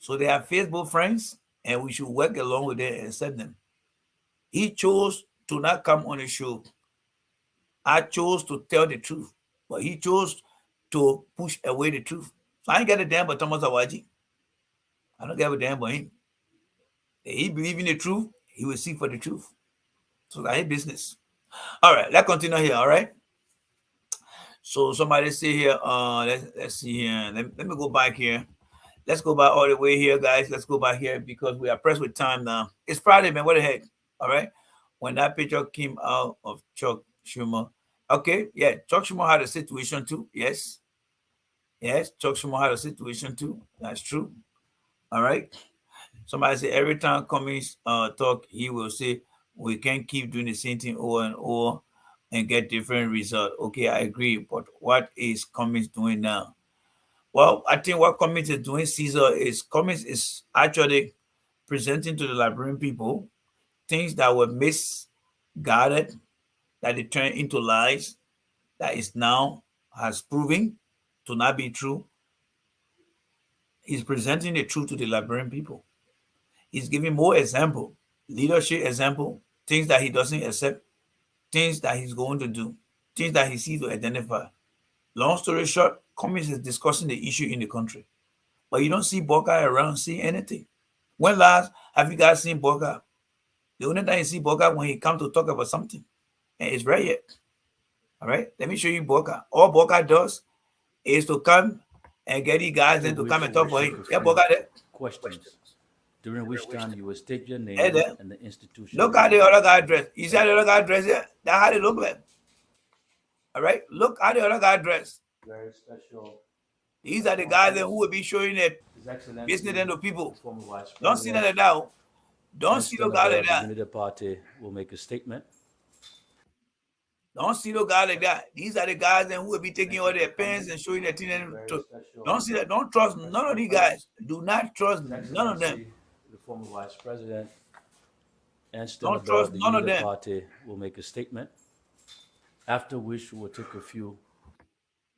So they are Facebook friends, and we should work along with them and accept them. He chose to not come on the show. I chose to tell the truth, but he chose to push away the truth. So I ain't got a damn about Thomas Awaji. I don't give a damn about him. If he believe in the truth, he will seek for the truth. So that's his business. All right, let's continue here. All right. So somebody say here, let's see here. Let me go back here. Let's go back all the way here, guys. Let's go back here because we are pressed with time now. It's Friday, man. What the heck? All right. When that picture came out of Chuck Schumer. Okay, yeah, Chuck Schumer had a situation too. Yes. Yes, Chuck Schumer had a situation too. That's true. All right. Somebody say every time Cummings talk, he will say, we can't keep doing the same thing over and over and get different results. Okay, I agree. But what is Cummings doing now? Well, I think what Cummings is doing, Caesar, is Cummings is actually presenting to the Liberian people things that were misguided, that they turned into lies, that is now has proven to not be true. He's presenting the truth to the Liberian people. He's giving more example, leadership example, things that he doesn't accept, things that he's going to do, things that he sees to identify. Long story short, Cummings is discussing the issue in the country. But you don't see Boakai around saying anything. When last have you guys seen Boakai? The only time you see Boakai when he comes to talk about something. And it's right here. All right, let me show you Boakai. All Boakai does is to come and get you guys in to come and talk for him. Yeah, Boakai there. Questions. During which time you will state your name and the institution. Look at the other guy dress. You see the other guy dress here? That's how they look like. All right, look at the other guy dress. Very special. These are the guys who will be showing their business to people. Don't see that now. Don't see the guy like that. The party will make a statement. Don't see the guy like that. These are the guys who will be taking all their pens and showing their thing. Don't see that. Don't trust none of these guys. Do not trust none of them. The former vice president and don't trust none of them. Party will make a statement. After which we will take a few.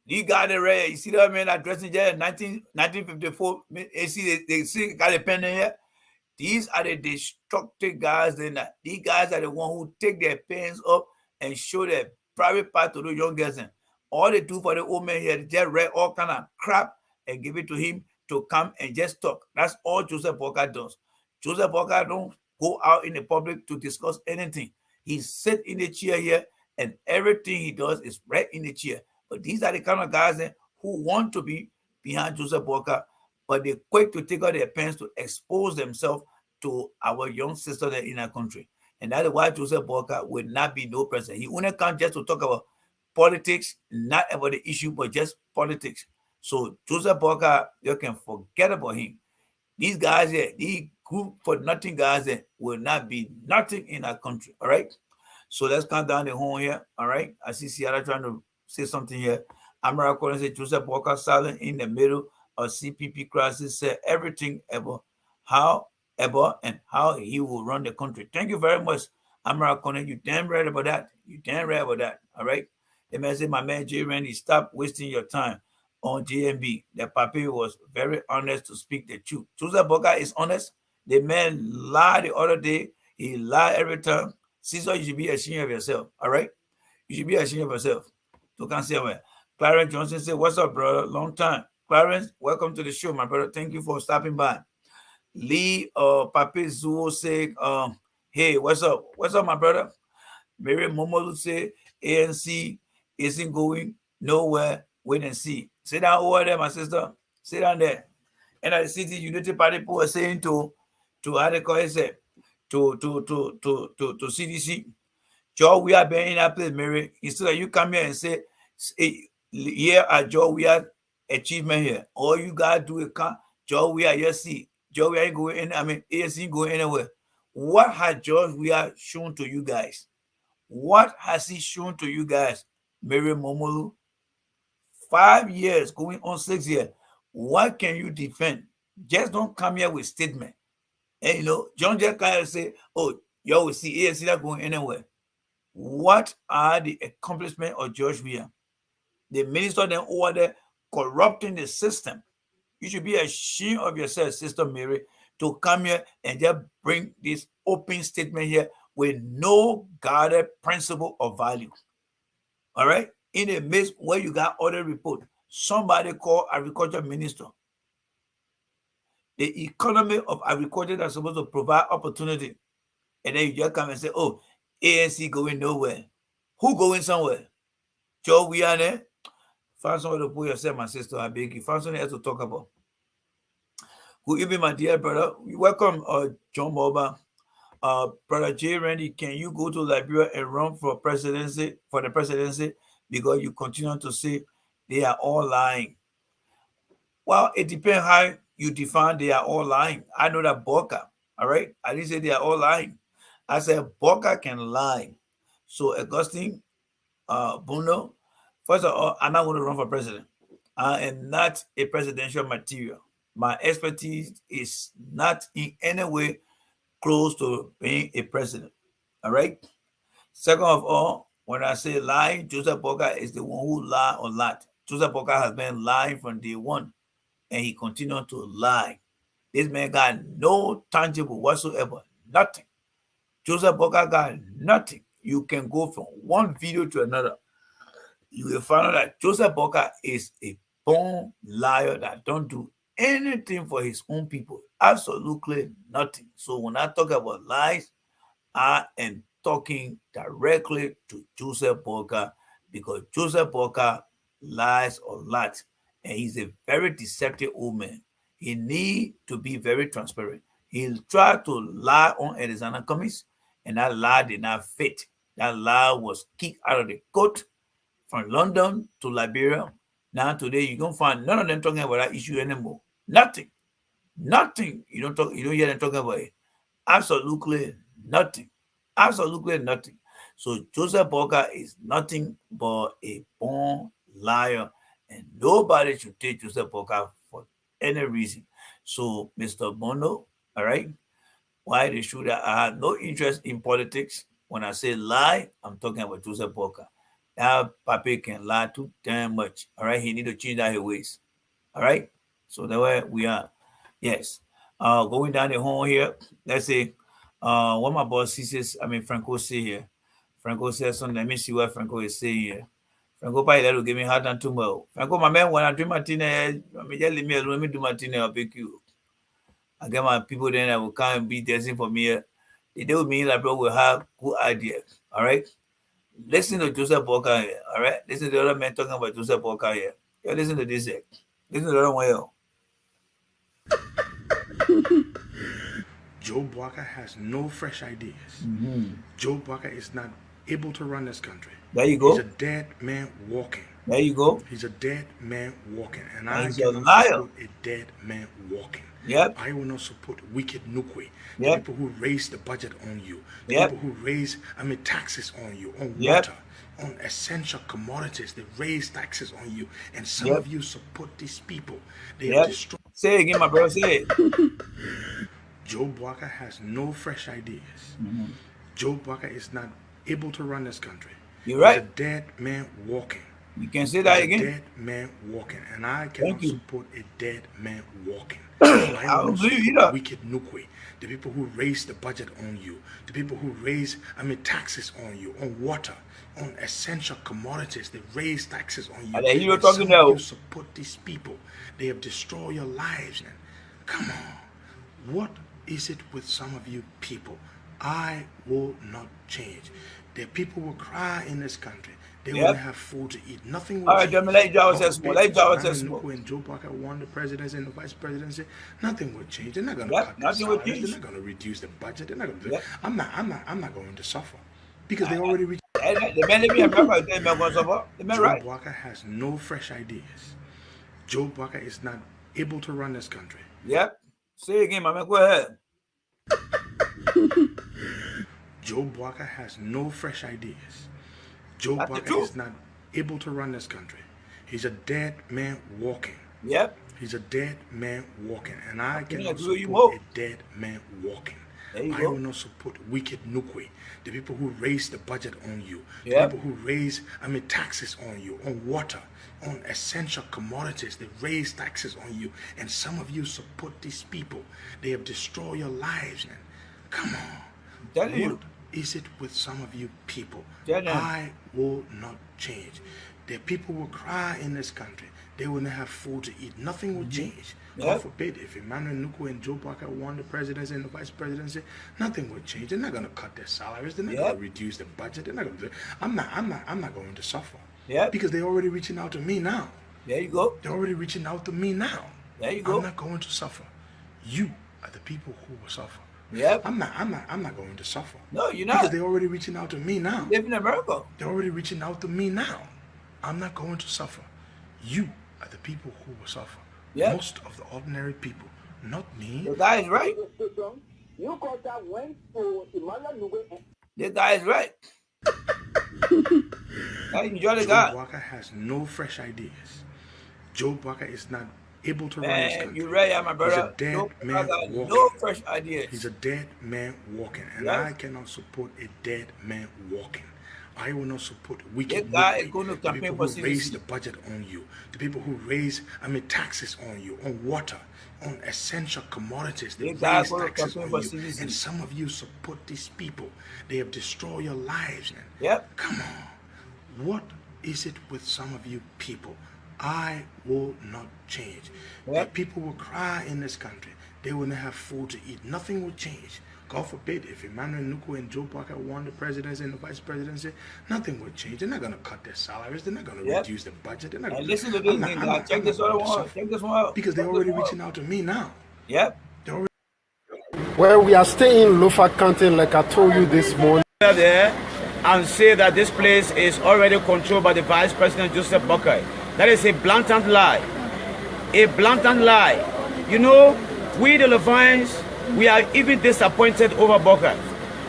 These guys are red. You see that man that dressing there in 1954. You see they see got a pen in here. These are the destructive guys. These guys are the one who take their pens up and show their private part to the young girls. All they do for the old man here, they just read all kind of crap and give it to him to come and just talk. That's all Joseph Boakai does. Joseph Boakai don't go out in the public to discuss anything. He sits in the chair here and everything he does is right in the chair. But these are the kind of guys who want to be behind Joseph Boakai, but they're quick to take out their pens to expose themselves to our young sisters in our country. And that is why Joseph Boakai will not be no president. He only comes just to talk about politics, not about the issue, but just politics. So Joseph Boakai, you can forget about him. These guys here, these group for nothing guys here will not be nothing in our country. All right. So let's count down the horn here. All right. I see Seattle trying to say something here. Amara Collins said Joseph Boakai silent in the middle of CPP crisis, said everything about how he will run the country. Thank you very much, Amara Collins. You damn right about that. You damn right about that. All right. The man said, my man J. Randy, stop wasting your time on JMB. The papi was very honest to speak the truth. Joseph Boakai is honest. The man lied the other day. He lied every time. Sister, you should be ashamed of yourself. All right? You should be ashamed of yourself. To can't say where. Clarence Johnson said, "What's up, brother? Long time." Clarence, welcome to the show, my brother. Thank you for stopping by. Lee Papi Zuo said, "Hey, what's up? What's up, my brother?" Mary Momolu say ANC isn't going nowhere. Wait and see. Sit down over there, my sister. Sit down there. And at the City Unity Party people are saying to how they call it, to CDC, Joe, we are being in that place, Mary. Instead of you come here and say, here at Joe, we are achievement here. All you gotta do is come, Joe, we are here, see. Joe, we are going in, ANC going anywhere. What has George we are shown to you guys? What has he shown to you guys, Mary Momolu? 5 years, going on 6 years. What can you defend? Just don't come here with statement. And John just kind of say, "Oh, you will see ANC not going anywhere." What are the accomplishments of George Weah? The minister then over there corrupting the system. You should be ashamed of yourself, Sister Mary, to come here and just bring this open statement here with no guarded principle or value. All right? In a midst where you got other report, somebody called agriculture minister. The economy of agriculture that's supposed to provide opportunity. And then you just come and say, "Oh, ANC going nowhere." Who going somewhere? Joe, we are there. Find somewhere to put yourself, my sister. I beg you. Find something else to talk about. Good evening, my dear brother. Welcome, John Moba. Brother J. Randy, can you go to Liberia and run for the presidency because you continue to say they are all lying? Well, it depends how you define they are all lying. I know that Boakai, all right? I didn't say they are all lying. I said Boakai can lie. So Augustine Bruno, first of all, I'm not going to run for president. I am not a presidential material. My expertise is not in any way close to being a president. All right. Second of all, when I say lying, Joseph Boakai is the one who lied or lied. Joseph Boakai has been lying from day one, and he continued to lie. This man got no tangible whatsoever, nothing. Joseph Boakai got nothing. You can go from one video to another. You will find out that Joseph Boakai is a born liar that don't do anything for his own people. Absolutely nothing. So when I talk about lies, I am talking directly to Joseph Boakai because Joseph Boakai lies a lot, and he's a very deceptive old man. He need to be very transparent. He'll try to lie on Alexander Cummings, and that lie did not fit. That lie was kicked out of the court from London to Liberia. Now today you don't find none of them talking about that issue anymore. Nothing. Nothing. You don't hear them talking about it. Absolutely nothing. Absolutely nothing. So Joseph Boakai is nothing but a born liar, and nobody should take Joseph Boakai for any reason. So Mr. Bono, all right, why they should I have no interest in politics. When I say lie, I'm talking about Joseph Boakai. That Papi can lie too damn much. All right, he need to change that his ways. All right. So that's where we are. Yes. Going down the hall here. Let's say what my boss says, Franco say here. Franco says something. Let me see what Franco is saying here. Franco probably that will give me hard time tomorrow. Franco, my man, when I drink martini, just leave me alone. Let me do martini, I'll pick you. I get my people then that will come and be dancing for me here. They do with me like bro will have good ideas. All right. Listen to Joseph Boakai here. All right. Listen to the other man talking about Joseph Boakai here. Yeah, listen to this here. Listen to the other one here. Joe Boakai has no fresh ideas. Joe Boakai is not able to run this country. There you go. He's a dead man walking. There you go. He's a dead man walking. And And I he's a cannot liar. support a dead man walking. Yep. I will not support wicked Nukwe. The Yep. people who raise the budget on you. The Yep. people who raise, taxes on you, on Yep. water, on essential commodities. They raise taxes on you. And some Yep. of you support these people. They Yep. destroy. Say it again, my brother. Say it. Joe Boakai has no fresh ideas. Joe Boakai is not able to run this country. You're right. He's a dead man walking. You can say that He's a again. dead man walking. And I cannot you. support a dead man walking. I I don't will not believe you support either. wicked Nukwe, the people who raise the budget on you, the people who raise, taxes on you, on water, on essential commodities. They raise taxes on you. And then you And talking some of now. you support these people. They have destroyed your lives. Man. Come on. What is it with some of you people? I will not change. The people will cry in this country. They Yep. will have food to eat. Nothing will All right, change. gentlemen, let Joe God say small. forbid Let if Joe say Emmanuel small. Nuku and Joe Parker won the presidency and the vice presidency, nothing will change. They're not going to Yep, cut their nothing will salaries. change. They're not going to reduce the budget. They're not going to do Yep. I'm not going to suffer because they already reached. The man living in America, they man going to suffer. The man Joe right. Parker has no fresh ideas. Joe Parker is not able to run this country. Yep. Say it again, my man. Go ahead. Joe Parker has no fresh ideas. Joe That's the Parker truth. is not able to run this country. He's a dead man walking. Yep. He's a dead man walking, and I cannot agree with you support more. a dead man walking. There you I go. will not support wicked Nukwe, the people who raise the budget on you, the Yep. people who raise, taxes on you, on water, on essential commodities. They raise taxes on you, and some of you support these people. They have destroyed your lives, man. Come on. I'm telling you. What is it with some of you people? Tell them. I will not change. The people will cry in this country. They will not have food to eat. Nothing will change. Yep. God forbid if Emmanuel Nuku and Joe Parker won the presidency and the vice presidency, nothing will change. They're not going to cut their salaries. They're not Yep. going to reduce the budget. They're not going to do. I'm not going to suffer. Yep. Because they're already reaching out to me now. There you go. They're already reaching out to me now. There you go. I'm not going to suffer. You are the people who will suffer. Yep. I'm not going to suffer. No, you're Because not. they're already reaching out to me now. Live in America. They're already reaching out to me now. I'm not going to suffer. You are the people who will suffer. Yep. Most of the ordinary people, not me. The guy is right. This guy is right. I enjoy the Joe guy. Parker has no fresh ideas. Joe Parker is not able to run this Man, country. you're right, my brother. He's a dead No, man I got walking. no fresh ideas. He's a dead man walking, and Yes. I cannot support a dead man walking. I will not support wicked This guy Nukwe, is going to the campaign people for who raise CDC. the budget on you, the people who raise, taxes on you, on water, on essential commodities. They This guy raise going to taxes campaign on for you, CDC. and some of you support these people. They have destroyed your lives, man. Yep. Come on. What is it with some of you people? I will not change. Yep. The people will cry in this country. They will not have food to eat. Nothing will change. God forbid if Emmanuel Nuku and Joe Parker won the presidency and the vice presidency, nothing will change. They're not going to cut their salaries. They're not going to Yep. reduce the budget. They're not And going listen to this thing, guy. Check this other one out. Check this one out. because they're Check this already one out. reaching out to me now. Yep. They're already Well, we are staying in Lofa County, like I told you this morning. There and say that this place is already controlled by the Vice President Joseph Boakai. That is a blatant lie. A blatant lie. You know, we the Levines, we are even disappointed over Boakai.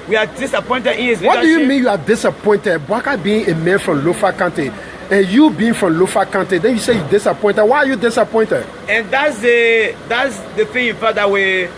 We are disappointed in his What do you leadership. mean you are disappointed? Boakai being a man from Lofa County, and you being from Lofa County, then you say you're disappointed. Why are you disappointed? And that's the thing, in fact, that will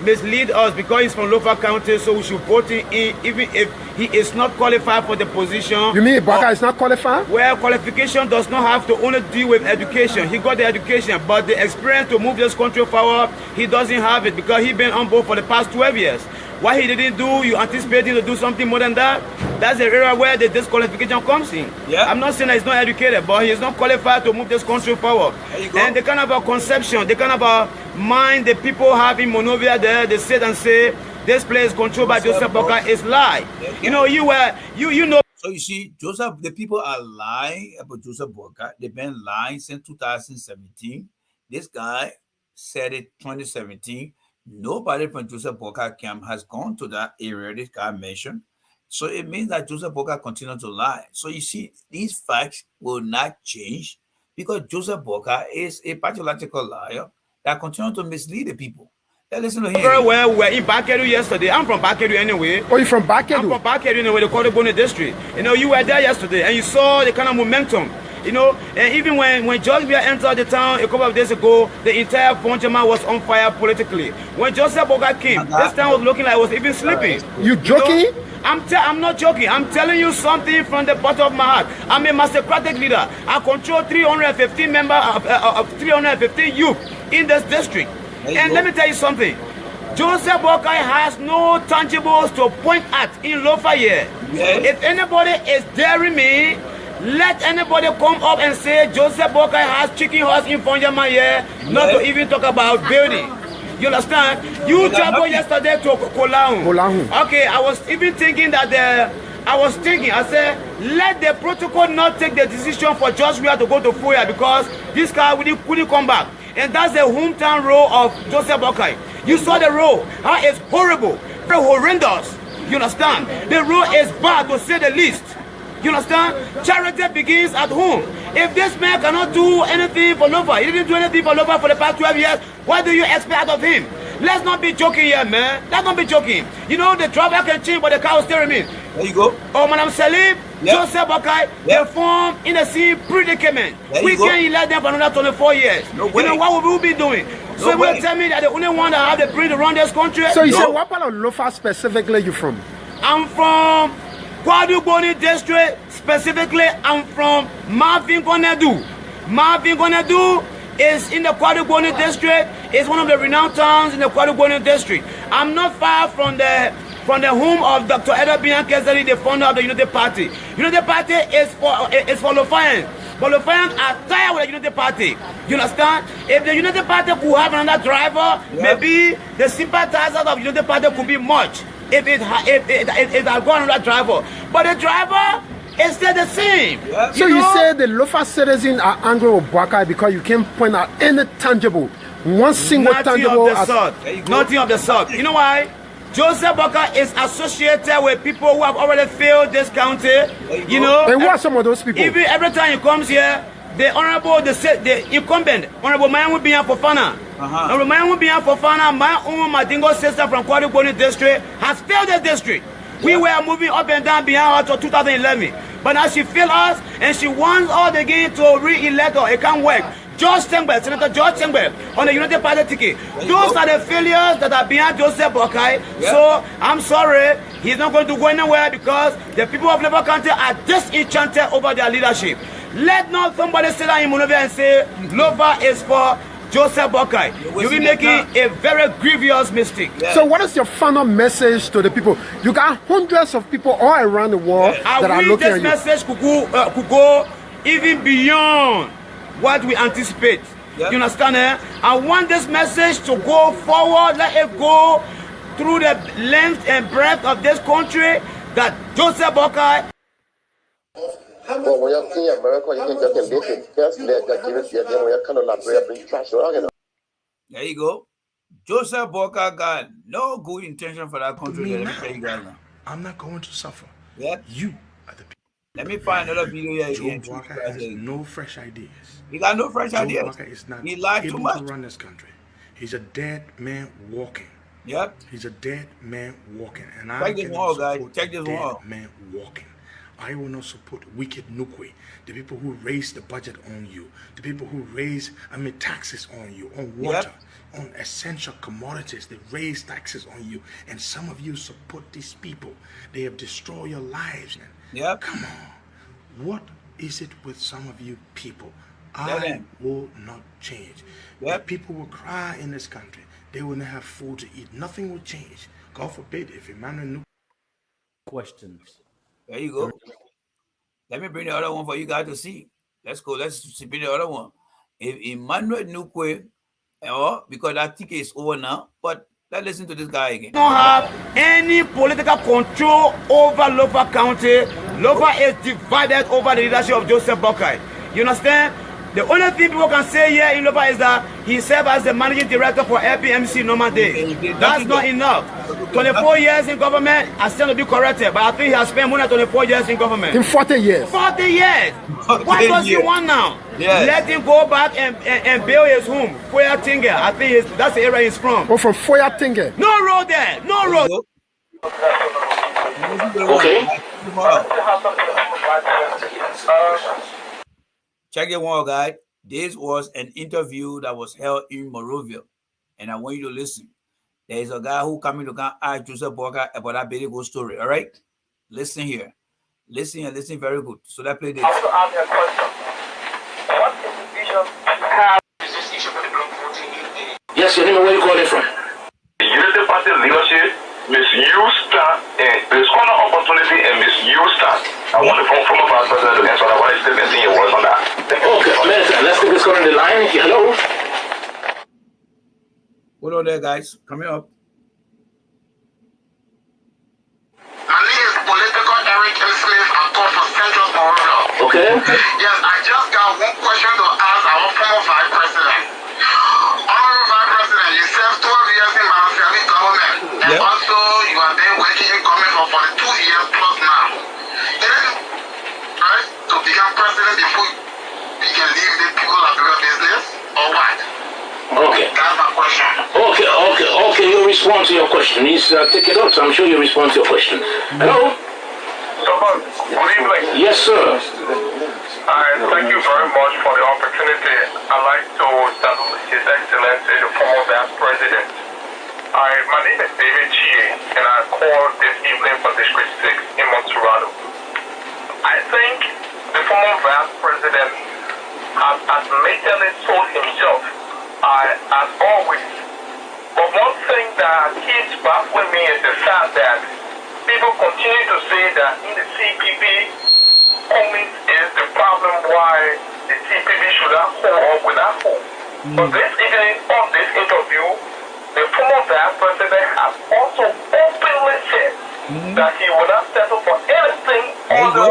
mislead us because he's from Lofa County, so we should vote him in even if he is not qualified for the position. You mean Boakai is not qualified? Well, qualification does not have to only deal with education. He got the education, but the experience to move this country forward, he doesn't have it because he's been on board for the past 12 years. What he didn't do, you anticipate him to do something more than that? That's the area where the disqualification comes in. Yeah. I'm not saying that he's not educated, but he's not qualified to move this country forward. And the kind of a conception, the kind of a mind the people have in Monrovia there, they sit and say, this place is controlled by Joseph Boakai is lie. You know, you know. So you see, Joseph, the people are lying about Joseph Boakai. They've been lying since 2017. This guy said it 2017. Nobody from Joseph Boakai camp has gone to that area this guy mentioned. So it means that Joseph Boakai continued to lie. So you see, these facts will not change because Joseph Boakai is a pathological liar that continues to mislead the people. Hey, listen to him. Very well, we were in Bakedu yesterday. I'm from Bakedu anyway. Oh, you from Bakedu? I'm from Bakedu anyway, the Kodobone district. You know, you were there yesterday and you saw the kind of momentum. You know, and even when George Weah entered the town a couple of days ago, the entire Ponchama was on fire politically. When Joseph Boakai came, this town was looking like it was even sleeping. You joking? You know, I'm not joking. I'm telling you something from the bottom of my heart. I'm a mastercratic leader. I control 315 members of 315 youth in this district. And let me tell you something. Joseph Boakai has no tangibles to point at in Lofa here. If anybody is daring me, let anybody come up and say Joseph Boakai has chicken horse in Fonjama here, not to even talk about building. You understand? You traveled yesterday to Kolahu. Okay, I was even thinking that I said, let the protocol not take the decision for Josh Weah to go to Foya because this guy couldn't come back. And that's the hometown role of Joseph Boakai. You saw the role, how it's horrible, very horrendous. You understand? The role is bad to say the least. You understand? Charity begins at home. If this man cannot do anything for Lofa, he didn't do anything for Lofa for the past 12 years, what do you expect of him? Let's not be joking here, man. Let's not be joking. You know, the driver can change, but the car will still remain. There you go. Oh, Madam Salim, Joseph Boakai, they form in the same predicament. We can't let them for another 24 years. No way. You know what will we be doing? So you will tell me that the only one that have the brain to run this country? So you say, what part of Lofa specifically you from? I'm from Kwaduboni district. Specifically, I'm from Marvin Konedu. Marvin Konedu is in the Kwaduboni district. It's one of the renowned towns in the Kwaduboni district. I'm not far from the home of Dr. Edward Bian Kesari, the founder of the Unity Party. Unity Party is for Lofians. But Lofians are tired with the Unity Party. You understand? If the Unity Party could have another driver, maybe the sympathizers of Unity Party could be much if it had gone another driver. But the driver is still the same. So you say the Lofa citizens are angry with Boakai because you can't point out any tangible, one single tangible. Nothing of the sort. You know why? Joseph Boakai is associated with people who have already failed this county. You know. And who are some of those people? Even every time he comes here, the incumbent, Honorable Mayan Bian Fofana. Honorable Mayan Bian Fofana, my own Madingo sister from Kwaduboni district, has failed the district. We were moving up and down behind her to 2011. But now she failed us and she wants us again to re-elect her. It can't work. Senator George Tengbe on the United Party ticket. Those are the failures that are behind Joseph Boakai. So I'm sorry, he's not going to go anywhere because the people of Labour County are disenchanted over their leadership. Let not somebody sit down in Monrovia and say Lofa is for Joseph Boakai. You'll be making a very grievous mistake. So what is your final message to the people? You got hundreds of people all around the world that are looking at you. This message could go even beyond what we anticipate. You understand? I want this message to go forward. Let it go through the length and breadth of this country that Joseph Boakai. Well, when you're in America, you can get them basic. Just let that give it to them when you're kind of like bring trash around. There you go. Joseph Boakai got no good intention for that country. Let me tell you guys now. I'm not going to suffer. Yeah. You are the people. Let me find another video here. Joe Boakai has no fresh ideas. He got no fresh ideas. Joe Boakai is not he lied able too much to run this country. He's a dead man walking. Yep. He's a dead man walking. And Check this wall, guys. Check this wall. Man walking. I will not support wicked Nukwe, the people who raise the budget on you, the people who raise, taxes on you, on water, on essential commodities. They raise taxes on you. And some of you support these people. They have destroyed your lives. Yep. Come on. What is it with some of you people? I will not change. Yep. People will cry in this country. They will not have food to eat. Nothing will change. God forbid if Emmanuel questions. There you go. Let me bring the other one for you guys to see. Let's go. Let's bring the other one. If Emmanuel Nukwe, because that ticket is over now, but let's listen to this guy again. Don't have any political control over Lofa County. Lofa is divided over the leadership of Joseph Boakai. You understand? The only thing people can say here in Lofa is that he served as the managing director for LPMC Normal Day. That's not enough. 24 years in government, I still to be corrected, but I think he has spent more than 24 years in government. In 40 years. 40 years. What does he want now? Yes. Let him go back and build his home. Foya Tinga. I think that's the area he's from. Oh, from Foya Tinga. No road there. No road. Okay. Check it one, guys. This was an interview that was held in Monrovia, and I want you to listen. There is a guy who coming to ask Joseph Boakai about that very good story. All right, listen here, listen and listen very good. So let's play this. I want to ask you a question. What is the vision you have? Is this issue for the block voting? Yes, Yes, your name and where you calling from? The Unity Party leadership misused that and there's an opportunity and misused that. I want the former vice president to answer that. What is still missing your words on that? Okay, let's take this call on the line. Hello. Hold on there, guys. Coming up. My name is Political Eric M. Smith. I'm called for Central Florida. Okay. Yes, I just got one question to ask our former vice president. Honorable vice president, you served 12 years in Malawi government, and also you have been working in government for 42 years plus now. It is right to become president before you can leave the people of your business, or what? Okay. That's my question. Okay. You respond to your question. Please take it out. So I'm sure you respond to your question. Hello. Good evening. Yes, sir. Thank you very much for the opportunity. I'd like to salute His Excellency, the former Vice President. My name is David Chie, and I call this evening from District 6 in Montserrat. I think the former Vice President has admittedly told himself, as always. But one thing that keeps baffling me is the fact that people continue to say that in the CPP, Cummings is the problem why the CPP should not hold or will not hold. But this evening on this interview, the former Vice President has also openly said that he will not settle for anything other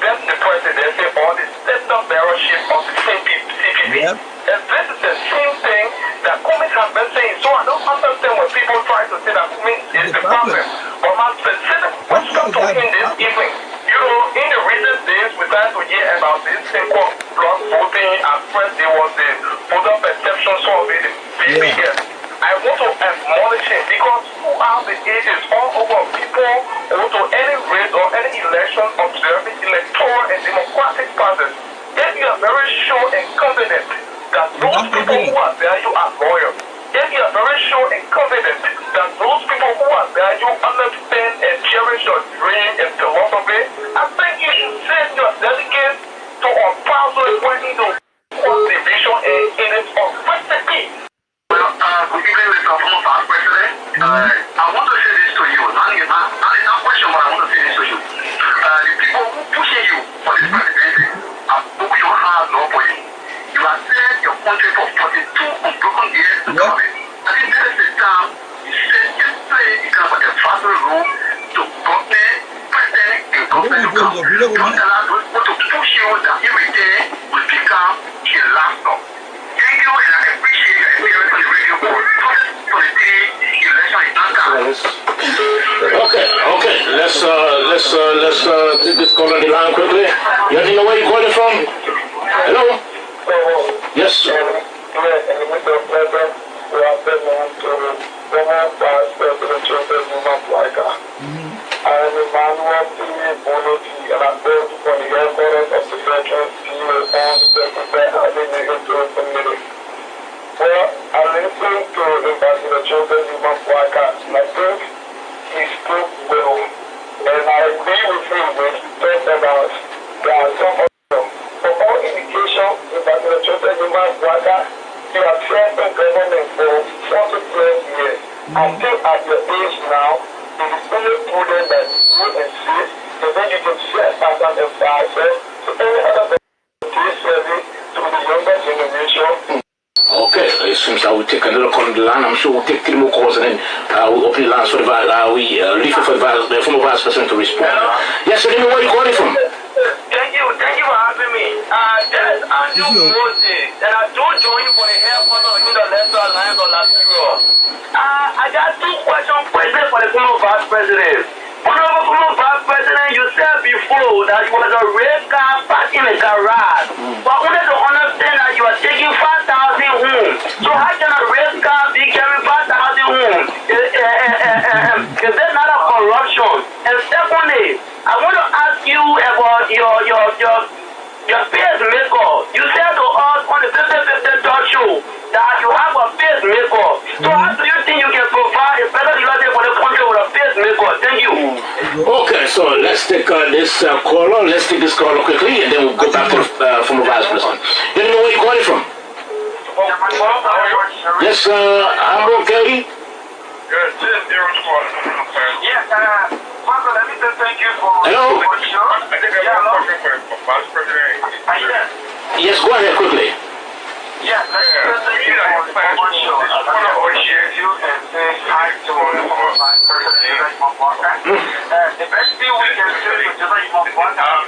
than the presidency or the scepter bearership of the CPP. And this is the same thing that Cummings has been saying. So I don't understand when people try to say that Cummings is the problem. But my specific question to him this evening, you know, in the recent days, we started to hear about this thing called block voting. At first, there was the voter perception survey, the VPS. I want to acknowledge him because throughout the ages, all over people go to any race or any election observing electoral and democratic process. If you are very sure and confident that those people who are there, you are loyal. If you are very sure and confident that those people who are there, you understand and cherish your dream and philosophy, I think you should send your delegates to unfound into division and in its recipe. Well, good evening, Mr. Former Vice President. I want to say this to you. Not a question, but I want to say this to you. The people who pushing you for this presidency who you have nobody. You have served your country for 42 unbroken years to government. I think this is the time you said you play because of the advisory role to government, president, and government to come. Don't allow those people to push you that every day will become a laptop. Thank you, and I appreciate your appearance on the radio for 2023 election in Ghana. Okay. Let's take this call on the line quickly. You have to know where you're calling from? Hello? Yes, sir. Well, I listened to Ambassador Joseph Boakai, and I think he spoke well. And I agree with him when he talked about there are some of them. For all indication, Ambassador Joseph Boakai, you have served in government for 40 plus years. I think at your age now, it is only prudent that you insist, and then you can serve as an advisor to any other service to the younger generation. Okay, it seems I will take another call on the line. I'm sure we'll take 3 more calls and then we'll open the lines for the leave it for the former Vice President to respond. Yes, sir, where are you calling from? Thank you for having me. Yes, Andrew Moses, and I do join you for the help of the Lesser Alliance of Nigeria. I got 2 questions for the former Vice President. Former Vice President, you said before that you was a race car parked in a garage. But I wanted to understand that you are taking 5,000 home. So how can a race car be carrying 5,000 home? Is there not a corruption? And secondly, I want to ask you about your pacemaker. You said to us on the 50-50 talk show that you have a pacemaker. So how do you think you can provide a better leadership for the country with a pacemaker? Thank you. Okay, so let's take this caller. Let's take this caller quickly, and then we'll go back to the former Vice President. You know where you're calling from? Yes, I'm okay. Good. Yes, Marco, let me say thank you for Hello? the show. I think I have one question for Vice President. Yes, go ahead quickly. Yes, let's thank you for the show. I want to appreciate you and say hi to Vice President Boakai. The best thing we can do is just like Boakai.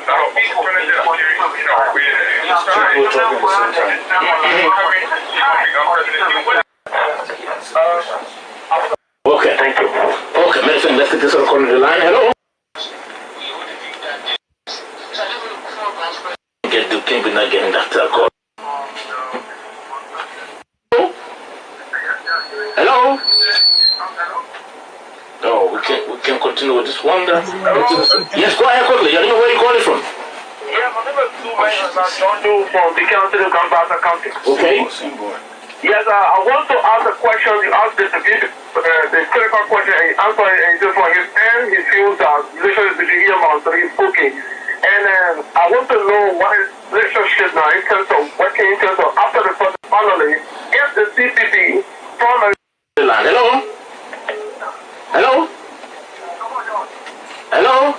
Okay, thank you. Okay, medicine, let's take this according to the line. Hello? Get the king, we're not getting that call. Hello? No, we can continue with this one. Yes, go ahead quickly. You know where you calling from? Yeah, my name is Don't do from the county to Gambasa County. Okay. Yes, I want to ask a question. You asked the critical question and he answered it, and just from his end, he feels that relationship between him and so he's cooking. And I want to know what his relationship now in terms of working, in terms of after the first finally, if the CPD from a... Hello? Hello? Hello?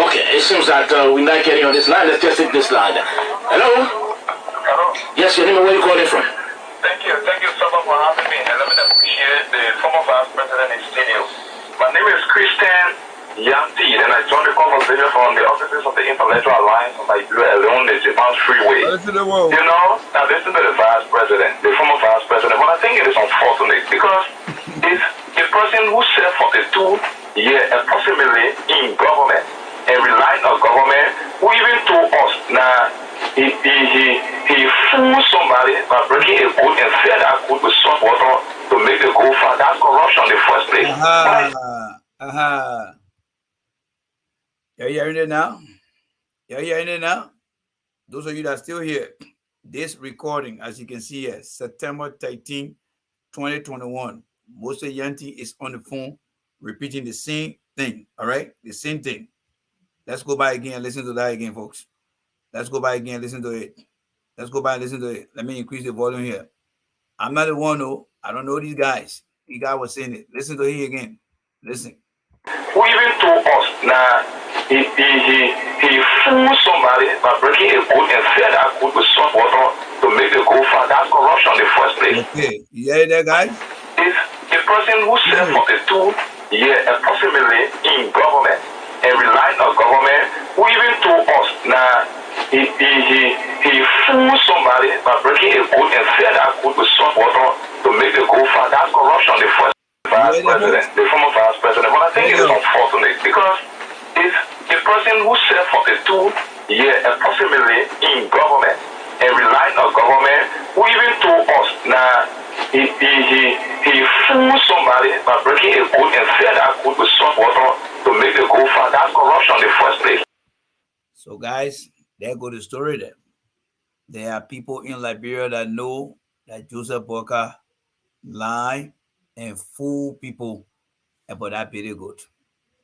Okay, it seems that we're not getting on this line. Let's just take this line. Hello? Hello? Yes, your name and where you calling from? Thank you so much for having me, and let me appreciate the former Vice President in studio. My name is Christian Yanti, and I joined the conversation from the offices of the Intellectual Alliance on along the Japan Freeway. You know, now listen to the Vice President, the former Vice President, but I think it is unfortunate because it's a person who served for the 2 years approximately in government and relying on government who even told us now he fooled somebody by breaking a code and fed that code with salt water to make the code fast. That's corruption in the first place. You're hearing it now? You're hearing it now? Those of you that are still here, this recording, as you can see here, September 13, 2021. Mose Yanti is on the phone repeating the same thing. All right? The same thing. Let's go by again and listen to that again, folks. Let's go by again and listen to it. Let's go by and listen to it. Let me increase the volume here. I'm not the one, though. I don't know these guys. The guy was saying it. Listen to it again. Listen. Who even told us now he fooled somebody by breaking a code and fed that code with salt water to make the code fast. That's corruption in the first place. Okay. You hear that, guy? It's a person who served for the 2 years approximately in government and relying on government who even told us now he fooled somebody by breaking a code and fed that code with salt water to make the code fast. That's corruption in the first Vice President, the former Vice President. But I think it is unfortunate because it's a person who served for the 2 years approximately in government and relying on government who even told us now he fooled somebody by breaking a code and fed that code with salt water to make the code fast. That's corruption in the first place. So, guys, there go the story there. There are people in Liberia that know that Joseph Boakai lied and fool people about that pretty good.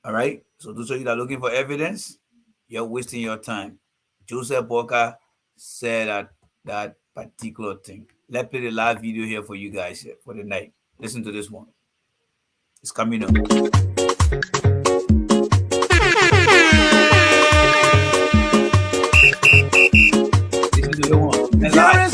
All right? So those of you that are looking for evidence, you're wasting your time. Joseph Boakai said that particular thing. Let's play the live video here for you guys here for the night. Listen to this one. It's coming up. Listen to the one. And live.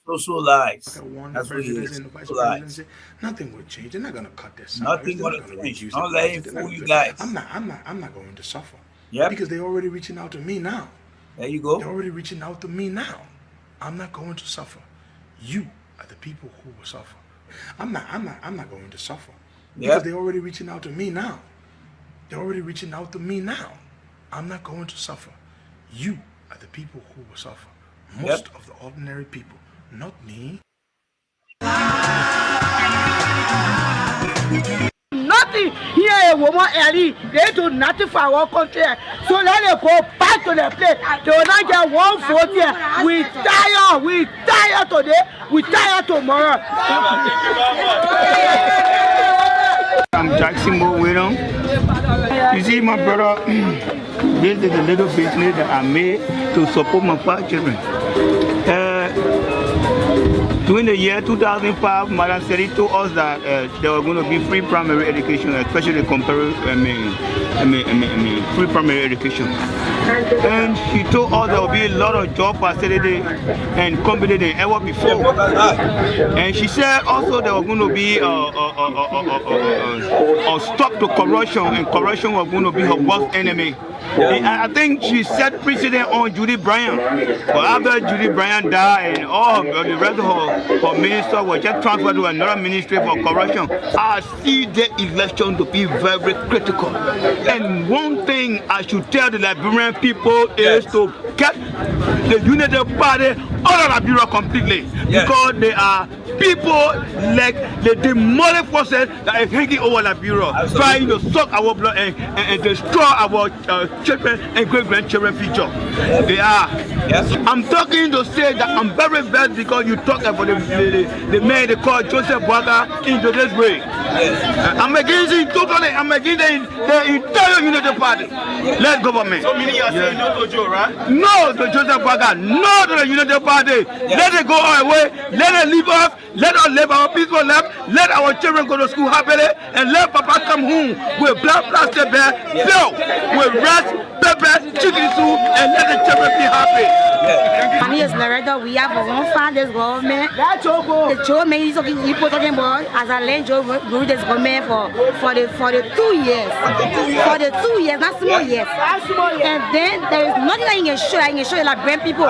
Social lies. That's what it is. Lies. Nothing will change. They're not gonna cut this. Nothing gonna change. Don't let him fool you guys. I'm not going to suffer. Yeah. Because they're already reaching out to me now. There you go. They're already reaching out to me now. I'm not going to suffer. You are the people who will suffer. I'm not going to suffer. Because they're already reaching out to me now. They're already reaching out to me now. I'm not going to suffer. You are the people who will suffer. Most of the ordinary people. Not me. Nothing nothing here, a woman early. They do nothing for our country. So let them go back to the place. They will not get 1 vote here. We tire today, we tire tomorrow. I'm Jackson William. You see, my brother, this is a little business that I made to support my 5 children. During the year 2005, Madam Seri told us that there were going to be free primary education, especially free primary education. And she told us there will be a lot of job facility and company than ever before. And she said also there was going to be a stop to corruption, and corruption was going to be her worst enemy. And I think she set precedent on Judy Bryant. But after Judy Bryant died and all the rest of her minister was just transferred to another ministry for corruption, I see the election to be very critical. And one thing I should tell the Liberian people is to get the United Party out of Liberia completely. Because they are people like the demonic forces that is hanging over Liberia, trying to suck our blood and destroy our children and great-grandchildren future. They are. I'm talking to say that I'm very bad because you talk about the man they call Joseph Boakai in this way. I'm against it totally. I'm against the entire United Party. Let government. So meaning you are saying no to Joe, right? No to Joseph Boakai. No to the United Party. Let it go our way. Let it leave us. Let us live our peaceful life. Let our children go to school happily, and let Papa come home with black plastic bag filled with rice, pepper, chicken soup, and let the children be happy. My name is Loretta. We have one fan this government. The Joe man is talking about as a land Joe rule this government for the 2 years. For the 2 years, not small years. And then there is nothing that you can show like brand people.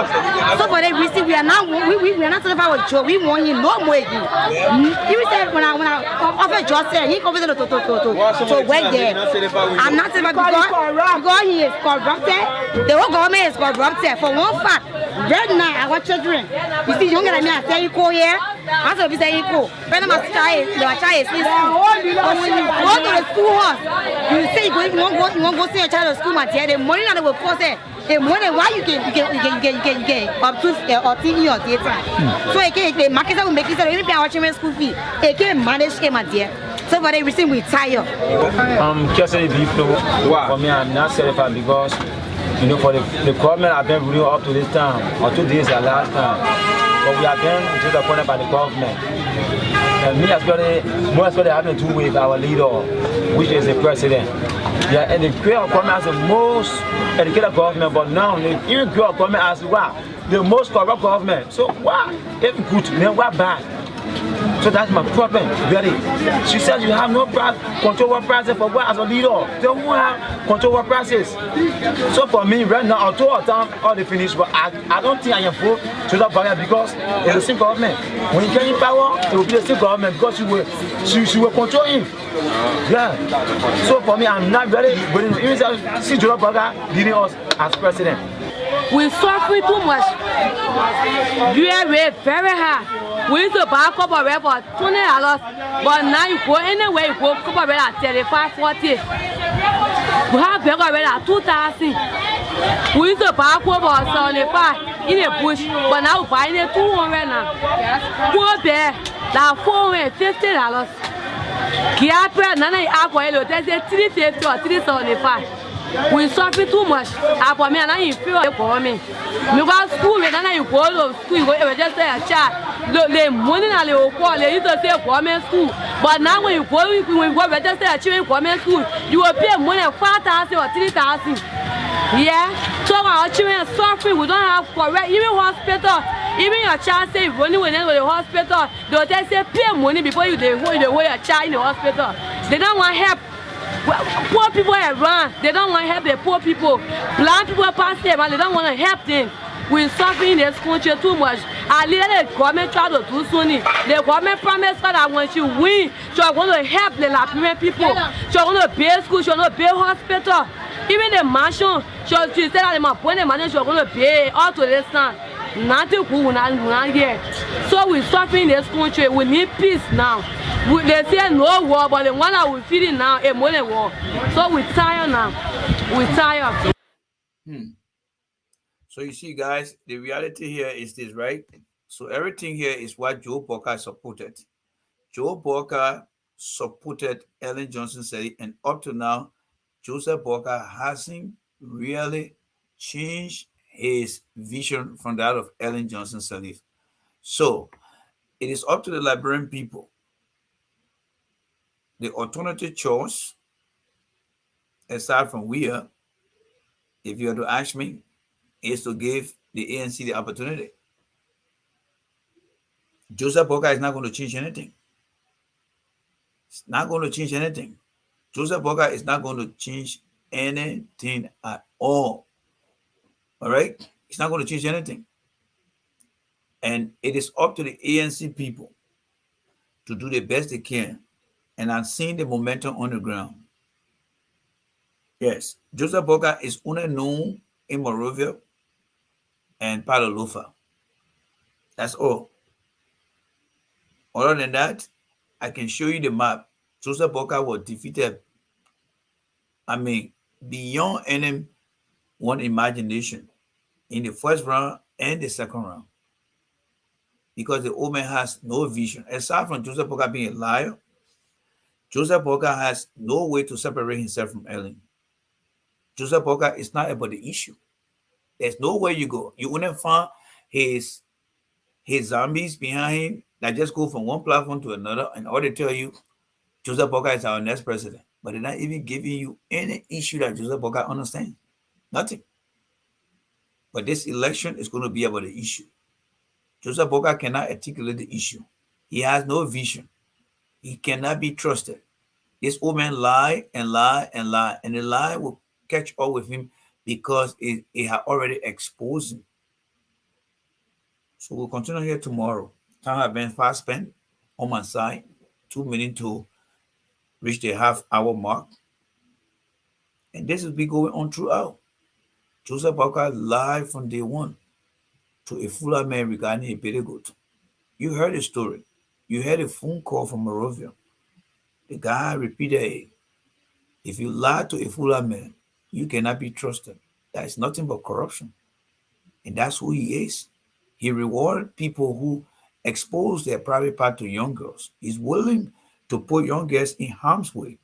So for that reason, we are not talking about Joe. We want him no more. Even said when I offer Joe said he comes to work there. I'm not saying because he is corrupted. The whole government is corrupted. For one fact, right now our children, you see, younger than me, I say you go here. I say you say you go. When I'm a child, your child is listening. But when you go to the schoolhouse, you say you want to go see your child at school, my dear. The money that will cost it. The money why you can up to or TV or theater. So again, the market will make it so even pay our children's school fee. They can manage it, my dear. So for the reason we tire. Just a brief for me, I'm not satisfied because you know for the government I've been ruling up to this time or 2 days the last time. But we have been disappointed by the government. And me especially, more especially having to do with our leader, which is the president. Yeah, and the Creole government has the most educated government, but now the even Creole government has the most corrupt government. So what? If good, then what bad? So that's my problem, really. She says you have no control over prices for what as a leader. They won't have control over prices. So for me, right now, although I time all the finish, but I don't think I can vote to that barrier because it's the same government. When you get in power, it will be the same government because she will control him. Yeah. So for me, I'm not very willing to even see Joe Boakai leading us as president. We suffer too much. You are very hard. We used to buy a cup of red for $20, but now you go anywhere, you go cup of red at $35, $40. We have bag of red at $2,000. We used to buy a cup of $75 in a bush, but now we buy it $200 now. Poor bear, that's $450. Kiapra, Nana, Aqua, there's a $350 or $375. We suffer too much. For me, and I feel for me. Because school, when you go to school, you just say a child. The money that they will call, they used to say government school. But now when you go, register a children government school, you will pay money $5,000 or $3,000. Yeah. So our children are suffering. We don't have correct, even hospital. Even your child say running with them to the hospital, they will just say pay money before you hold your child in the hospital. They don't want help. Well, poor people are around. They don't want to help the poor people. Blind people pass them and they don't want to help them. We're suffering in this country too much. I let the government try to do something. The government promised that when she win, she's going to help the Liberian people. She's going to build school, she's going to build hospital. Even the mansion, she said that when the mansion, she's going to pay all to this time. Nothing good will not here. So we suffering in this country. We need peace now. They say no war, but the one that we're feeling now is more than war. So we're tired now. We're tired. So you see, guys, the reality here is this, right? So everything here is what Joe Boakai supported. Joe Boakai supported Ellen Johnson Sirleaf, and up to now, Joseph Boakai hasn't really changed his vision from that of Ellen Johnson Sirleaf. So it is up to the Liberian people. The alternative choice, aside from we are, if you are to ask me, is to give the ANC the opportunity. Joseph Boakai is not going to change anything. It's not going to change anything. Joseph Boakai is not going to change anything at all. All right? It's not going to change anything. And it is up to the ANC people to do the best they can. And I'm seeing the momentum on the ground. Yes, Joseph Boakai is only known in Monrovia and part of Lofa. That's all. Other than that, I can show you the map. Joseph Boakai was defeated, beyond anyone imagination in the first round and the second round. Because the old man has no vision. Aside from Joseph Boakai being a liar, Joseph Boakai has no way to separate himself from Ellen. Joseph Boakai is not about the issue. There's no way you go. You wouldn't find his zombies behind him that just go from one platform to another and all they tell you, Joseph Boakai is our next president. But they're not even giving you any issue that Joseph Boakai understands. Nothing. But this election is going to be about the issue. Joseph Boakai cannot articulate the issue. He has no vision. He cannot be trusted. This old man lie and lie and lie, and the lie will catch up with him because it had already exposed him. So we'll continue here tomorrow. Time has been fast spent on my side. 2 minutes to reach the half-hour mark. And this will be going on throughout. Joseph Boakai lied from day one to a fuller man regarding a baby goat. You heard the story. You heard a phone call from Monrovia. The guy repeated it. If you lie to a fuller man, you cannot be trusted. That is nothing but corruption. And that's who he is. He rewards people who expose their private part to young girls. He's willing to put young girls in harm's way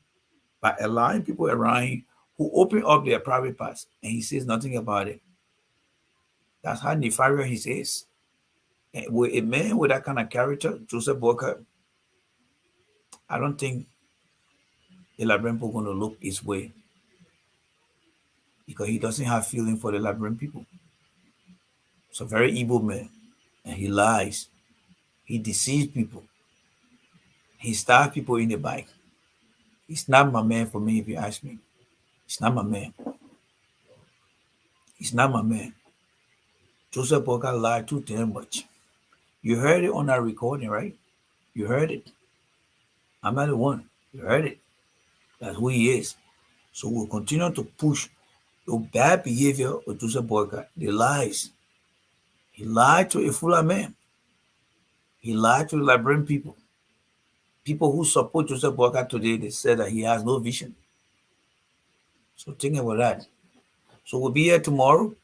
by allowing people around him who open up their private parts, and he says nothing about it. That's how nefarious he is. And with a man with that kind of character, Joseph Boakai, I don't think the Liberian people are going to look his way because he doesn't have feeling for the Liberian people. He's a very evil man, and he lies. He deceives people. He stabs people in the back. He's not my man for me, if you ask me. He's not my man. He's not my man. Joseph Boakai lied too damn much. You heard it on our recording, right? You heard it. I'm not the one. You heard it. That's who he is. So we'll continue to push the bad behavior of Joseph Boakai, the lies. He lied to a fuller man. He lied to the Liberian people. People who support Joseph Boakai today, they said that he has no vision. So think about that. So we'll be here tomorrow, and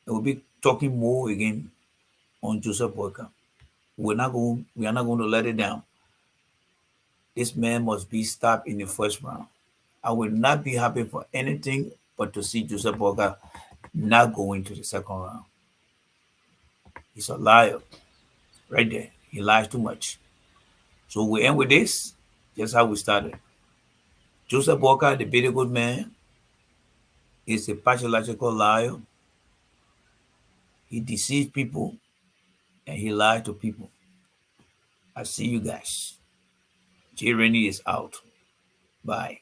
we'll be talking more again on Joseph Boakai. We are not going to let it down. This man must be stopped in the first round. I will not be happy for anything but to see Joseph Boakai not going to the second round. He's a liar. Right there. He lies too much. So we end with this, just how we started. Joseph Boakai, the bitter good man, is a pathological liar. He deceives people and he lies to people. I see you guys. J. Rennie is out. Bye.